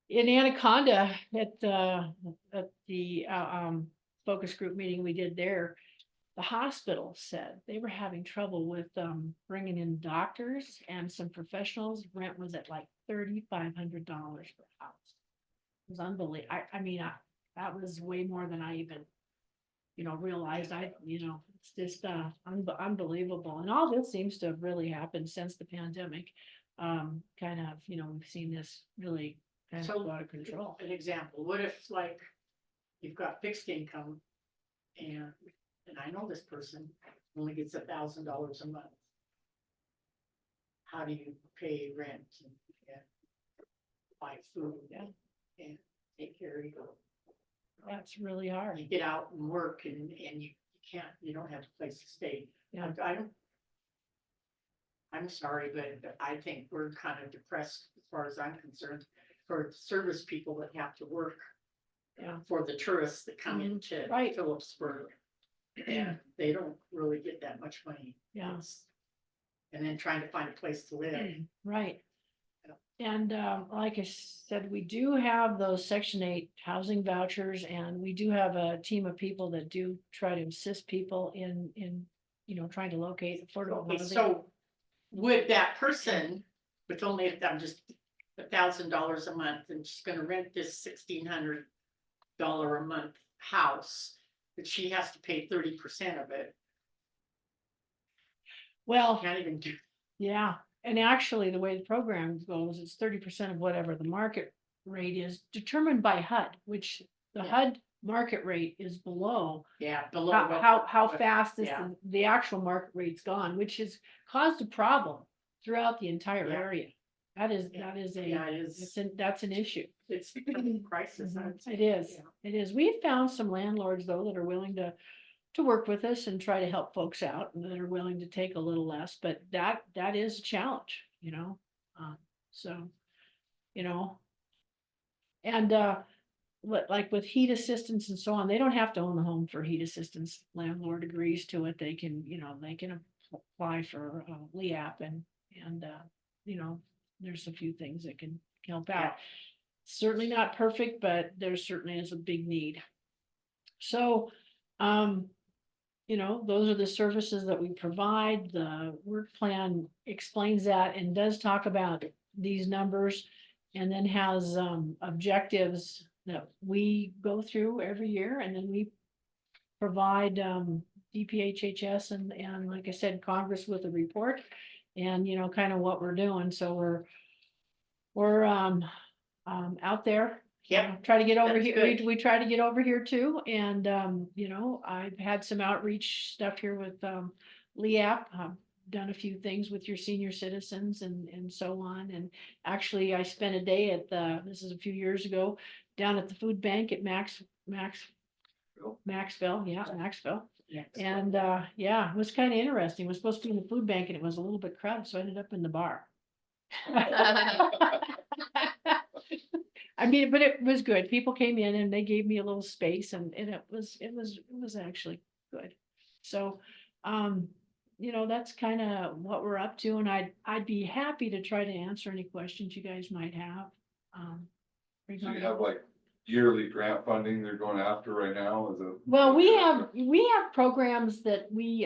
In Anaconda, at the focus group meeting we did there, the hospital said they were having trouble with bringing in doctors and some professionals. Rent was at like $3,500 per house. It was unbelievable. I mean, that was way more than I even, you know, realized. It's just unbelievable. And all this seems to have really happened since the pandemic. Kind of, you know, we've seen this really kind of So, go out of control. An example, what if like you've got fixed income and I know this person only gets $1,000 a month. How do you pay rent and buy food and take care of you? That's really hard. You get out and work and you don't have a place to stay. Yeah. I'm sorry, but I think we're kind of depressed as far as I'm concerned for service people that have to work. Yeah. For the tourists that come Mhm. into Right. Phillipsburg. And they don't really get that much money. Yeah. And then trying to find a place to live. Right. And like I said, we do have those Section 8 housing vouchers, and we do have a team of people that do try to assist people in, you know, trying to locate affordable Okay, housing. so would that person with only, if I'm just $1,000 a month and she's gonna rent this $1,600 a month house, but she has to pay 30% of it, Well, can't even do. yeah, and actually, the way the program goes, it's 30% of whatever the market rate is determined by HUD, which the HUD market rate is below Yeah, below. how fast is yeah. the actual market rate's gone, which has caused a problem throughout the entire Yeah. area. That is Yeah, it is. that's an issue. It's becoming a crisis. I would say. It is, Yeah. it is. We've found some landlords though that are willing to work with us and try to help folks out and that are willing to take a little less, but that is a challenge, you know? So, you know. And like with heat assistance and so on, they don't have to own the home for heat assistance. Landlord agrees to it. They can, you know, they can apply for LEAP and you know, there's a few things that can help out. Yeah. Certainly not perfect, but there certainly is a big need. So, you know, those are the services that we provide. The work plan explains that and does talk about these numbers and then has objectives that we go through every year, and then we provide DPHHS and like I said, Congress with a report and, you know, kind of what we're doing. So we're out there. Yep. Try to get over That's here. good. We try to get over here too. And, you know, I've had some outreach stuff here with LEAP. Done a few things with your senior citizens and so on. And actually I spent a day at this is a few years ago, down at the food bank at Maxville. Yeah, Maxville. Yeah. And yeah, it was kind of interesting. It was supposed to be in the food bank and it was a little bit crowded, so I ended up in the bar. I mean, but it was good. People came in and they gave me a little space and it was actually good. So, you know, that's kind of what we're up to, and I'd be happy to try to answer any questions you guys might have. So you have like yearly grant funding they're going after right now, is it? Well, we have programs that we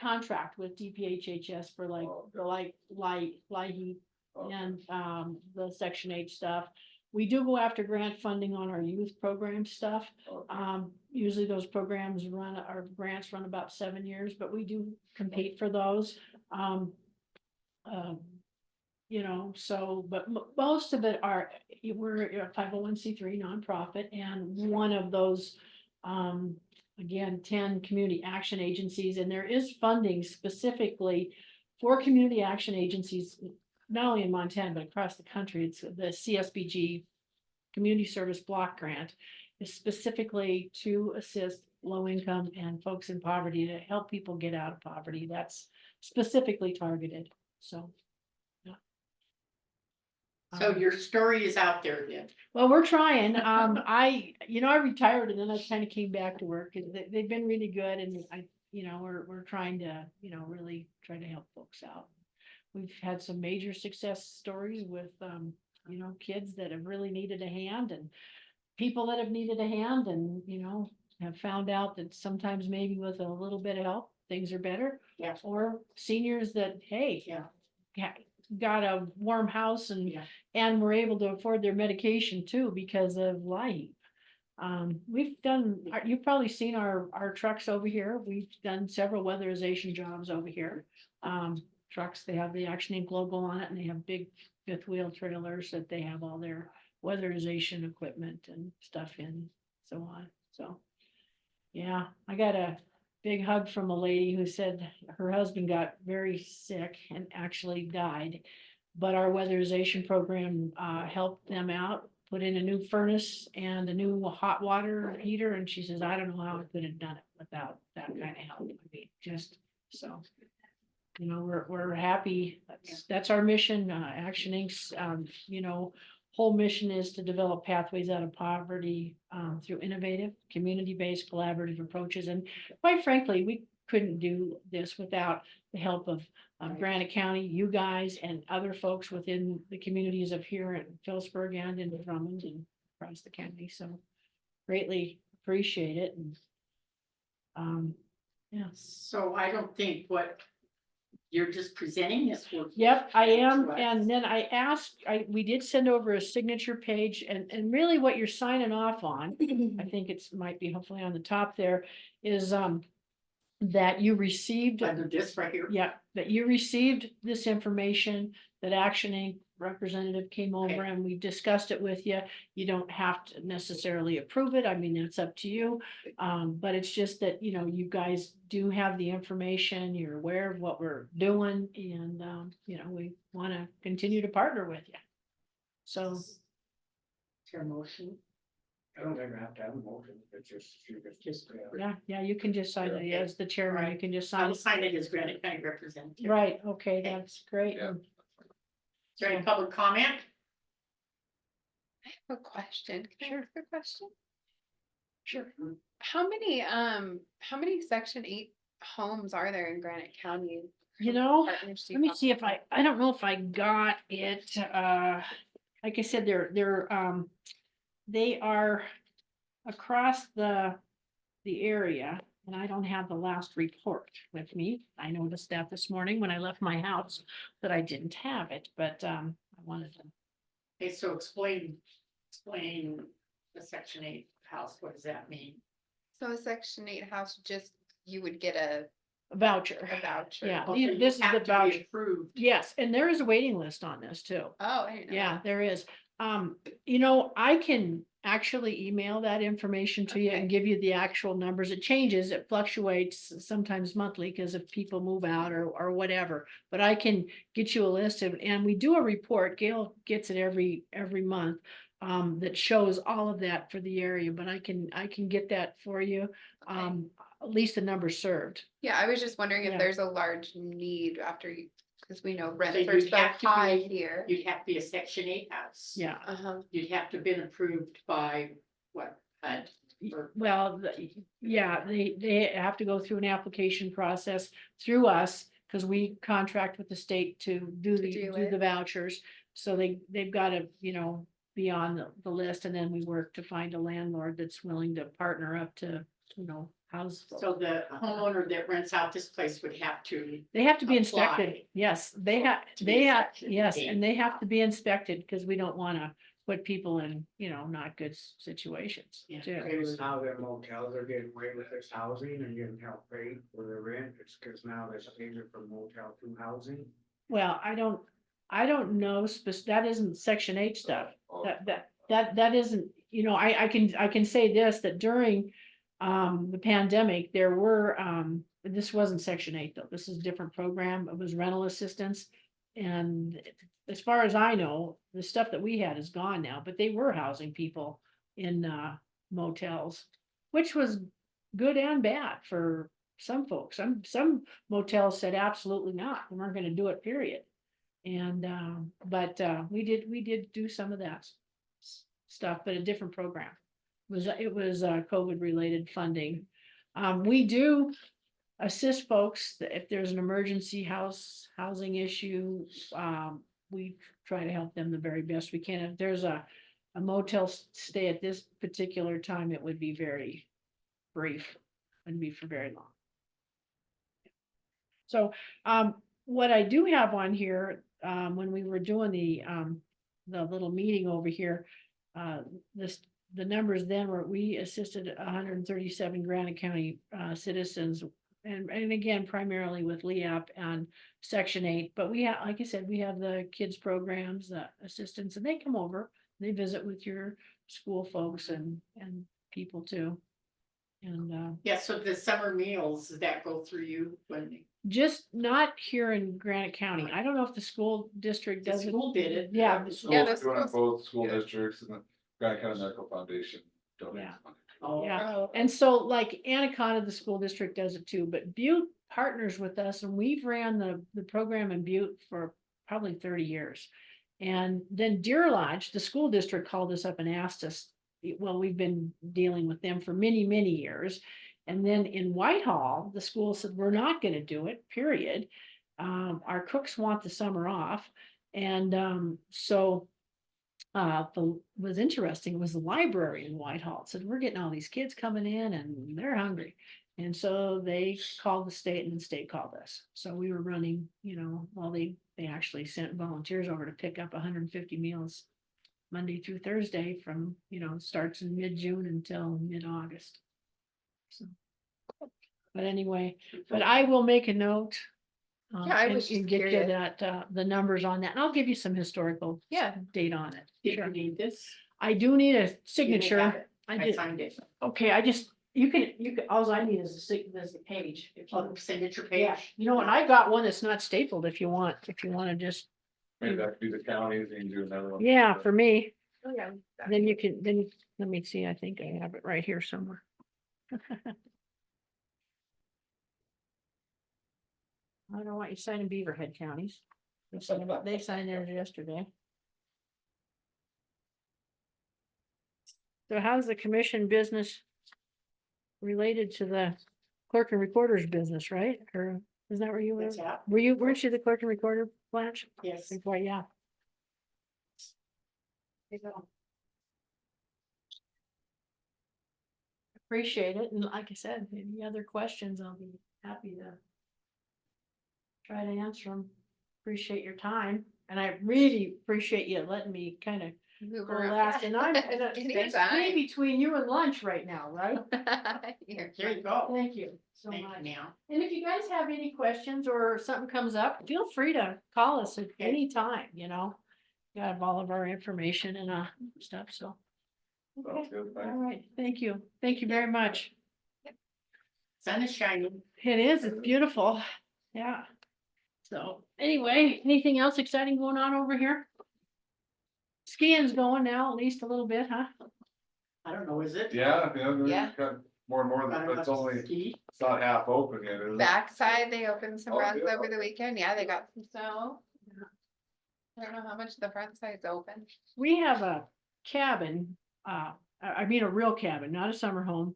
contract with DPHHS for like the LIHEAP and the Section 8 stuff. We do go after grant funding on our youth program stuff. Usually those programs our grants run about 7 years, but we do compete for those. You know, so, but most of it are, we're a 501c3 nonprofit, and one of those, again, 10 community action agencies, and there is funding specifically for community action agencies, not only in Montana, but across the country. It's the CSBG Community Service Block Grant is specifically to assist low income and folks in poverty, to help people get out of poverty. That's specifically targeted, so. So your story is out there then. Well, we're trying. I retired and then I kind of came back to work, and they've been really good, and we're trying to, really try to help folks out. We've had some major success stories with, kids that have really needed a hand, and people that have needed a hand, and, have found out that sometimes maybe with a little bit of help, things are better. Yeah. Or seniors that, hey. Yeah. Got a warm house and Yeah. and were able to afford their medication too because of LIHEAP. We've done, you've probably seen our trucks over here. We've done several weatherization jobs over here. Trucks, they have the Action Inc. logo on it, and they have big fifth wheel trailers that they have all their weatherization equipment and stuff in, so on. So, yeah, I got a big hug from a lady who said her husband got very sick and actually died. But our weatherization program helped them out, put in a new furnace and a new hot water heater. And she says, I don't know how I could have done it without that kind of help. I mean, just so, we're happy. That's our mission. Action Inc.'s, whole mission is to develop pathways out of poverty through innovative, community-based, collaborative approaches. And quite frankly, we couldn't do this without the help of Granite County, you guys, and other folks within the communities of here in Phillipsburg and in Drummond and across the county. So greatly appreciate it. And yeah. So I don't think you're just presenting this work. Yep, I am. to us. And then I asked, we did send over a signature page, and really what you're signing off on, I think might be hopefully on the top there, is that you received. Under this right here. Yeah, that you received this information, that Action Inc. representative came over Okay. and we discussed it with you. You don't have to necessarily approve it. I mean, that's up to you. But it's just that, you guys do have the information, you're aware of what we're doing, and, we want to continue to partner with you. So, Is there a motion? I don't ever have to have a motion, it's just. yeah, you can just sign it as the chairman, you Right. can just sign I'll it. sign it as Granite County representative. Right, okay, that's great. Yeah. Is there any public comment? I have a question. Can I ask a question? Sure. How many Section 8 homes are there in Granite County? Partners do you Let me have? see if I don't know if I got it, like I said, they are across the area, and I don't have the last report with me. I noticed that this morning when I left my house, that I didn't have it, but, I wanted to. Okay, so explain the Section 8 house, what does that mean? So a Section 8 house, just, you would get a Voucher. voucher. Yeah, Okay, you this is have the to be voucher. Approved. Yes, and there is a waiting list on this too. Oh, I didn't know Yeah, that. there is. I can actually email that information to you and Okay. give you the actual numbers. It changes, it fluctuates sometimes monthly because if people move out or whatever. But I can get you a list and we do a report. Gail gets it every month that shows all of that for the area, but I can get that for you. At least the number served. Yeah, I was just wondering Yeah. if there's a large need after you, because we know So rents you'd are so have to be- high here. You'd have to be a Section 8 house. Yeah. Uh-huh. You'd have to have been approved by what? HUD? Or- Well, yeah, they have to go through an application process through us, because we contract with the state to do do the it. vouchers. So they've got to, be on the list, and then we work to find a landlord that's willing to partner up to, house. So the homeowner that rents out this place would have to, They have to be inspected. apply Yes, to be Section yes, 8. and they have to be inspected, because we don't want to put people in, not good situations. Yeah. too. Now that motels are getting away with this housing and getting help paid for their rent, it's because now there's a payment from motel to housing. Well, I don't know, that isn't section 8 stuff. That isn't, you know, I can say this, that during the pandemic, there were, this wasn't section 8 though, this is a different program, it was rental assistance. And as far as I know, the stuff that we had is gone now, but they were housing people in motels, which was good and bad for some folks. Some motels said absolutely not, we weren't gonna do it, period. And, but, we did do some of that stuff, but a different program. It was COVID related funding. We do assist folks that if there's an emergency housing issue. We try to help them the very best we can. If there's a motel stay at this particular time, it would be very brief, wouldn't be for very long. So, what I do have on here, when we were doing the little meeting over here, the numbers then were, we assisted 137 Granite County citizens, and again, primarily with LEAP and Section 8, but we have, like I said, we have the kids programs, the assistants, and they come over, they visit with your school folks and people too. And Yeah, so the summer meals, does that go through you when just not here in Granite County. I don't know if the school district the does it. school did it? Yeah, the Schools Yeah, doing the schools- both school districts and the Granite County Medical Foundation donates Yeah. money. Oh, Yeah. Oh, And so like Anaconda, the school district does it too, but Butte partners with us, and we've ran the program in Butte for probably 30 years. And then Deer Lodge, the school district, called us up and asked us, well, we've been dealing with them for many, many years. And then in Whitehall, the school said, we're not gonna do it, period. Our cooks want the summer off. And so was interesting was the library in Whitehall. It said, we're getting all these kids coming in and they're hungry. And so they called the state, and the state called us. So we were running, you know, well, they actually sent volunteers over to pick up 150 meals Monday through Thursday from, you know, starts in mid-June until mid-August. So, but anyway, but I will make a note. Yeah, I was just Get you curious. that, the numbers on that, and I'll give you some historical Yeah. date on it. did you need this? I do need a You may have signature. it. I I did, signed it. okay, you can, all I need is the page. If you- Oh, the signature Yeah, page. you know, and I got one that's not stapled if you want to just, Maybe that could be the counties, and do another one. yeah, for me, Oh, yeah. then you can, let me see, I think I have it right here somewhere. I don't want you signing Beaverhead counties. They signed theirs yesterday. So how's the commission business related to the clerk and recorder's business, right? Or is that where you were? What's that? Weren't you the clerk and recorder, Blanche? Yes. Before, yeah. Appreciate it. And like I said, any other questions, I'll be happy to try to answer them. Appreciate your time. And I really appreciate you letting me kind of Move go around. last. And I'm in a Anytime. between you and lunch right now, right? Here. There you go. Thank you so Thank much. you now. And if you guys have any questions or something comes up, feel free to call us at Okay. any time, you know. You have all of our information and stuff, so. Sounds Okay, good, all thanks. right, thank you. Thank you very much. Sun is shining. It is, it's beautiful. Yeah. So anyway, anything else exciting going on over here? Skiing's going now, at least a little bit, huh? I don't know, is it? Yeah, Yeah. we've got more and more, I but don't it's know, only, ski? it's not half open yet, is it? Backside, they opened some Oh, runs yeah. over the weekend. Yeah, they got some snow. I don't know how much the front side's open. We have a cabin, I mean, a real cabin, not a summer home,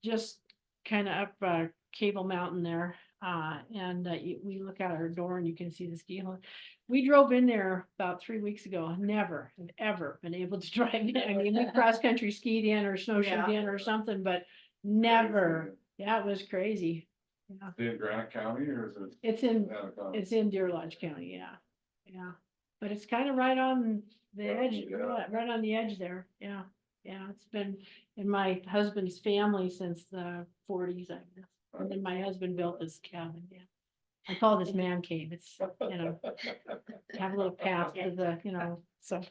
just kind of up Cable Mountain there. We look out our door and you can see the ski hill. We drove in there about 3 weeks ago. Never have ever been able to drive in. I mean, we cross-country skied in or snowshoed in or something, but never. Yeah, it was crazy. Yeah. In Granite County, or is it? It's in, Anaconda? it's in Deer Lodge County, yeah, yeah, but it's kind of right on the edge, Yeah. right on the edge there, yeah. Yeah, it's been in my husband's family since the 40s, I guess, and then my husband built this cabin, yeah. I call this man cave. It's, you know, have a little path to the, you know, so.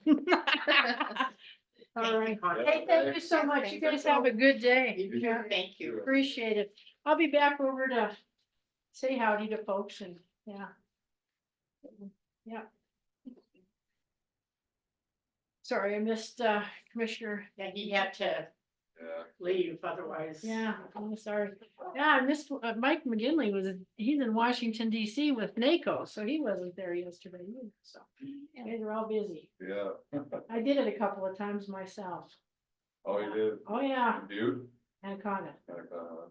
All right. Hey, thank you so much. You guys have a good day. Yeah, Thank you. appreciate it. I'll be back over to say howdy to folks and, yeah. Yeah. Sorry, I missed Commissioner. Yeah, he had to Yeah. leave, otherwise. Yeah, I'm sorry. Yeah, I missed Mike McGinley he's in Washington DC with NACO, so he wasn't there yesterday either, so. They were all busy. Yeah. I did it a couple of times myself. Oh, you did? Oh, yeah, Dude? Anaconda.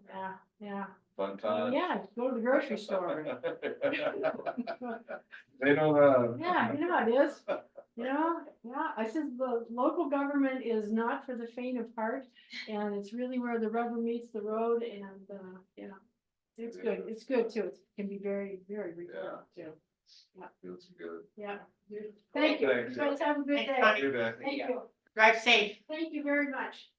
Yeah, yeah. Fun time. Yeah, go to the grocery store. They don't, Yeah, you know how it is. You know, yeah, I said the local government is not for the faint of heart, and it's really where the rubber meets the road, and, yeah. It's good too, it can be very, very rewarding too. Feels good. Yeah. Thank you, you Thanks. guys have a good Thanks, day. Connie. You bet. Thank you, Drive safe. thank you very much.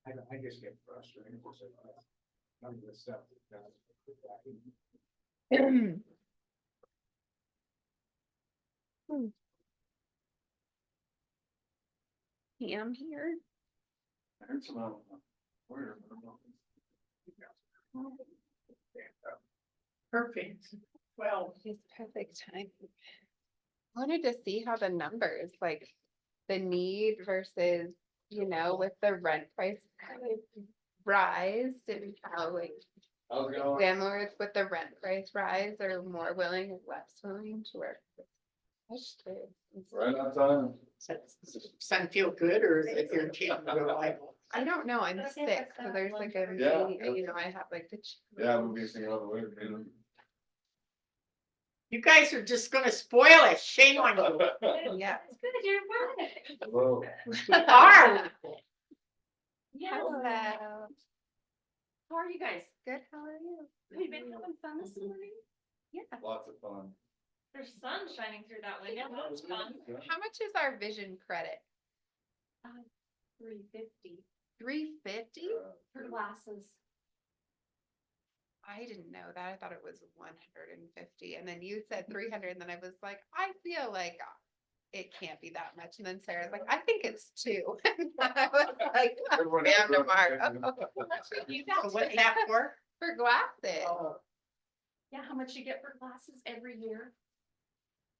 I just get frustrated. with some of the stuff that does. Pam here. I heard some of them. Where? Perfect. Well, It's perfect time. Wanted to see how the numbers, like the need versus, you know, with the rent price kind of rise and how like How's it going? landlords with the rent price rise are more willing or less willing to work. with pushed Right on time. does son feel good or is it irritating to go like? I don't know, I'm sick, so there's like a, Yeah. you know, I have like the. Yeah, we'll be singing all the way. You guys are just gonna spoil it. Shame on you. Yeah. It's good, you're fine. Hello. You are. Yeah. Hello. How are you guys? Good, how are you? Have you been having fun this morning? Yeah. Lots of fun. There's sun shining through that window. That's fun. How much is our vision credit? 350 $350? for glasses. I didn't know that. I thought it was 150. And then you said 300. And then I was like, I feel like it can't be that much. And then Sarah's like, I think it's 2. And I was like, Everyone bam, has their own tomorrow. opinion. Well, that's what you So got. what's that for? For glasses. Oh, Yeah, how much you get for glasses every year?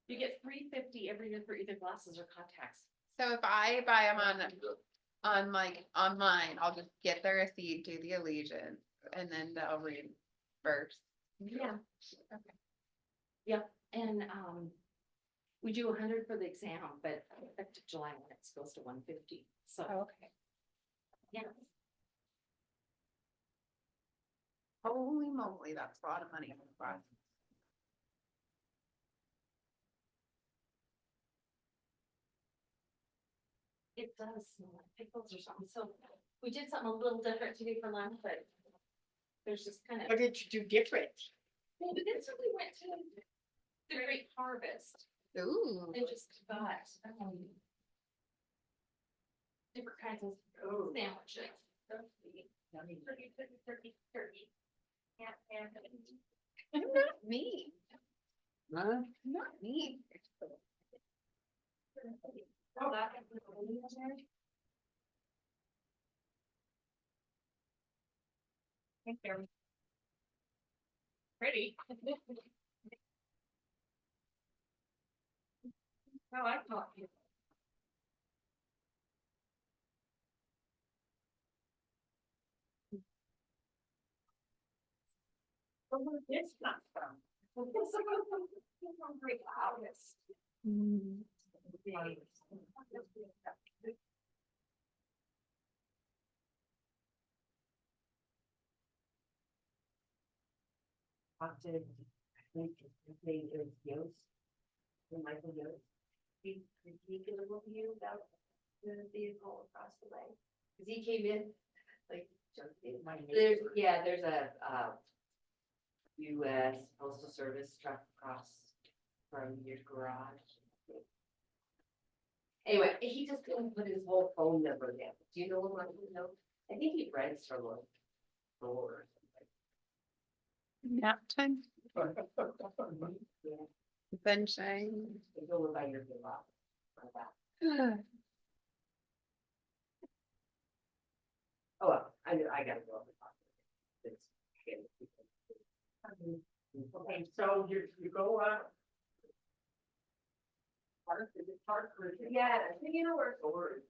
You get $350 every year for either glasses or contacts. So if I buy them on like online, I'll just get the receipt, do the allegiance, and then they'll reimburse. Yeah. Okay. Yep, and we do 100 for the exam, but effective July 1, it goes to 150. So, Okay. yeah. Holy moly, that's a lot of money. for glasses. It does smell like pickles or something, so we did something a little different today for lunch, but there's just kind of. what did you do different? Well, we did, so we went to the Great Harvest Ooh. and just got, different kinds of sandwiches. Turkey. Yeah, Not me. Not me. Pretty. Oh, I thought you. It's not from. Great Harvest. Often, I think his name is Yost, Michael Yost. He a little view about the vehicle across the way. Cause he came in, like, there's, there's a, US Postal Service truck across from your garage. Anyway, he just didn't put his whole phone number down. Do you know what I know? I think he rents from a store. Nap time, Yeah, sunshine. they go by your garage. Like that. Oh, well, I gotta go up and talk. to him. Okay, so you go up. Park, is it park or is it? Yeah, you know where it's over.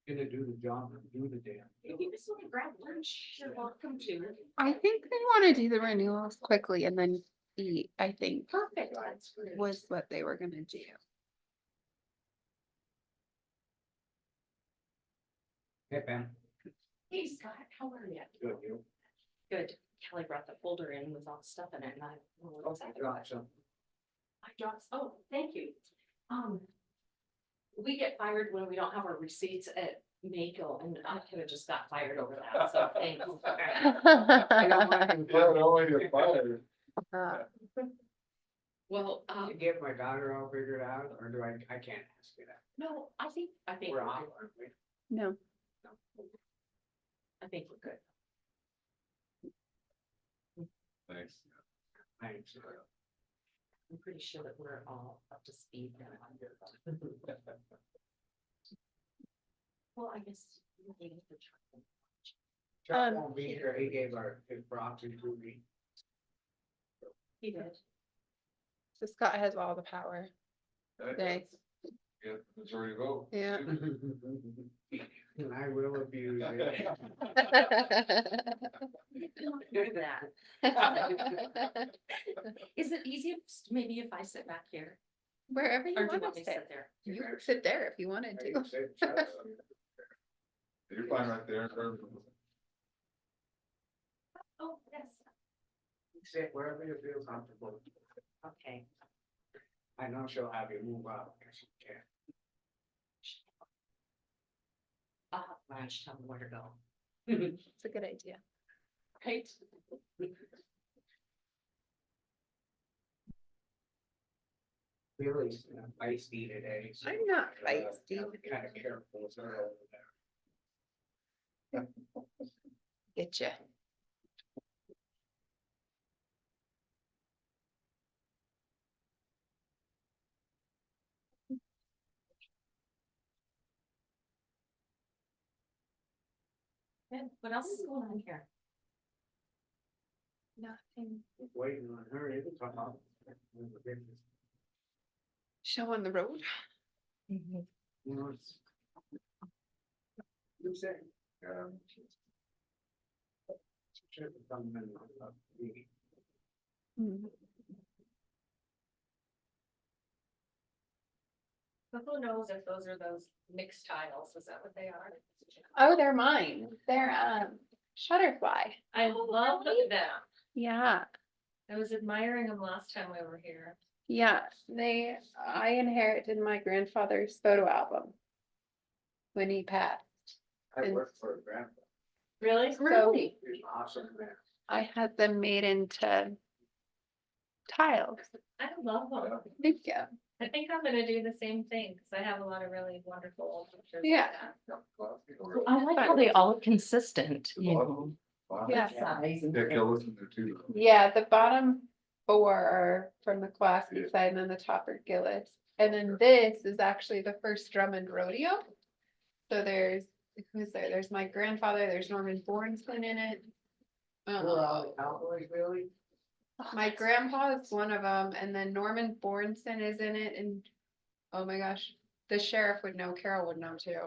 Gonna do the job, do the damn. If you just want to grab lunch, you're welcome to. I think they wanna do the renewals quickly and then eat, I think, Perfect. was what they were gonna do. Hey, Pam. Hey Scott, how are you? Good, you. Good. Kelly brought the folder in with all the stuff in it and I. I dropped, oh, thank you. We get fired when we don't have our receipts at Mako and I could have just got fired over that, so thanks. Well, To get my daughter all figured out, or do I can't ask you that. no, I think We're we're off, good. aren't we? No, I think we're good. Thanks. Thanks. I'm pretty sure that we're all up to speed now. Well, I guess. we're waiting for Chuck. Chuck won't be here, he gave his proxy to me. He did. so Scott has all the power. Thanks. Yeah, that's where you go. Yeah. And I will abuse it. Do that. Is it easy if maybe if I sit back here? Wherever you Or do you want want to me to sit. sit there? You could sit there if you wanted Hey, to. sit, shut up. You're fine right there. Oh, yes. Sit wherever you feel comfortable. Okay. I know she'll have you move out, because she can't. I'll have Blanche tell me where to go. It's a good idea. Right? Really feisty today. so, I'm not feisty. Kind of careful with her over there. Get you. Good. What else is going on here? Nothing. Waiting on her to come up. Show on the road. You know, it's. You say, should come in on the meeting. So who knows if those are those mixed tiles? Is that what they are? Oh, they're mine. They're Shutterfly. I love them. Yeah. I was admiring them last time we were here. Yeah, I inherited my grandfather's photo album when he passed. I And- work for a grandpa. Really? So- He's an awesome man. I had them made into tiles. I love them. Thank you. I think I'm gonna do the same thing, because I have a lot of really wonderful old pictures. Yeah. I like how they all look consistent, you know. Yeah. Size and- Yeah, go listen to too. Yeah, the bottom four are from the Classic side and then the top are Gillis. And then this is actually the first Drummond rodeo. So who's there? There's my grandfather, there's Norman Bornstein in it. We're all the cowboys, really? My grandpa is one of them, and then Norman Bornstein is in it, and oh my gosh, the sheriff would know, Carol would know too.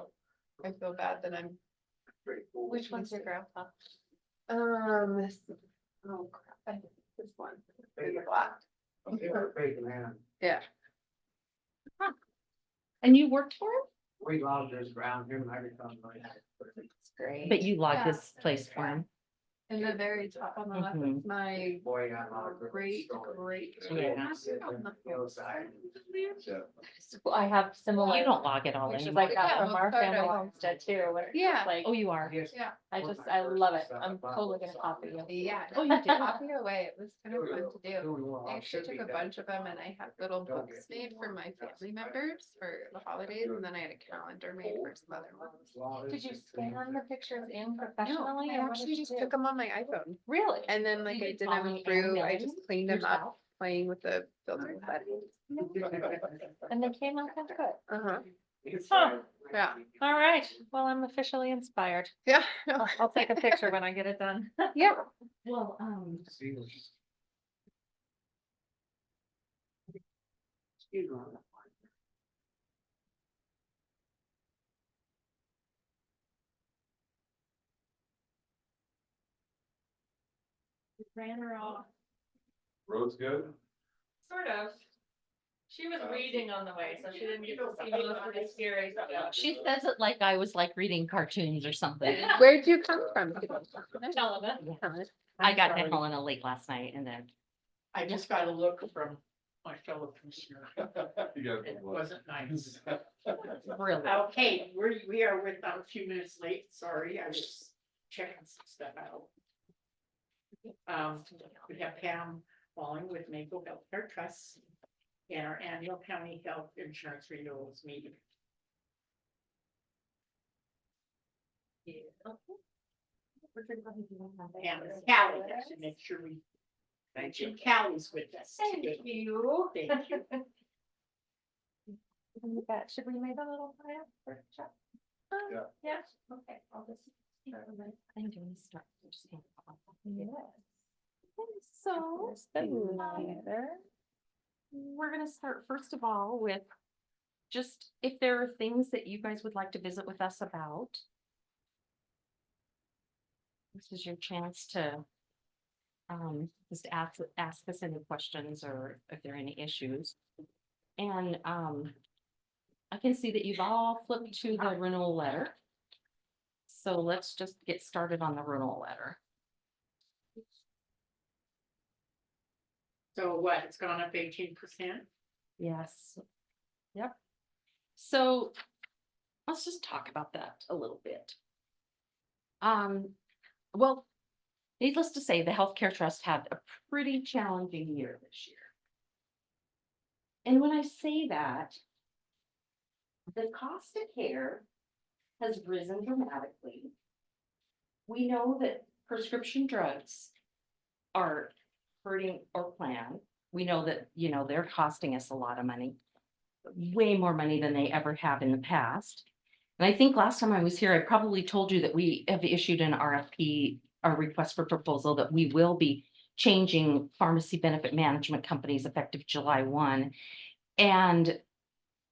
I feel bad that I'm. Pretty cool. Which one's your grandpa? Oh crap, I think this one, in the black. They're a big man. Yeah. And you worked for him? We logged this ground, him and I become like. It's great. But you logged Yeah. this place for him? In the very top on the left, Mhm. is my Boy, I got a lot of good great, stories. great. Yeah. grandmother on the fourth side. Well, I have similar. You don't log it all in. Pictures Like like that that from from our our family family homestead too. where it's Yeah. Like, oh, you are. Yeah. I love it. I'm totally gonna copy you. Yeah, oh, you did copy away, it was kind of fun to do. I actually took a bunch of them and I had little books made for my family members for the holidays, and then I had a calendar made for some other ones. Did you scan the pictures in No, professionally? I or what actually did you just do? took them on my iPhone, Really? and then like You I did did all them the through, I end just cleaned them up, yourself? playing with the filter settings. And they came out kind of good. Uh-huh, Huh. yeah, All right. Well, I'm officially inspired. yeah, no, I'll take a picture when I get it done. yeah. Well, ran her off, Road's good? sort of. She was reading on the way, so she didn't get to see me. It was pretty scary. She says it like I was like reading cartoons or something. Where'd you come from? Sullivan. Helen? I got to Helena late last night and then. I just got a look from my fellow commissioner. You got It wasn't nice. Really? Okay, we are with a few minutes late, sorry, I was checking some stuff out. We have Pam Walling with Maple Healthcare Trust and our annual county health insurance renewals meeting. And Callie, to make sure we mention Callie's with us. today. you. Thank you. Should we make a little plan for Chuck? Yeah. Yes, okay, I'll just. I'm doing start. Yes. So, we're gonna start first of all with just if there are things that you guys would like to visit with us about. This is your chance to just ask us any questions or if there are any issues. And I can see that you've all flipped to the renewal letter. So let's just get started on the renewal letter. So what, it's gone up 18%? Yes. Yep. So let's just talk about that a little bit. Well, needless to say, the Healthcare Trust had a pretty challenging year this year. And when I say that, the cost of care has risen dramatically. We know that prescription drugs are hurting our plan. We know that, they're costing us a lot of money, way more money than they ever have in the past. And I think last time I was here, I probably told you that we have issued an RFP, a request for proposal, that we will be changing pharmacy benefit management companies effective July 1. And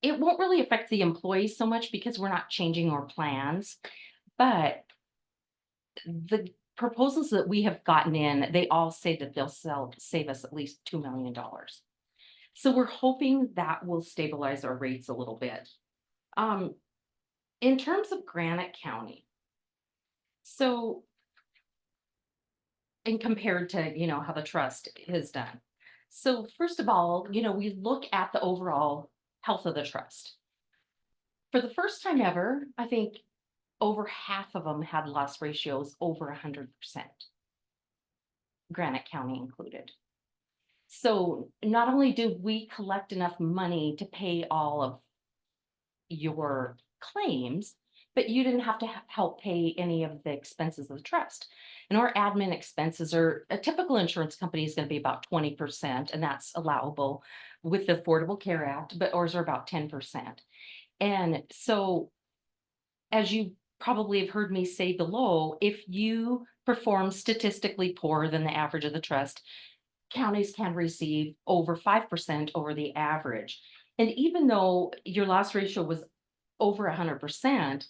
it won't really affect the employees so much because we're not changing our plans. But the proposals that we have gotten in, they all say that they'll save us at least $2 million. So we're hoping that will stabilize our rates a little bit. In terms of Granite County, so and compared to, how the trust has done. So first of all, we look at the overall health of the trust. For the first time ever, I think over half of them had loss ratios over 100%. Granite County included. So not only do we collect enough money to pay all of your claims, but you didn't have to help pay any of the expenses of the trust. And our admin expenses are, a typical insurance company is going to be about 20%, and that's allowable with the Affordable Care Act, but ours are about 10%. And so, as you probably have heard me say below, if you perform statistically poorer than the average of the trust, counties can receive over 5% over the average. And even though your loss ratio was over 100%,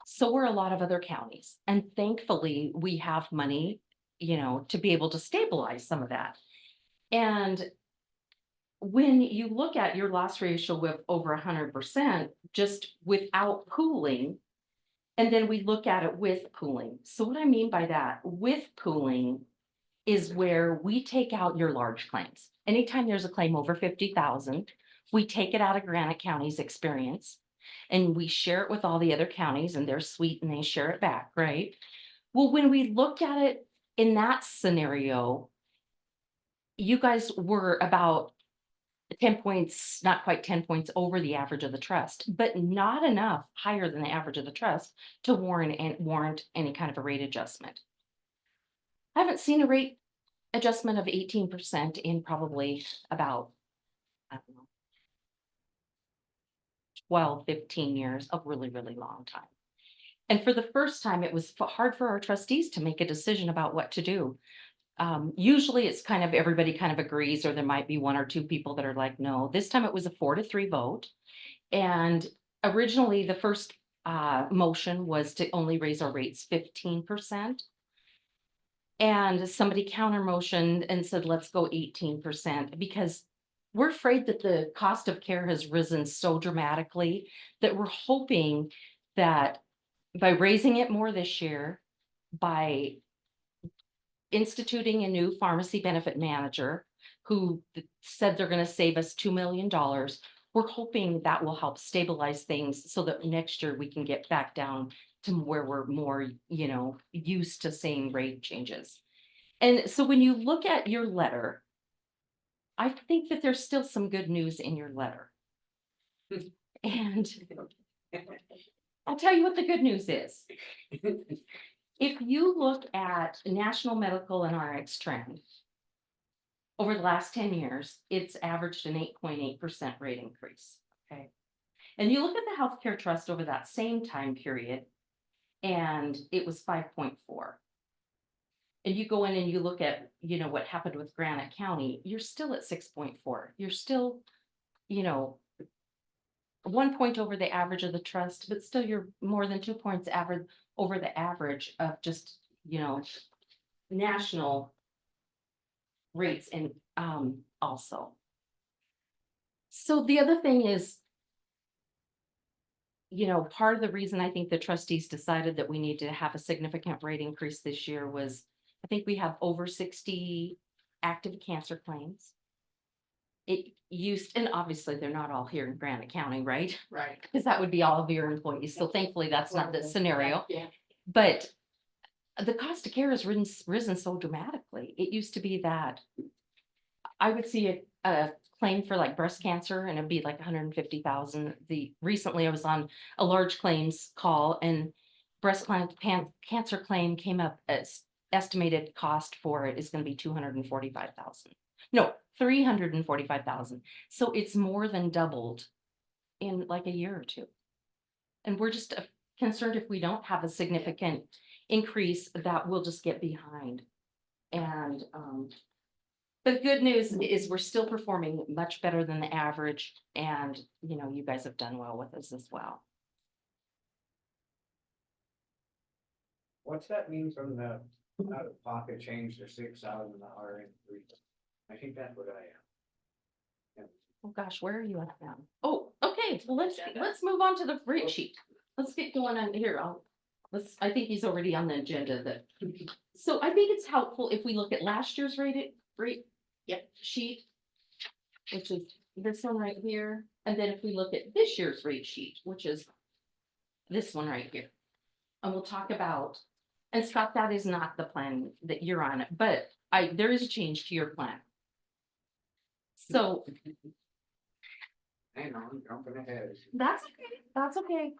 so were a lot of other counties. And thankfully, we have money, to be able to stabilize some of that. And when you look at your loss ratio with over 100%, just without pooling, And then we look at it with pooling. So what I mean by that, with pooling is where we take out your large claims. Anytime there's a claim over 50,000, we take it out of Granite County's experience and we share it with all the other counties and they're sweet and they share it back, right? Well, when we look at it in that scenario, you guys were about 10 points, not quite 10 points over the average of the trust, but not enough higher than the average of the trust to warrant any kind of a rate adjustment. I haven't seen a rate adjustment of 18% in probably about, I don't know, 12, 15 years, a really, really long time. And for the first time, it was hard for our trustees to make a decision about what to do. Usually it's kind of everybody kind of agrees, or there might be one or two people that are like, no. This time it was a 4-3 vote. And originally the first motion was to only raise our rates 15%. And somebody counter motioned and said, let's go 18%, because we're afraid that the cost of care has risen so dramatically that we're hoping that by raising it more this year, by instituting a new pharmacy benefit manager who said they're going to save us $2 million, we're hoping that will help stabilize things so that next year we can get back down to where we're more, used to seeing rate changes. And so when you look at your letter, I think that there's still some good news in your letter. And I'll tell you what the good news is. If you look at national medical and RX trend, over the last 10 years, it's averaged an 8.8% rate increase, okay? And you look at the healthcare trust over that same time period, and it was 5.4. And you go in and you look at, what happened with Granite County, you're still at 6.4. You're still, 1 point over the average of the trust, but still you're more than 2 points average over the average of just, national rates and also. So the other thing is, part of the reason I think the trustees decided that we need to have a significant rate increase this year was, I think we have over 60 active cancer claims. It used, and obviously they're not all here in Granite County, right? Right. Because that would be all of your employees. So thankfully that's not the scenario. Yeah. But the cost of care has risen so dramatically. It used to be that I would see a claim for like breast cancer and it'd be like 150,000. Recently I was on a large claims call and breast cancer claim came up as estimated cost for it is going to be 245,000. No, 345,000. So it's more than doubled in like a year or two. And we're just concerned if we don't have a significant increase that we'll just get behind. And the good news is we're still performing much better than the average. And, you guys have done well with us as well. What's that mean from the out of pocket change to 6,000 the RN 3? I think that's what I am. Oh gosh, where are you at now? Oh, okay, well, let's move on to the rate sheet. Let's get going on here. I think he's already on the agenda so I think it's helpful if we look at last year's rate sheet, which is this one right here. And then if we look at this year's rate sheet, which is this one right here. And we'll talk about, and Scott, that is not the plan that you're on, but there is a change to your plan. So Hang on, jumping ahead. that's okay. That's okay.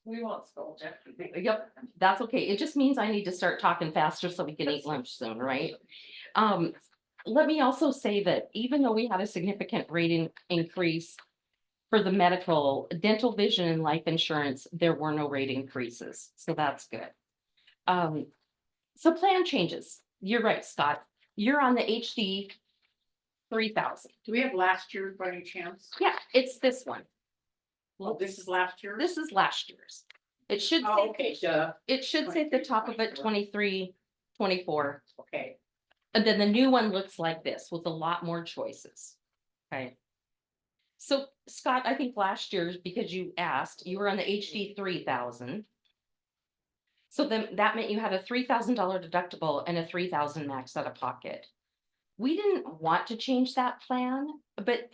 We won't scold you. Yep, that's okay. It just means I need to start talking faster so we can eat lunch soon, right? Let me also say that even though we had a significant rate increase for the medical, dental, vision, and life insurance, there were no rate increases. So that's good. So plan changes. You're right, Scott. You're on the HD 3000. Do we have last year by any chance? Yeah, it's this one. Well, this is last year. This is last year's. It should say, Oh, okay, it should say at the top of it 23, 24. okay. And then the new one looks like this with a lot more choices. Okay. So Scott, I think last year, because you asked, you were on the HD 3000. So then that meant you had a $3,000 deductible and a 3,000 max out of pocket. We didn't want to change that plan, but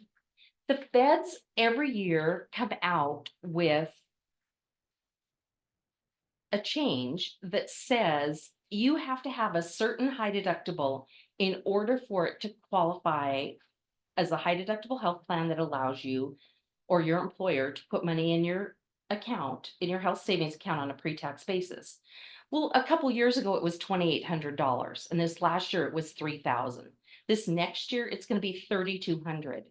the feds every year come out with a change that says you have to have a certain high deductible in order for it to qualify as a high deductible health plan that allows you or your employer to put money in your account, in your health savings account on a pre-tax basis. Well, a couple years ago, it was $2,800, and this last year it was $3,000. This next year, it's going to be $3,200.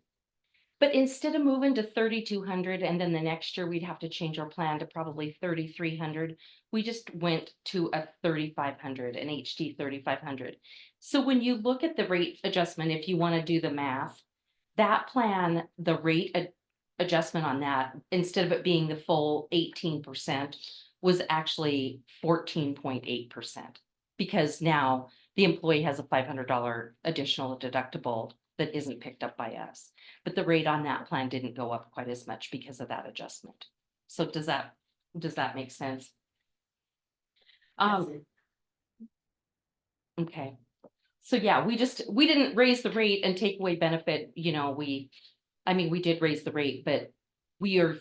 But instead of moving to 3,200 and then the next year we'd have to change our plan to probably 3,300, we just went to a 3,500, an HD 3,500. So when you look at the rate adjustment, if you want to do the math, that plan, the rate adjustment on that, instead of it being the full 18%, was actually 14.8%. Because now the employee has a $500 additional deductible that isn't picked up by us. But the rate on that plan didn't go up quite as much because of that adjustment. So does that make sense? Okay. So yeah, we didn't raise the rate and take away benefit, you know, we did raise the rate, but we're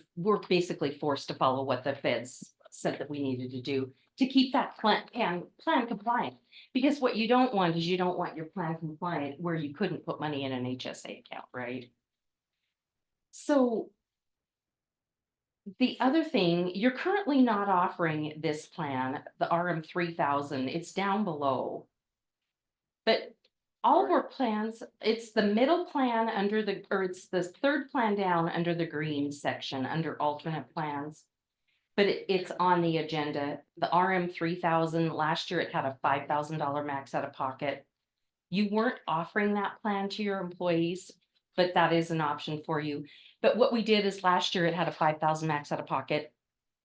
basically forced to follow what the feds said that we needed to do to keep that plan compliant. Because what you don't want is you don't want your plan compliant where you couldn't put money in an HSA account, right? So the other thing, you're currently not offering this plan, the RM 3000, it's down below. But all of our plans, it's the middle plan under the, or it's the third plan down under the green section under alternate plans. But it's on the agenda. The RM 3000, last year it had a $5,000 max out of pocket. You weren't offering that plan to your employees, but that is an option for you. But what we did is last year it had a 5,000 max out of pocket.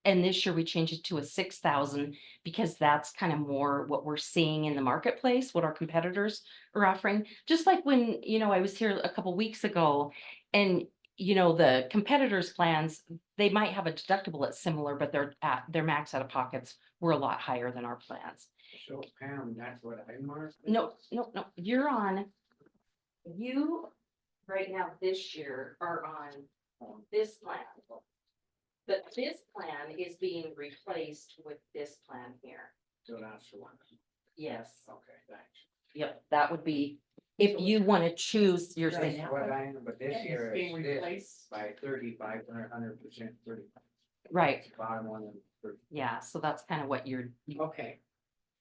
And this year we changed it to a 6,000 because that's kind of more what we're seeing in the marketplace, what our competitors are offering. Just like when, you know, I was here a couple weeks ago and, you know, the competitors' plans, they might have a deductible that's similar, but their max out of pockets were a lot higher than our plans. So Pam, that's what I marked? No, you're on, you right now this year are on this plan. But this plan is being replaced with this plan here. So that's the one. Yes. Okay, thanks. Yep, that would be, if you want to choose your. That's what I am, but this year Being is this replaced. by 35, 100%, 35. Right, Bottom one and 30. yeah, so that's kind of what Okay,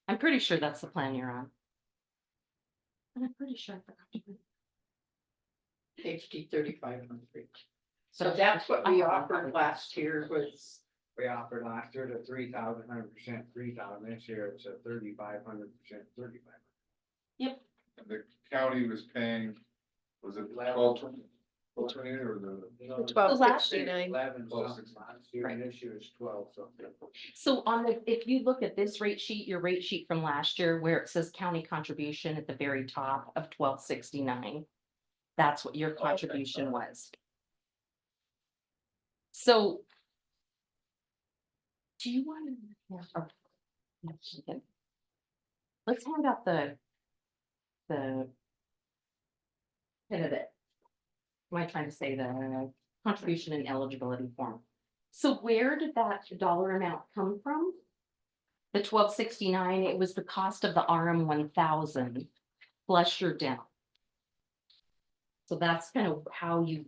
I'm pretty sure that's the plan you're on. And I'm pretty sure I forgot to put- HD 3,500. So that's what we offered last year was, We offered last year the 3,000, 100%, 3,000. This year it's a 3,500%, 3,500. Yep, The county was paying, was it 1220 or the? No, $12.69. 11 something last year, Right. and this year is 12 something. so on the, if you look at this rate sheet, your rate sheet from last year, where it says county contribution at the very top of 1269. That's what your contribution was. So. Do you want to? Yeah, oh, no, she can. Let's hand out the. Head of it. Am I trying to say the contribution and eligibility form? So where did that dollar amount come from? The 1269, it was the cost of the RM 1000 plus your dental. So that's kind of how you,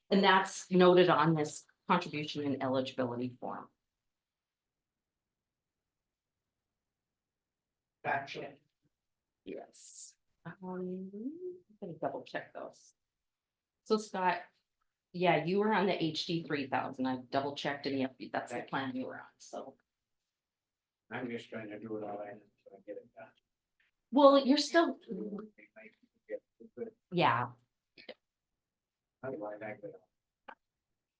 and that's noted on this contribution and eligibility form. Gotcha. Yes. I'm gonna double check those. So Scott, yeah, you were on the HD 3000. I double checked and yep, that's the plan you were on, so. I'm just trying to do it all I can so I get it done. Well, you're still, yeah, Otherwise, I could.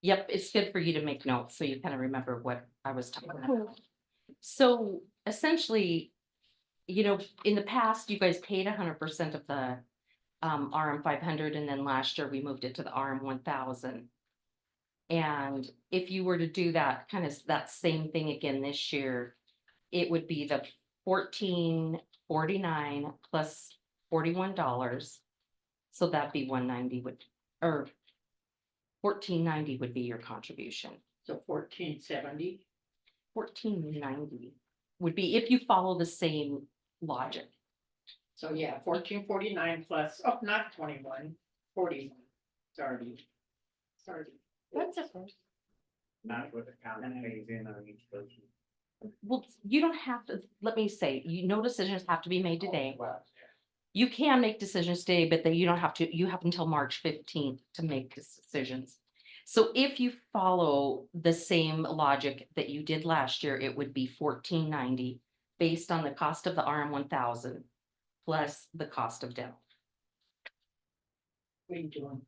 yep, it's good for you to make notes, so you kind of remember what I was talking about. So essentially, you know, in the past, you guys paid 100% of the RM 500, and then last year we moved it to the RM 1000. And if you were to do that, kind of that same thing again this year, it would be the $14.49 plus $41. So that'd be 190 would, or $14.90 would be your contribution. So 1470. $14.90 would be if you follow the same logic. So yeah, 1449 plus, oh, not 21, 41. Sorry. That's a first. Not what the county pays in on each person. Well, you don't have to, let me say, no decisions have to be made today. You can make decisions today, but then you don't have to, you have until March 15th to make decisions. So if you follow the same logic that you did last year, it would be $14.90 based on the cost of the RM1000 plus the cost of dental. What are you doing?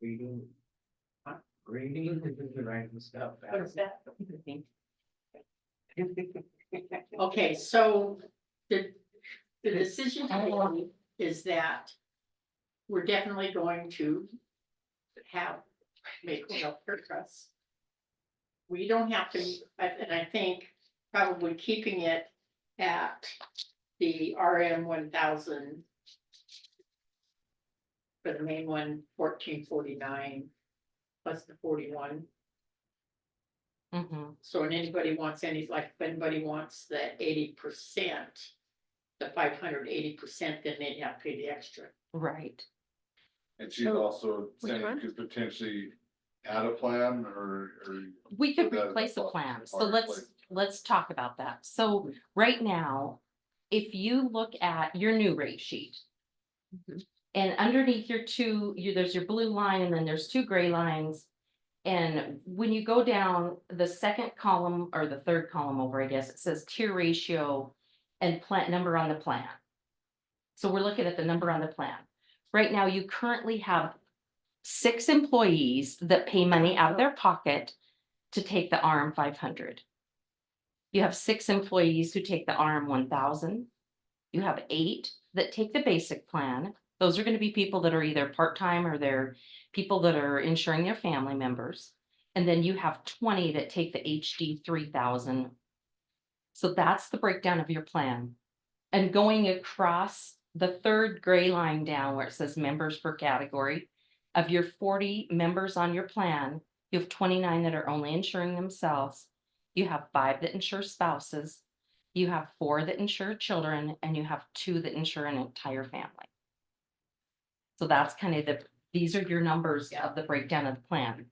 Reading. Reading, writing stuff. What is that? Okay, so the decision today is that we're definitely going to make a healthcare trust. We don't have to, and I think probably keeping it at the RM 1000 for the main one, 1449 plus the 41. So when anybody wants if anybody wants the 80%, the 580%, then they'd have to pay the extra. Right. And she's So, also which saying one? could potentially add a plan or. We could put that as replace a thought plan, so or let's replace- talk about that. So right now, if you look at your new rate sheet. And underneath your there's your blue line and then there's two gray lines. And when you go down the second column or the third column over, I guess, it says tier ratio and plant number on the plan. So we're looking at the number on the plan. Right now, you currently have 6 employees that pay money out of their pocket to take the RM 500. You have 6 employees who take the RM 1000. You have 8 that take the basic plan. Those are going to be people that are either part-time or they're people that are insuring their family members. And then you have 20 that take the HD 3000. So that's the breakdown of your plan. And going across the third gray line down where it says members per category, of your 40 members on your plan, you have 29 that are only insuring themselves. You have 5 that insure spouses. You have 4 that insure children, and you have 2 that insure an entire family. So that's kind of these are your numbers of the breakdown of the plan.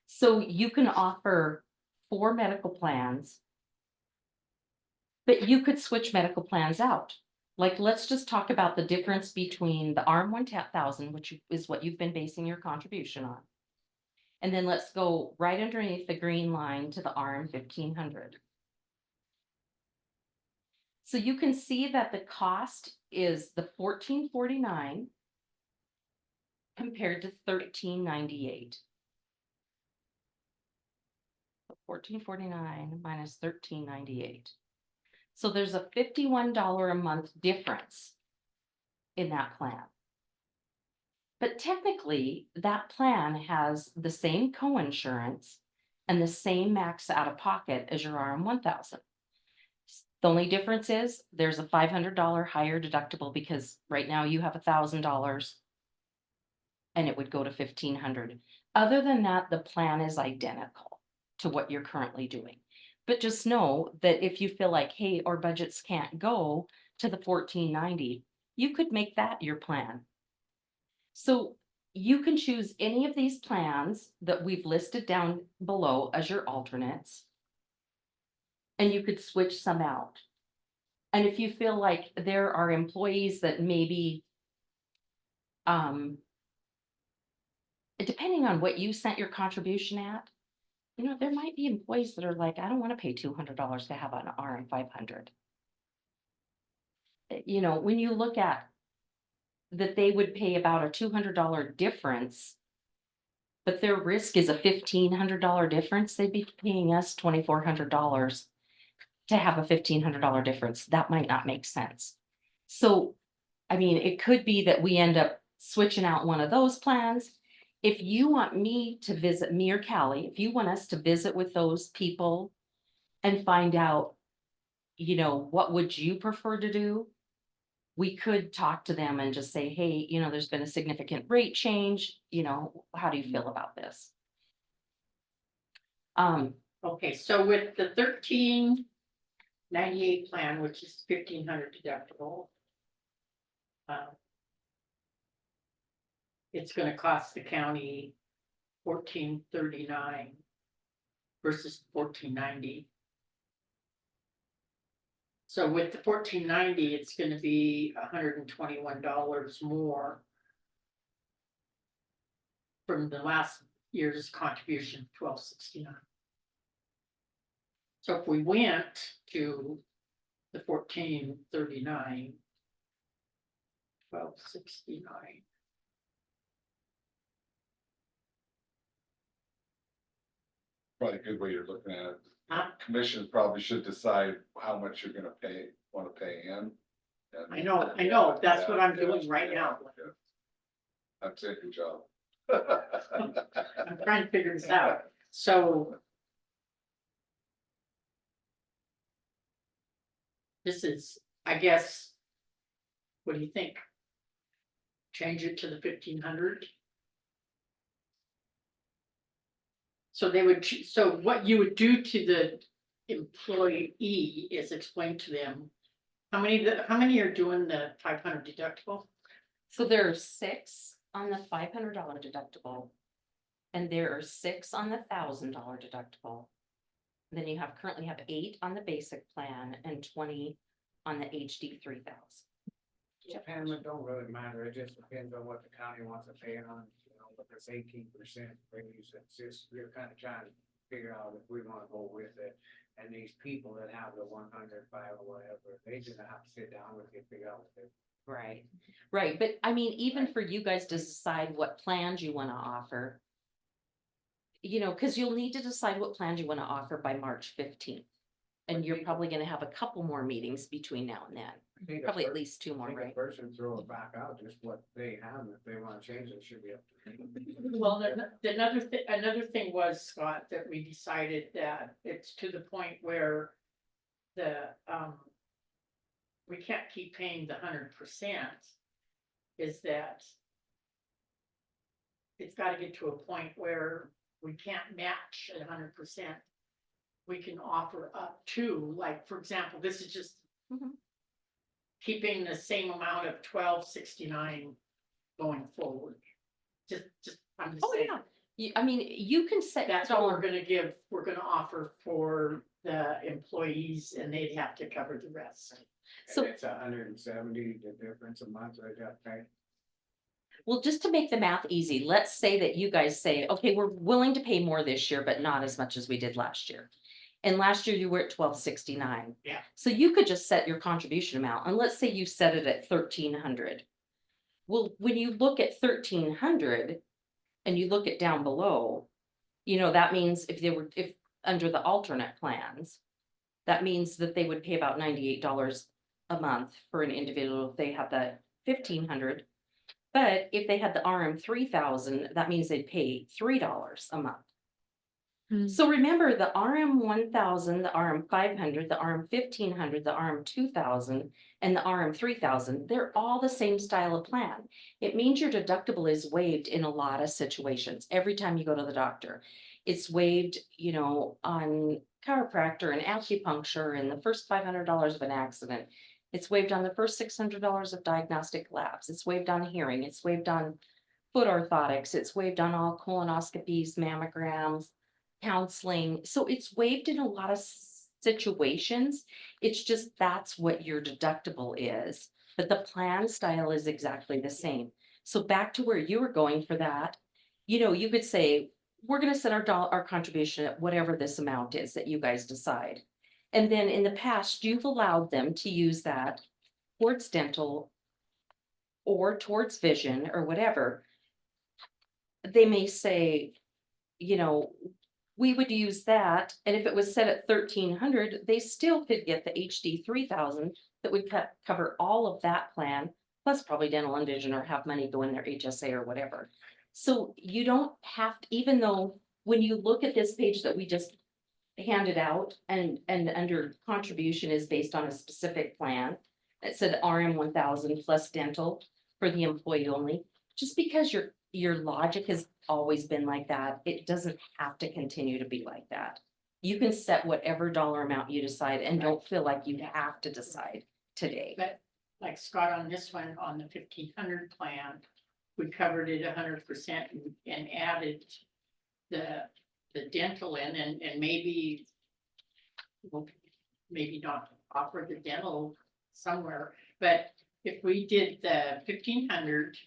So you can offer 4 medical plans, but you could switch medical plans out. Like, let's just talk about the difference between the RM 1000, which is what you've been basing your contribution on. And then let's go right underneath the green line to the RM 1500. So you can see that the cost is the $14.49 compared to $13.98. $14.49 minus $13.98. So there's a $51 a month difference in that plan. But technically, that plan has the same coinsurance and the same max out of pocket as your RM 1000. The only difference is there's a $500 higher deductible because right now you have $1,000 and it would go to $1,500. Other than that, the plan is identical to what you're currently doing. But just know that if you feel like, hey, our budgets can't go to the $14.90, you could make that your plan. So you can choose any of these plans that we've listed down below as your alternates. And you could switch some out. And if you feel like there are employees that maybe, depending on what you sent your contribution at, there might be employees that are like, I don't want to pay $200 to have an RM 500. When you look at that, they would pay about a $200 difference, but their risk is a $1,500 difference. They'd be paying us $2,400 to have a $1,500 difference. That might not make sense. So, it could be that we end up switching out one of those plans. If you want me to visit, me or Callie, if you want us to visit with those people and find out, you know, what would you prefer to do? We could talk to them and just say, hey, you know, there's been a significant rate change, you know, how do you feel about this? Okay, so with the 1398 plan, which is 1,500 deductible. It's gonna cost the county 1439 versus 1490. So with the 1490, it's gonna be $121 more from the last year's contribution, 1269. So if we went to the 1439, 1269. Probably a good way you're looking at it. Huh? Commission probably should decide how much you're gonna pay, wanna pay in. and- I know, that's what I'm Yeah, doing right yeah, now. yeah. I'd say good job. I'm trying to figure this out, so. This is, I guess. What do you think? Change it to the 1,500? So they would, so what you would do to the employee is explain to them. How many are doing the 500 deductible? So there are 6 on the $500 deductible. And there are 6 on the $1,000 deductible. Then you currently have 8 on the basic plan and 20 on the HD 3000. Pam, it don't really matter, it just depends on what the county wants to pay on, you know, but it's 18% raise, it's just, we're kind of trying to figure out if we want to go with it. And these people that have the 105 or whatever, they just have to sit down with you, figure out what they. Right, right, but I mean, even for you guys to decide what plans you want to offer. You know, because you'll need to decide what plans you want to offer by March 15th. And you're probably gonna have a couple more meetings between now and then, I think probably the at least 2 more, right? person throw it back out, just what they have, and if they want to change it, should be up to them. Well, another thing was, Scott, that we decided that it's to the point where the, we can't keep paying the 100%. Is that it's gotta get to a point where we can't match at 100%. We can offer up to, like, for example, this is just Mhm. keeping the same amount of 1269 going forward. I'm just Oh, saying. yeah, I mean, you can set. That's what we're gonna offer for the employees, and they'd have to cover the rest. So- And it's 170, the difference a month, I got paid. Well, just to make the math easy, let's say that you guys say, okay, we're willing to pay more this year, but not as much as we did last year. And last year you were at 1269. Yeah. So you could just set your contribution amount, and let's say you set it at 1,300. Well, when you look at 1,300 and you look at down below, you know, that means if under the alternate plans, that means that they would pay about $98 a month for an individual if they have that 1,500. But if they had the RM 3000, that means they'd pay $3 a month. So remember, the RM 1000, the RM 500, the RM 1500, the RM 2000, and the RM 3000, they're all the same style of plan. It means your deductible is waived in a lot of situations. Every time you go to the doctor, it's waived, you know, on chiropractor and acupuncture and the first $500 of an accident. It's waived on the first $600 of diagnostic labs. It's waived on hearing. It's waived on foot orthotics. It's waived on all colonoscopies, mammograms, counseling. So it's waived in a lot of situations. It's just that's what your deductible is, but the plan style is exactly the same. So back to where you were going for that, you know, you could say, we're going to set our contribution at whatever this amount is that you guys decide. And then in the past, you've allowed them to use that towards dental or towards vision or whatever. They may say, you know, we would use that, and if it was set at 1,300, they still could get the HD 3000 that would cover all of that plan, plus probably dental and vision, or have money go in their HSA or whatever. So you don't have, even though, when you look at this page that we just handed out and under contribution is based on a specific plan. It said RM 1000 plus dental for the employee only, just because your logic has always been like that, it doesn't have to continue to be like that. You can set whatever dollar amount you decide and don't feel like you have to decide today. But like Scott on this one, on the 1500 plan, we covered it 100% and added the dental in and maybe. Well, maybe not offer the dental somewhere, but if we did the 1500.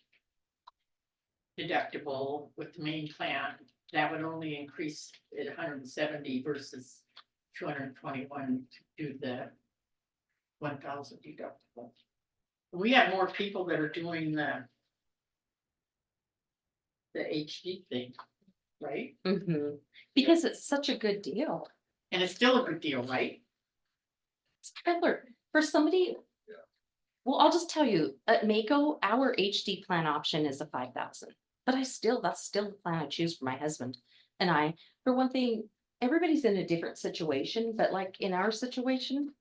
Deductible with the main plan, that would only increase it 170 versus 221 to do the 1000 deductible. We have more people that are doing the HD thing, right? Mhm. Because it's such a good deal. And it's still a good deal, right? Tyler, for somebody. Well, I'll just tell you, at Mako, our HD plan option is a 5,000, but that's still the plan I choose for my husband. And I, for one thing, everybody's in a different situation, but like in our situation.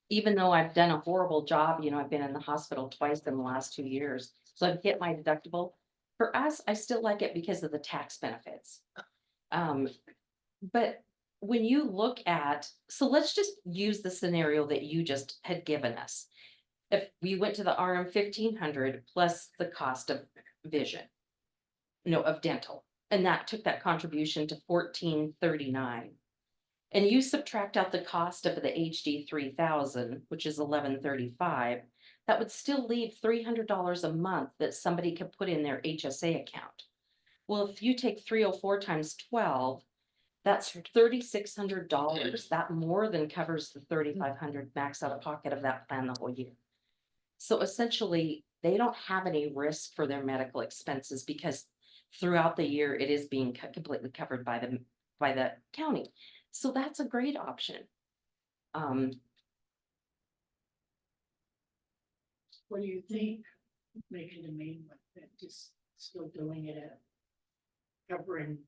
Even though I've done a horrible job, I've been in the hospital twice in the last 2 years, so I've hit my deductible. For us, I still like it because of the tax benefits. But when you look at, so let's just use the scenario that you just had given us. If we went to the RM 1500 plus the cost of vision. No, of dental, and that took that contribution to 1439. And you subtract out the cost of the HD 3000, which is 1135, that would still leave $300 a month that somebody could put in their HSA account. Well, if you take 304 times 12, that's $3,600. That more than covers the 3,500 max out of pocket of that plan the whole year. So essentially, they don't have any risk for their medical expenses because throughout the year, it is being completely covered by the county. So that's a great option. What do you think? Making the main one, and just still doing it at covering.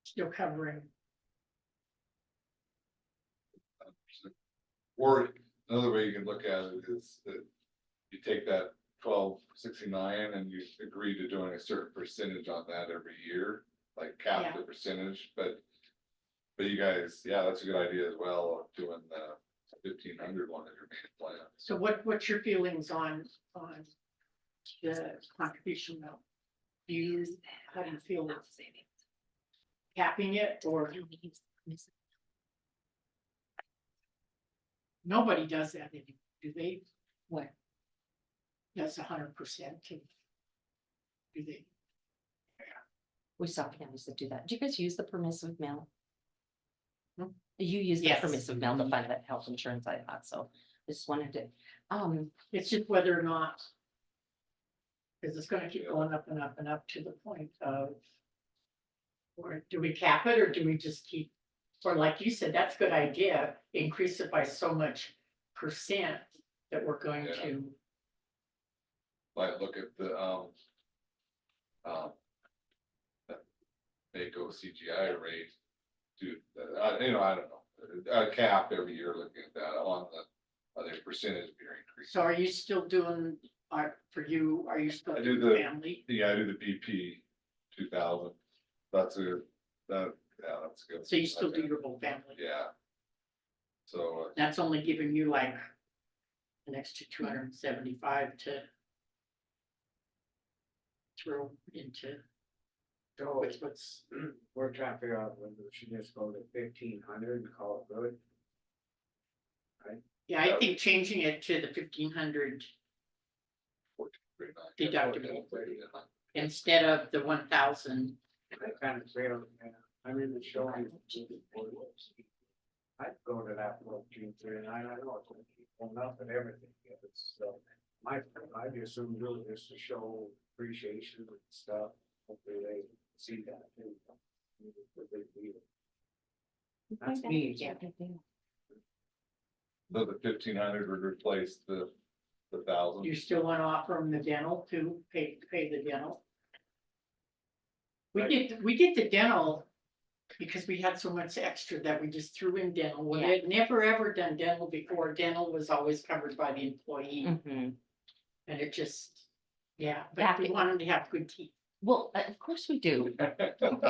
Still covering. Or another way you can look at it is that you take that 1269 and you agree to doing a certain percentage on that every year, like cap the percentage, but you guys, yeah, that's a good idea as well, of doing the 1500 one as your main plan. So what's your feelings on the contribution amount? How do you feel about capping it or? Nobody does that anymore, do they? What? That's 100%. Do they? We saw families that do that. Do you guys use the permissive mail? Hmm? You use the Yes. permissive mail to fund that health insurance, I thought so. I just wanted to, It's just whether or not. Because it's gonna keep going up and up and up to the point of. Or do we cap it or do we just keep, or like you said, that's a good idea, increase it by so much percent that we're going Yeah. to. Like, look at the, Mako CGI rate. To, I don't know, cap every year looking at that on the percentage of your increase. So are you still doing, for you, are you still I do doing the- family? Yeah, I do the BP 2000. That's good. That's good. So you still do your whole family? Yeah. So, That's only giving you like an extra 275 to throw into. So What's we're trying to figure out whether we should just go to 1500 and call it good. yeah, I think changing it to the 1500 deductible instead of the 1000. I kind of feel, I'm in the showing. I'd go to that 1439, I know it's gonna keep going up and everything, if it's, I just assume really just to show appreciation and stuff, hopefully they see that too. That's me. yeah. So the 1500 would replace the 1000. You still want to offer them the dental to pay the dental? We did the dental. Because we had so much extra that we just threw in dental. Well, they had never ever done dental before. Dental was always covered by the employee. Mhm. And it just, yeah, Back but we in- want them to have good teeth. Well, of course we do,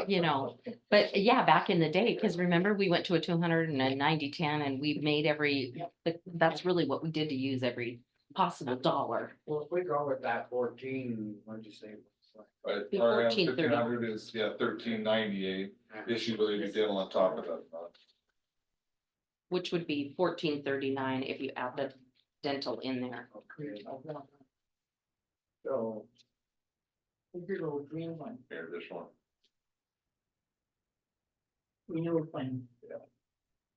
you know, but yeah, back in the day, because remember, we went to a 200 and a 90/10 and we made every, Yep. that's really what we did to use every possible dollar. Well, if we go with that 14, what'd you say? Right, Be RM 14.30. 1500 is, yeah, 1398, issued with AV dental on top of that. Which would be 1439 if you add the dental in there. Okay. So, Your little green one, Here, this one. we knew we're playing.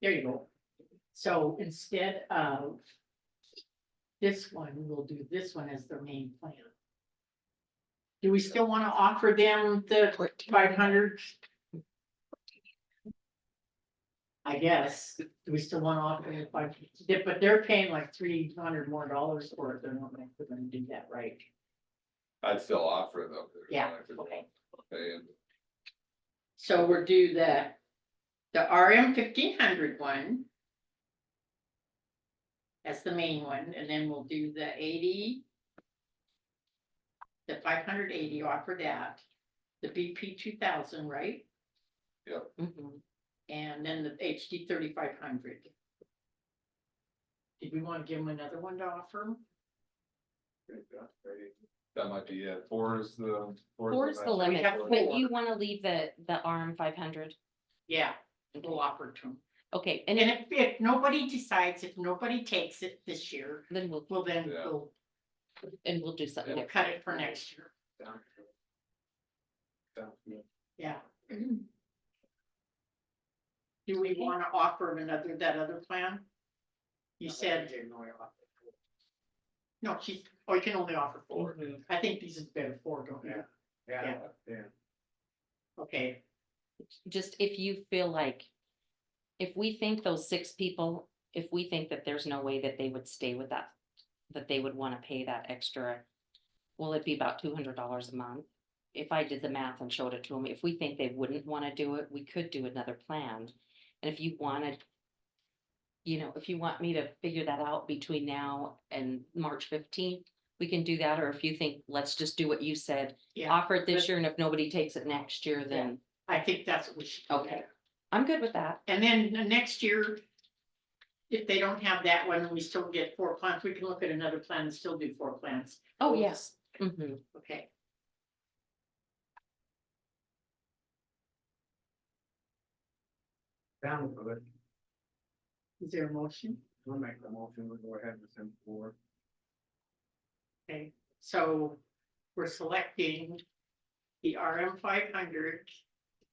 There you go. So instead of this one, we'll do this one as the main plan. Do we still want to offer them the 500? I guess, do we still want to offer them 500? But they're paying like $300 more for it, they're not gonna do that, right? I'd still offer it though. Yeah, okay. Okay, and So we'll do the RM 1500 one. As the main one, and then we'll do the 80. The 580, offer that. The BP 2000, right? Mhm. And then the HD 3500. Did we want to give them another one to offer? that might be it. Four is the. Four's the maximum. limit, have but four. you want to leave the arm 500. Yeah, we'll offer it to them. Okay, And if nobody decides, if nobody takes it this year, then we'll, well then Yeah. we'll do something we'll different. cut it for next year. sounds good. Sounds good. Yeah. Do we want to offer another, that other plan? You said, no, you can only offer 4. I think these is better 4, don't you? Yeah, yeah. Okay, Just if you feel like, if we think those 6 people, if we think that there's no way that they would stay with that, that they would want to pay that extra, will it be about $200 a month? If I did the math and showed it to them, if we think they wouldn't want to do it, we could do another plan. And if you wanted, you know, if you want me to figure that out between now and March 15th, we can do that. Or if you think, let's just do what you said, yeah, offer it this year, and if nobody takes it next year, then, I think that's what we should. do. okay, I'm good with that. And then the next year, if they don't have that one, we still get 4 plans, we can look at another plan and still do 4 plans. Oh, yes. Mhm. Okay. Sounds good. Is there a motion? We'll make the motion, we'll go ahead with them 4. Okay, so we're selecting the RM 500,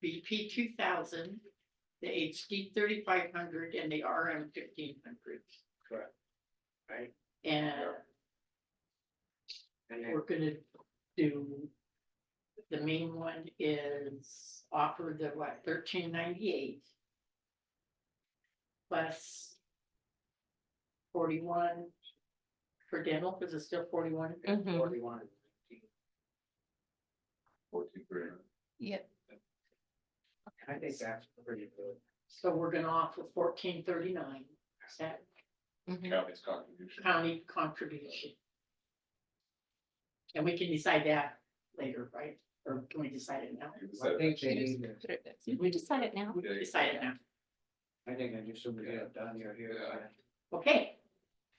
BP 2000, the HD 3500, and the RM 1500. Correct. Right, And and then we're gonna do, the main one is offer the what, 1398. Plus 41 for dental, because it's still 41. Mhm. 41. 14 Yep. I think that's pretty good. So we're gonna offer 1439, is that Mhm. county's contribution. county contribution? And we can decide that later, right? Or can we decide it now? You I said think that. they need to, We decide it now. We can decide it now. I think I just should get it done here. Yeah. Okay,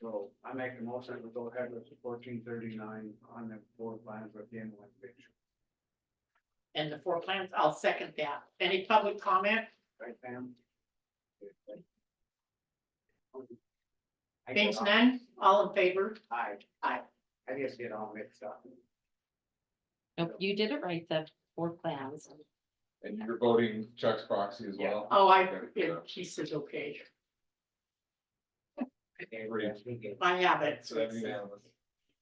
So I make the motion, we go ahead with the 1439 on the 4 plans with the one picture. and the 4 plans, I'll second that. Any public comment? Right, Pam? Thanks, none? All in favor? Aye. Aye. I just get all mixed up. Nope, you did it right, the 4 plans. And you're voting Chuck's proxy as Yeah. well? Oh, Yeah. he says, okay, Great. I have it. So that's unanimous.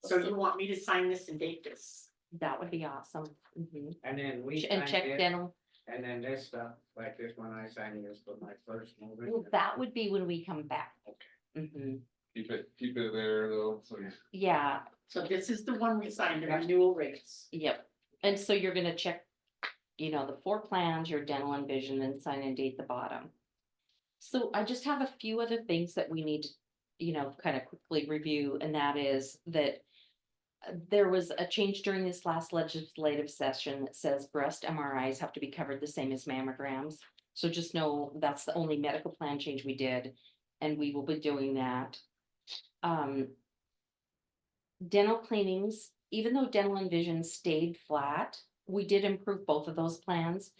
So you want me to sign this and date this? That would be awesome. Mhm. And then we. And signed check it, dental. And then this stuff, like this one I signed is for my first movement. Well, that would be when we come back. Mhm. Keep it there though, so you- Yeah, So this is the one we signed, the renewal rates. yep. And so you're gonna check you know, the 4 plans, your dental and vision, and sign and date the bottom. So I just have a few other things that we need to, you know, kind of quickly review, and that is that there was a change during this last legislative session that says breast MRIs have to be covered the same as mammograms. So just know that's the only medical plan change we did, and we will be doing that. Dental cleanings, even though dental and vision stayed flat, we did improve both of those plans.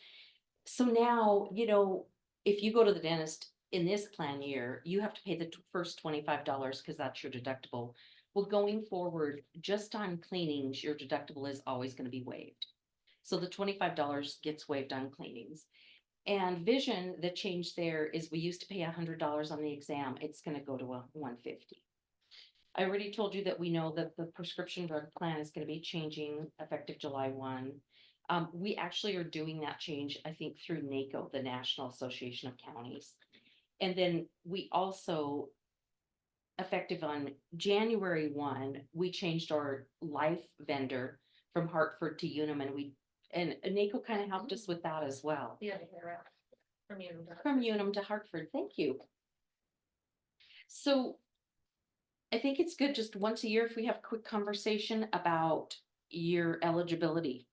So now, you know, if you go to the dentist in this plan year, you have to pay the first $25 because that's your deductible. Well, going forward, just on cleanings, your deductible is always going to be waived. So the $25 gets waived on cleanings. And vision, the change there is we used to pay $100 on the exam. It's going to go to $150. I already told you that we know that the prescription drug plan is going to be changing effective July 1. We actually are doing that change, I think, through NACO, the National Association of Counties. And then we also, effective on January 1, we changed our life vendor from Hartford to Unum, and NACO kind of helped us with that as well. Yeah, they're from you. From Unum to Hartford, thank you. So I think it's good just once a year if we have a quick conversation about your eligibility.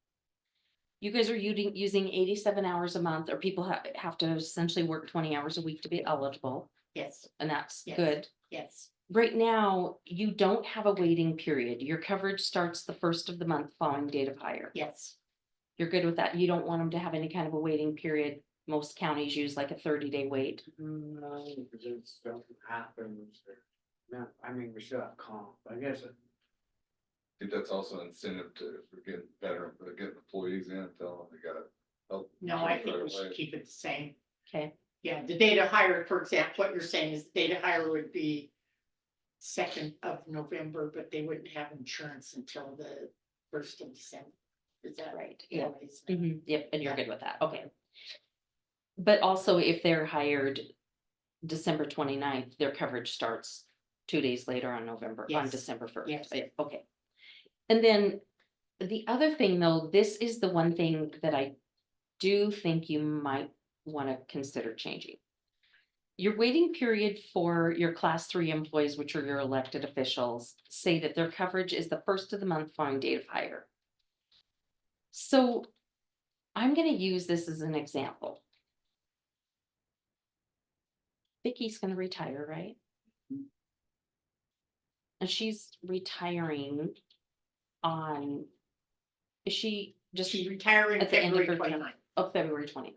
You guys are using 87 hours a month, or people have to essentially work 20 hours a week to be eligible, Yes, and that's Yes. good. yes, Right now, you don't have a waiting period. Your coverage starts the first of the month following date of hire. yes. You're good with that? You don't want them to have any kind of a waiting period. Most counties use like a 30-day wait. No, because it stuff happens. No, I mean, we still have comp, I guess. I think that's also an incentive to, if we're getting better, for getting employees in, tell them they gotta help. No, I think right we should away. keep it the same. Okay, Yeah, the date of hire, for example, what you're saying is the date of hire would be 2nd of November, but they wouldn't have insurance until the 1st of December. Is that right. Yeah. Yeah. Yep, and you're good with that. Okay. But also if they're hired December 29th, their coverage starts 2 days later on Yes. December 1st. Yes. Yeah, okay. And then the other thing though, this is the one thing that I do think you might want to consider changing. Your waiting period for your class 3 employees, which are your elected officials, say that their coverage is the first of the month following date of hire. So I'm going to use this as an example. Vicky's going to retire, right? And she's retiring on, is she just She's retiring at the end of February her 29th, February 29th,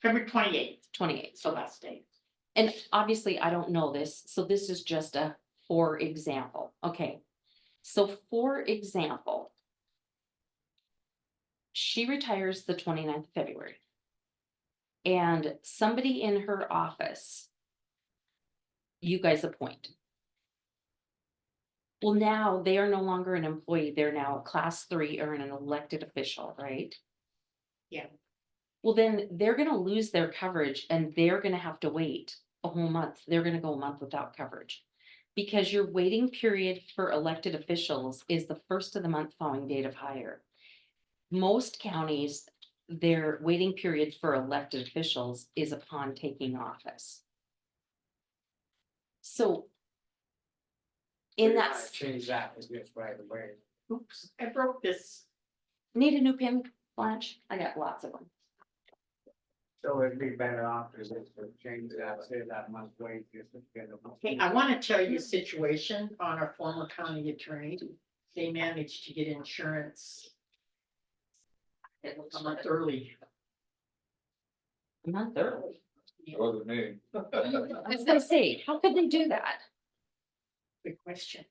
February 28th, 28th. so last day. And obviously I don't know this, so this is just a for example. Okay. So for example, she retires the 29th of February. And somebody in her office, you guys appoint. Well, now they are no longer an employee, they're now a class 3 or an elected official, right? Yeah. Well, then they're gonna lose their coverage and they're gonna have to wait a whole month. They're gonna go a month without coverage. Because your waiting period for elected officials is the first of the month following date of hire. Most counties, their waiting period for elected officials is upon taking office. So in We that, might change that as this right away. Oops, I broke this. need a new pen, Blanche? I got lots of them. So it'd be better off to just change that, say that month wait, just to get them. Okay, I want to tell you a situation on our former county attorney. They managed to get insurance a month early. A month early. It wasn't me. I was gonna say, how could they do that? Good question.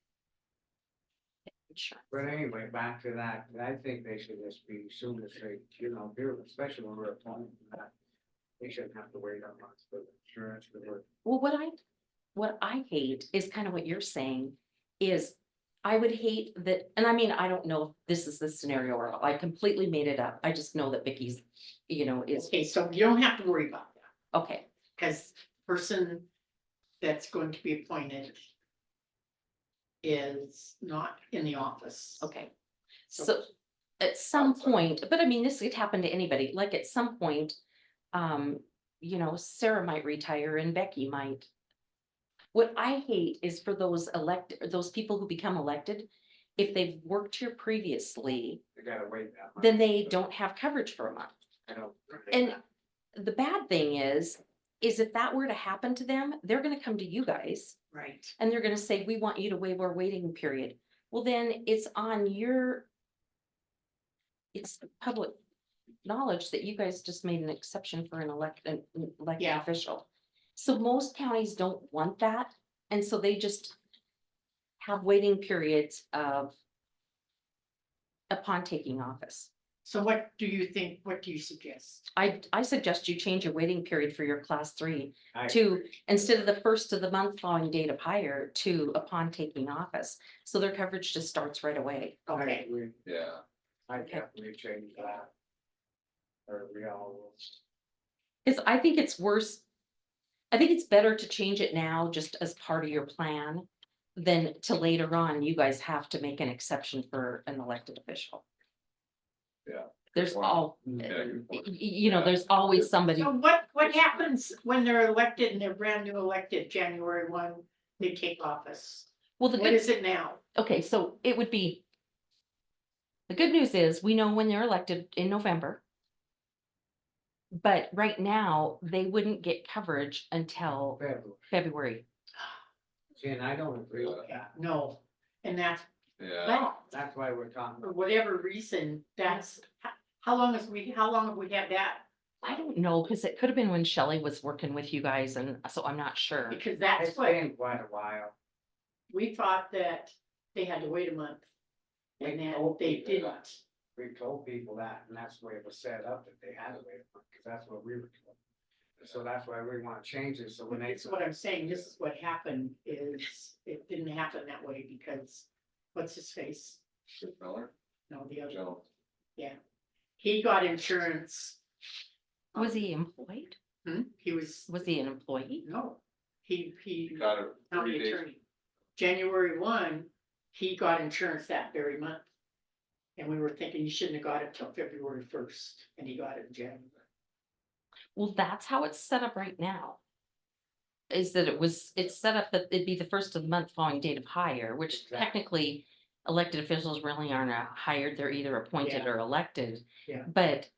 Insurance. But anyway, back to that, I think they should just be soon as they, do, especially when we're applying for that. They shouldn't have to wait on months for the insurance to work. Well, what I hate is kind of what you're saying is I would hate that, and I mean, I don't know if this is the scenario or I completely made it up. I just know that Vicky's, is, Okay, so you don't have to worry about that, okay, because person that's going to be appointed is not in the office. okay. So at some point, but I mean, this could happen to anybody, like at some point, you know, Sarah might retire and Becky might. What I hate is for those those people who become elected, if they've worked here previously, You gotta wait that much. then they don't have coverage for a month. I don't. And the bad thing is if that were to happen to them, they're gonna come to you guys Right. and they're gonna say, we want you to waive our waiting period. Well, then it's on your. It's public knowledge that you guys just made an exception for an elected Yeah. official. So most counties don't want that, and so they just have waiting periods of upon taking office. So what do you think, what do you suggest? I suggest you change your waiting period for your class 3 I to, agree. instead of the first of the month following date of hire, to upon taking office. So their coverage just starts right away. I Okay, agree. Yeah, I definitely change that. Or we all will. Cause I think it's worse. I think it's better to change it now just as part of your plan. Than to later on, you guys have to make an exception for an elected official. Yeah. There's point. all, Yeah, good point. you know, there's always somebody, so what happens when they're elected and they're brand new elected January 1, they take office? well, the What good, is it now? okay, so it would be. The good news is, we know when they're elected in November. But right now, they wouldn't get coverage until February. See, and I don't agree with Yeah, that. no, and that's Yeah, bad. That's why we're talking. For whatever reason, that's, how long have we had that? I don't know, because it could have been when Shelley was working with you guys, and so I'm not sure. Because that's It's what, been quite a while. we thought that they had to wait a month. And then told they people didn't. that. We told people that, and that's the way it was set up, that they had to wait, because that's what we were told. So that's why we want to change it, so when they. That's what I'm saying, this is what happened, is it didn't happen that way because, what's his face? Chip Miller, No, the other, Joe, he got insurance. Was he employed? He was, Was he an employee? no, he, got it. county 3 days. attorney. January 1, he got insurance that very month. And we were thinking he shouldn't have got it till February 1st, and he got it in January. Well, that's how it's set up right now. Is that it's set up that it'd be the first of the month following date of hire, which Exactly. technically elected officials really aren't hired, they're either appointed Yeah. or elected. Yeah. But,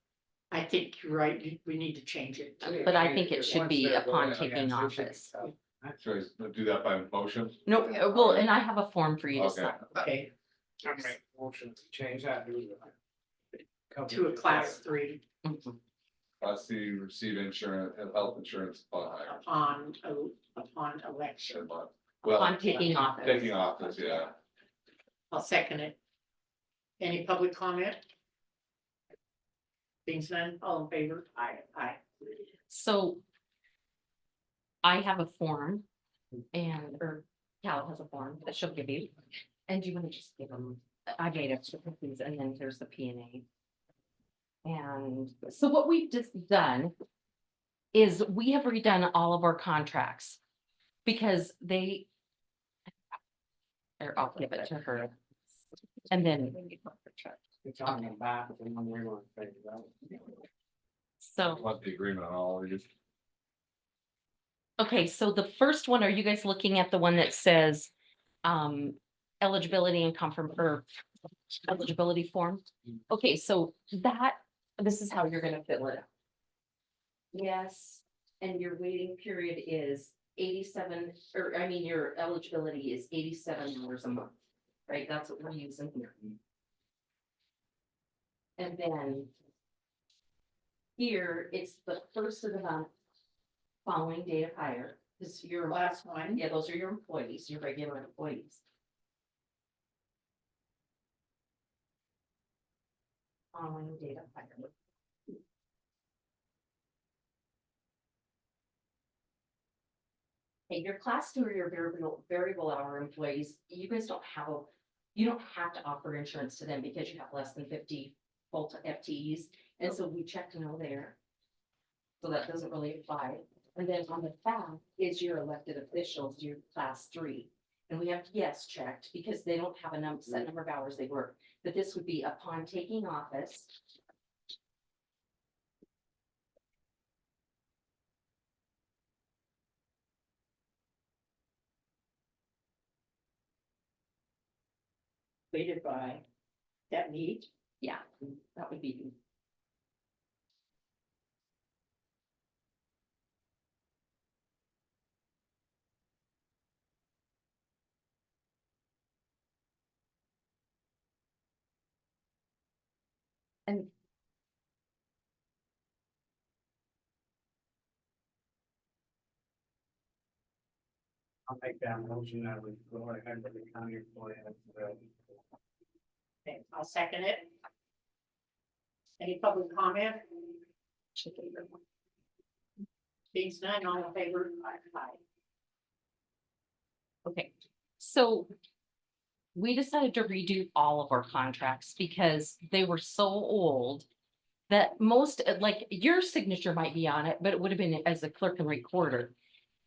I think you're right, we need to change it. but I think it should Once be they're upon voted taking against, it should be office. so. So we'll do that by motion? No, well, and I have a form for you to Okay. sign. Okay, I make a motion to change that. to a class 3 Mhm. Class C, receive insurance, health insurance upon hire. upon election. Every month. Upon Well, taking office. taking office, yeah. I'll second it. Any public comment? Being none, all in favor? Aye. So. I have a form or Cal has a form that she'll give you. And you want to just give them, I made extra copies and then there's the P and A. And so what we've just done is we have redone all of our contracts because or I'll give it to her. And then, It's on the back, and then we want to figure it out. so. Want the agreement on all of these? Okay, so the first one, are you guys looking at the one that says, eligibility and eligibility form? Okay, so this is how you're gonna fill it out. Yes, and your waiting period is 87, or I mean, your eligibility is 87 hours a month, right? That's what we're using here. And then here, it's the first of the month following date of hire, this is your Last one. yeah, those are your employees, your regular employees. Following date of hire. Okay, your class 2 or your variable hour employees, you guys you don't have to offer insurance to them because you have less than 50 full FTEs, and so we checked no there. So that doesn't really apply. And then on the back is your elected officials, your class 3. And we have, yes, checked, because they don't have a set number of hours they work, but this would be upon taking office. Weighted by that need. Yeah, that would be. And I'll make that motion that we go ahead with the county employee. Okay, I'll second it. Any public comment? Being none, all in favor? Aye. Okay, so we decided to redo all of our contracts because they were so old that most, like, your signature might be on it, but it would have been as a clerk and recorder.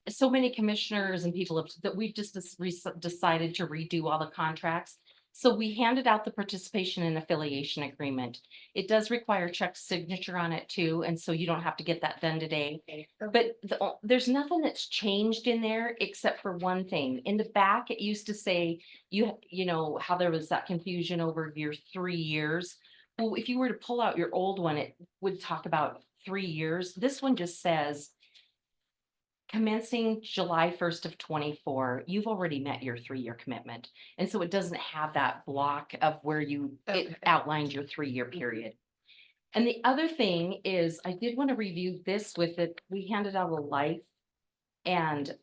So many commissioners and people have, that we just decided to redo all the contracts. So we handed out the participation and affiliation agreement. It does require Chuck's signature on it too, and so you don't have to get that done today. But there's nothing that's changed in there except for one thing. In the back, it used to say, you know, how there was that confusion over your 3 years. Well, if you were to pull out your old one, it would talk about 3 years. This one just says, commencing July 1st of 24, you've already met your 3-year commitment. And so it doesn't have that block of where you, it outlined your 3-year period. And the other thing is, I did want to review this with it. We handed out a life and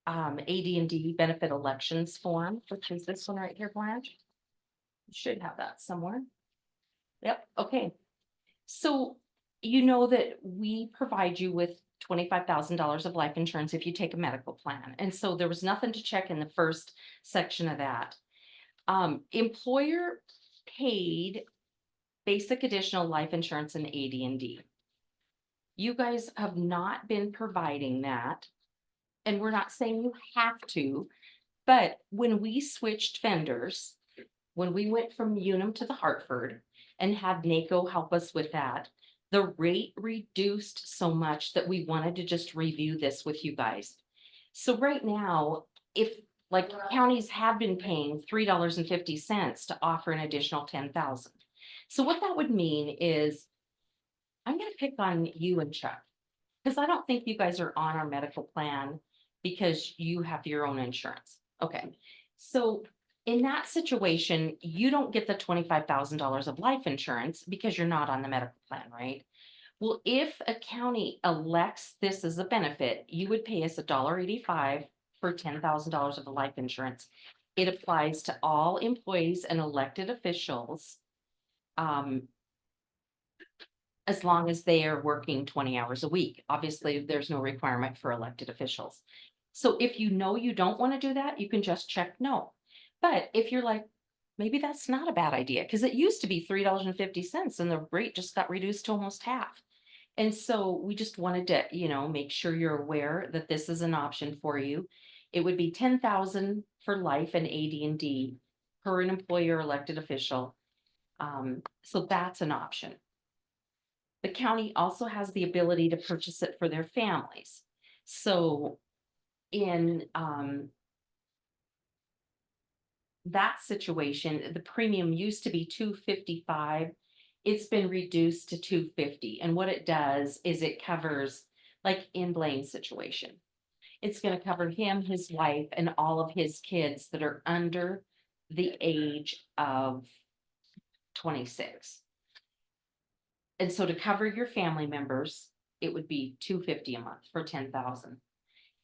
AD&D benefit elections form, which is this one right here, Blanche. You should have that somewhere. Yep, okay. So you know that we provide you with $25,000 of life insurance if you take a medical plan. And so there was nothing to check in the first section of that. Employer paid basic additional life insurance and AD&D. You guys have not been providing that. And we're not saying you have to, but when we switched vendors, when we went from Unum to the Hartford and had NACO help us with that, the rate reduced so much that we wanted to just review this with you guys. So right now, if like counties have been paying $3.50 to offer an additional 10,000. So what that would mean is, I'm gonna pick on you and Chuck, because I don't think you guys are on our medical plan because you have your own insurance. Okay, so in that situation, you don't get the $25,000 of life insurance because you're not on the medical plan, right? Well, if a county elects this as a benefit, you would pay us $1.85 for $10,000 of the life insurance. It applies to all employees and elected officials, as long as they are working 20 hours a week. Obviously, there's no requirement for elected officials. So if you know you don't want to do that, you can just check no. But if you're like, maybe that's not a bad idea, because it used to be $3.50 and the rate just got reduced to almost half. And so we just wanted to, you know, make sure you're aware that this is an option for you. It would be 10,000 for life and AD&D per an employer elected official. So that's an option. The county also has the ability to purchase it for their families. So in that situation, the premium used to be $255. It's been reduced to $250. And what it does is it covers, like in Blaine's situation, it's going to cover him, his wife, and all of his kids that are under the age of 26. And so to cover your family members, it would be $250 a month for 10,000.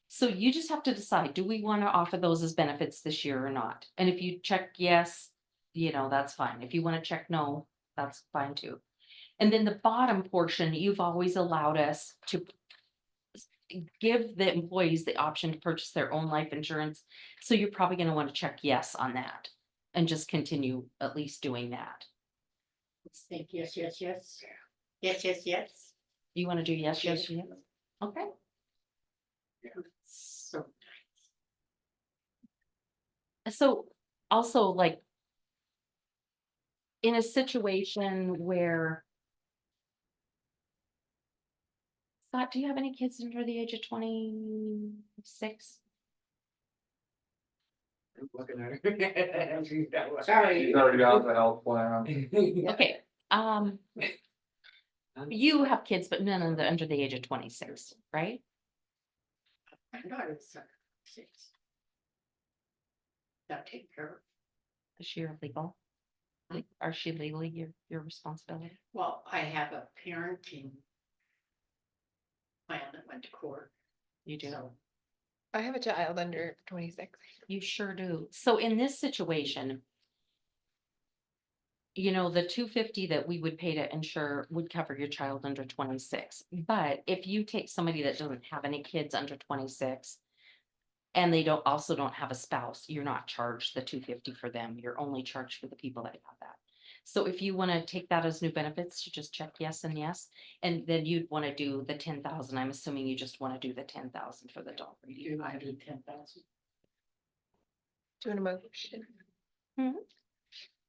So you just have to decide, do we want to offer those as benefits this year or not? And if you check yes, you know, that's fine. If you want to check no, that's fine too. And then the bottom portion, you've always allowed us to give the employees the option to purchase their own life insurance. So you're probably going to want to check yes on that and just continue at least doing that. Let's think yes, yes, yes. Yes, yes, yes. You want to do yes, yes, yes? Okay. So So also like. In a situation where. Scott, do you have any kids under the age of 26? I'm looking at it. Sorry. He's already on the health plan. Okay, you have kids, but none of the under the age of 26, right? My daughter's 6. That take care of. Is she legal? Are she legally your responsibility? Well, I have a parenting plan that went to court. You do. So I have a child under 26. You sure do. So in this situation. You know, the 250 that we would pay to insure would cover your child under 26. But if you take somebody that doesn't have any kids under 26. And they also don't have a spouse, you're not charged the 250 for them. You're only charged for the people that have that. So if you want to take that as new benefits, you just check yes and yes. And then you'd want to do the 10,000. I'm assuming you just want to do the 10,000 for the dog breeding. I do 10,000. Do you want a motion?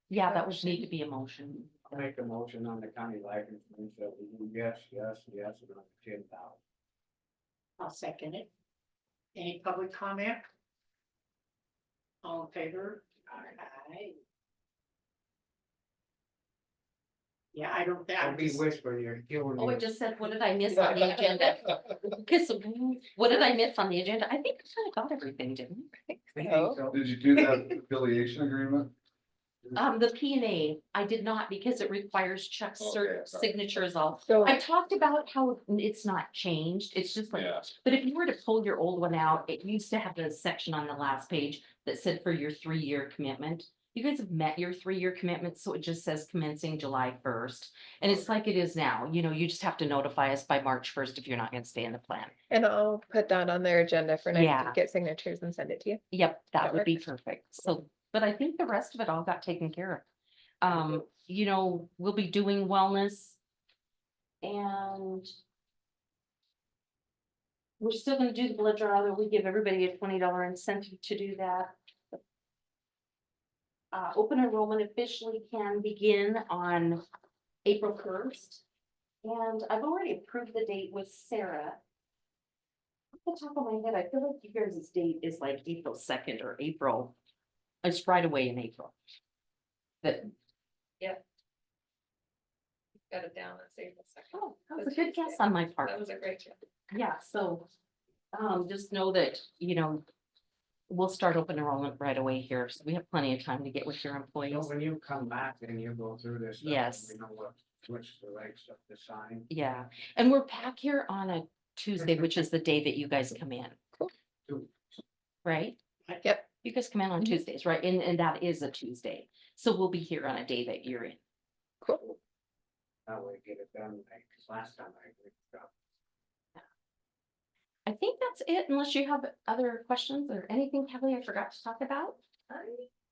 Yeah, that would need to be a motion. I'll make a motion on the county life insurance that we do yes, yes, yes, and on 10,000. I'll second it. Any public comment? All in favor? Aye. Yeah, I don't think. Don't be whispering, you're killing Oh, me. it just said, what did I miss on the agenda? Because what did I miss on the agenda? I think I kind of got everything, didn't I I? think so. Did you do that affiliation agreement? The P and A, I did not because it requires Chuck's Okay, sorry. signatures all. So I talked about how it's not changed. It's just like, Yeah. but if you were to pull your old one out, it used to have the section on the last page that said for your 3-year commitment. You guys have met your 3-year commitment, so it just says commencing July 1st. And it's like it is now, you know, you just have to notify us by March 1st if you're not gonna stay in the plan. and I'll put that on their agenda for next Yeah. week, get signatures and send it to you. Yep, that That would be perfect. So, but I think the rest of it all got taken care of. You know, we'll be doing wellness. And. We're still gonna do the blood draw, though we give everybody a $20 incentive to do that. Open enrollment officially can begin on April 1st. And I've already approved the date with Sarah. Off the top of my head, I feel like you guys' date is like April 2nd or April. It's right away in April. But, Got it down, that's April 2nd. oh, that was a good guess on my part. That was a great job. Yeah, so, just know that, you know, we'll start open enrollment right away here, so we have plenty of time to get with your So employees. when you come back, then you go through this. stuff, Yes. and we know which the right stuff to sign. Yeah, and we're back here on a Tuesday, which is the day that you guys come in. Cool. Right? Yep. You guys come in on Tuesdays, right? And that is a Tuesday, so we'll be here on a day that you're in. Cool. That way get it done, like, 'cause last time I agreed stuff. I think that's it, unless you have other questions or anything, Kelly, I forgot to talk about. I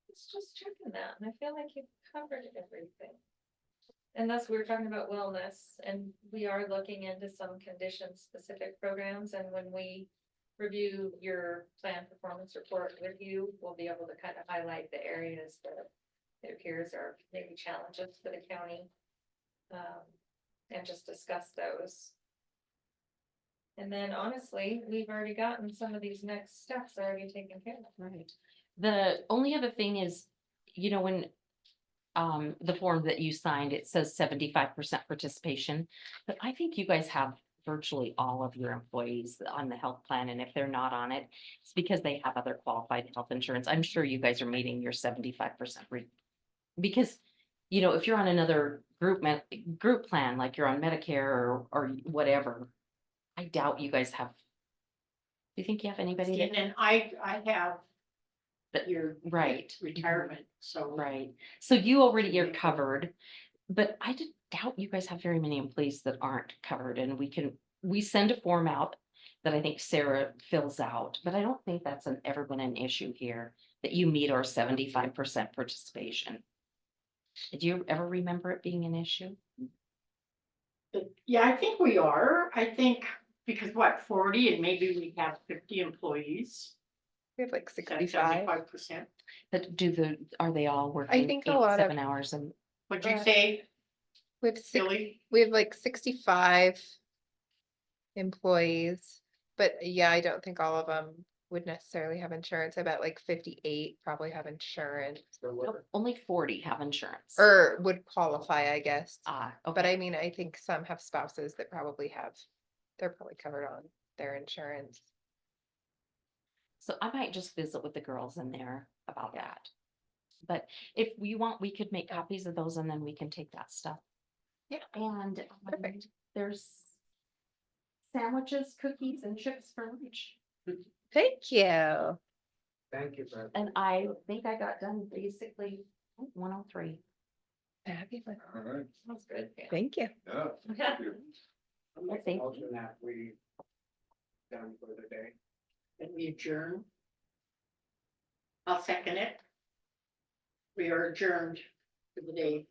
was just checking that, and I feel like you've covered everything. And thus, we were talking about wellness, and we are looking into some condition-specific programs, and when we review your plan performance report with you, we'll be able to kind of highlight the areas that it appears are maybe challenges for the county. And just discuss those. And then honestly, we've already gotten some of these next steps already taken care of. Right. The only other thing is, you know, when the form that you signed, it says 75% participation. But I think you guys have virtually all of your employees on the health plan, and if they're not on it, it's because they have other qualified health insurance. I'm sure you guys are meeting your 75% because, you know, if you're on another group plan, like you're on Medicare or whatever, I doubt you guys have. Do you think you have anybody that? And I have your Right. retirement, so. Right, so you already are covered, but I just doubt you guys have very many employees that aren't covered, and we send a form out that I think Sarah fills out, but I don't think that's ever been an issue here, that you meet our 75% participation. Did you ever remember it being an issue? Yeah, I think we are. I think because 40 and maybe we have 50 employees. We have like Is that 65. 75%? But are they all working? think a 8, lot of- 7 hours and What'd you Uh, say, We have Billy? we have like 65 employees, but yeah, I don't think all of them would necessarily have insurance. I bet like 58 probably have insurance nope, only 40 have insurance. or would qualify, I guess. Okay. But I mean, I think some have spouses that probably they're probably covered on their insurance. So I might just visit with the girls in there about that. But if you want, we could make copies of those and then we can take that stuff. Yeah. And Perfect. there's sandwiches, cookies and chips for lunch. Thank you. Thank you for. And I think I got done basically 103. Fabulous. All right, That's good. Thank you. yeah. I'll make a Thank motion that we done for the day. And we adjourn? I'll second it. We are adjourned for the day.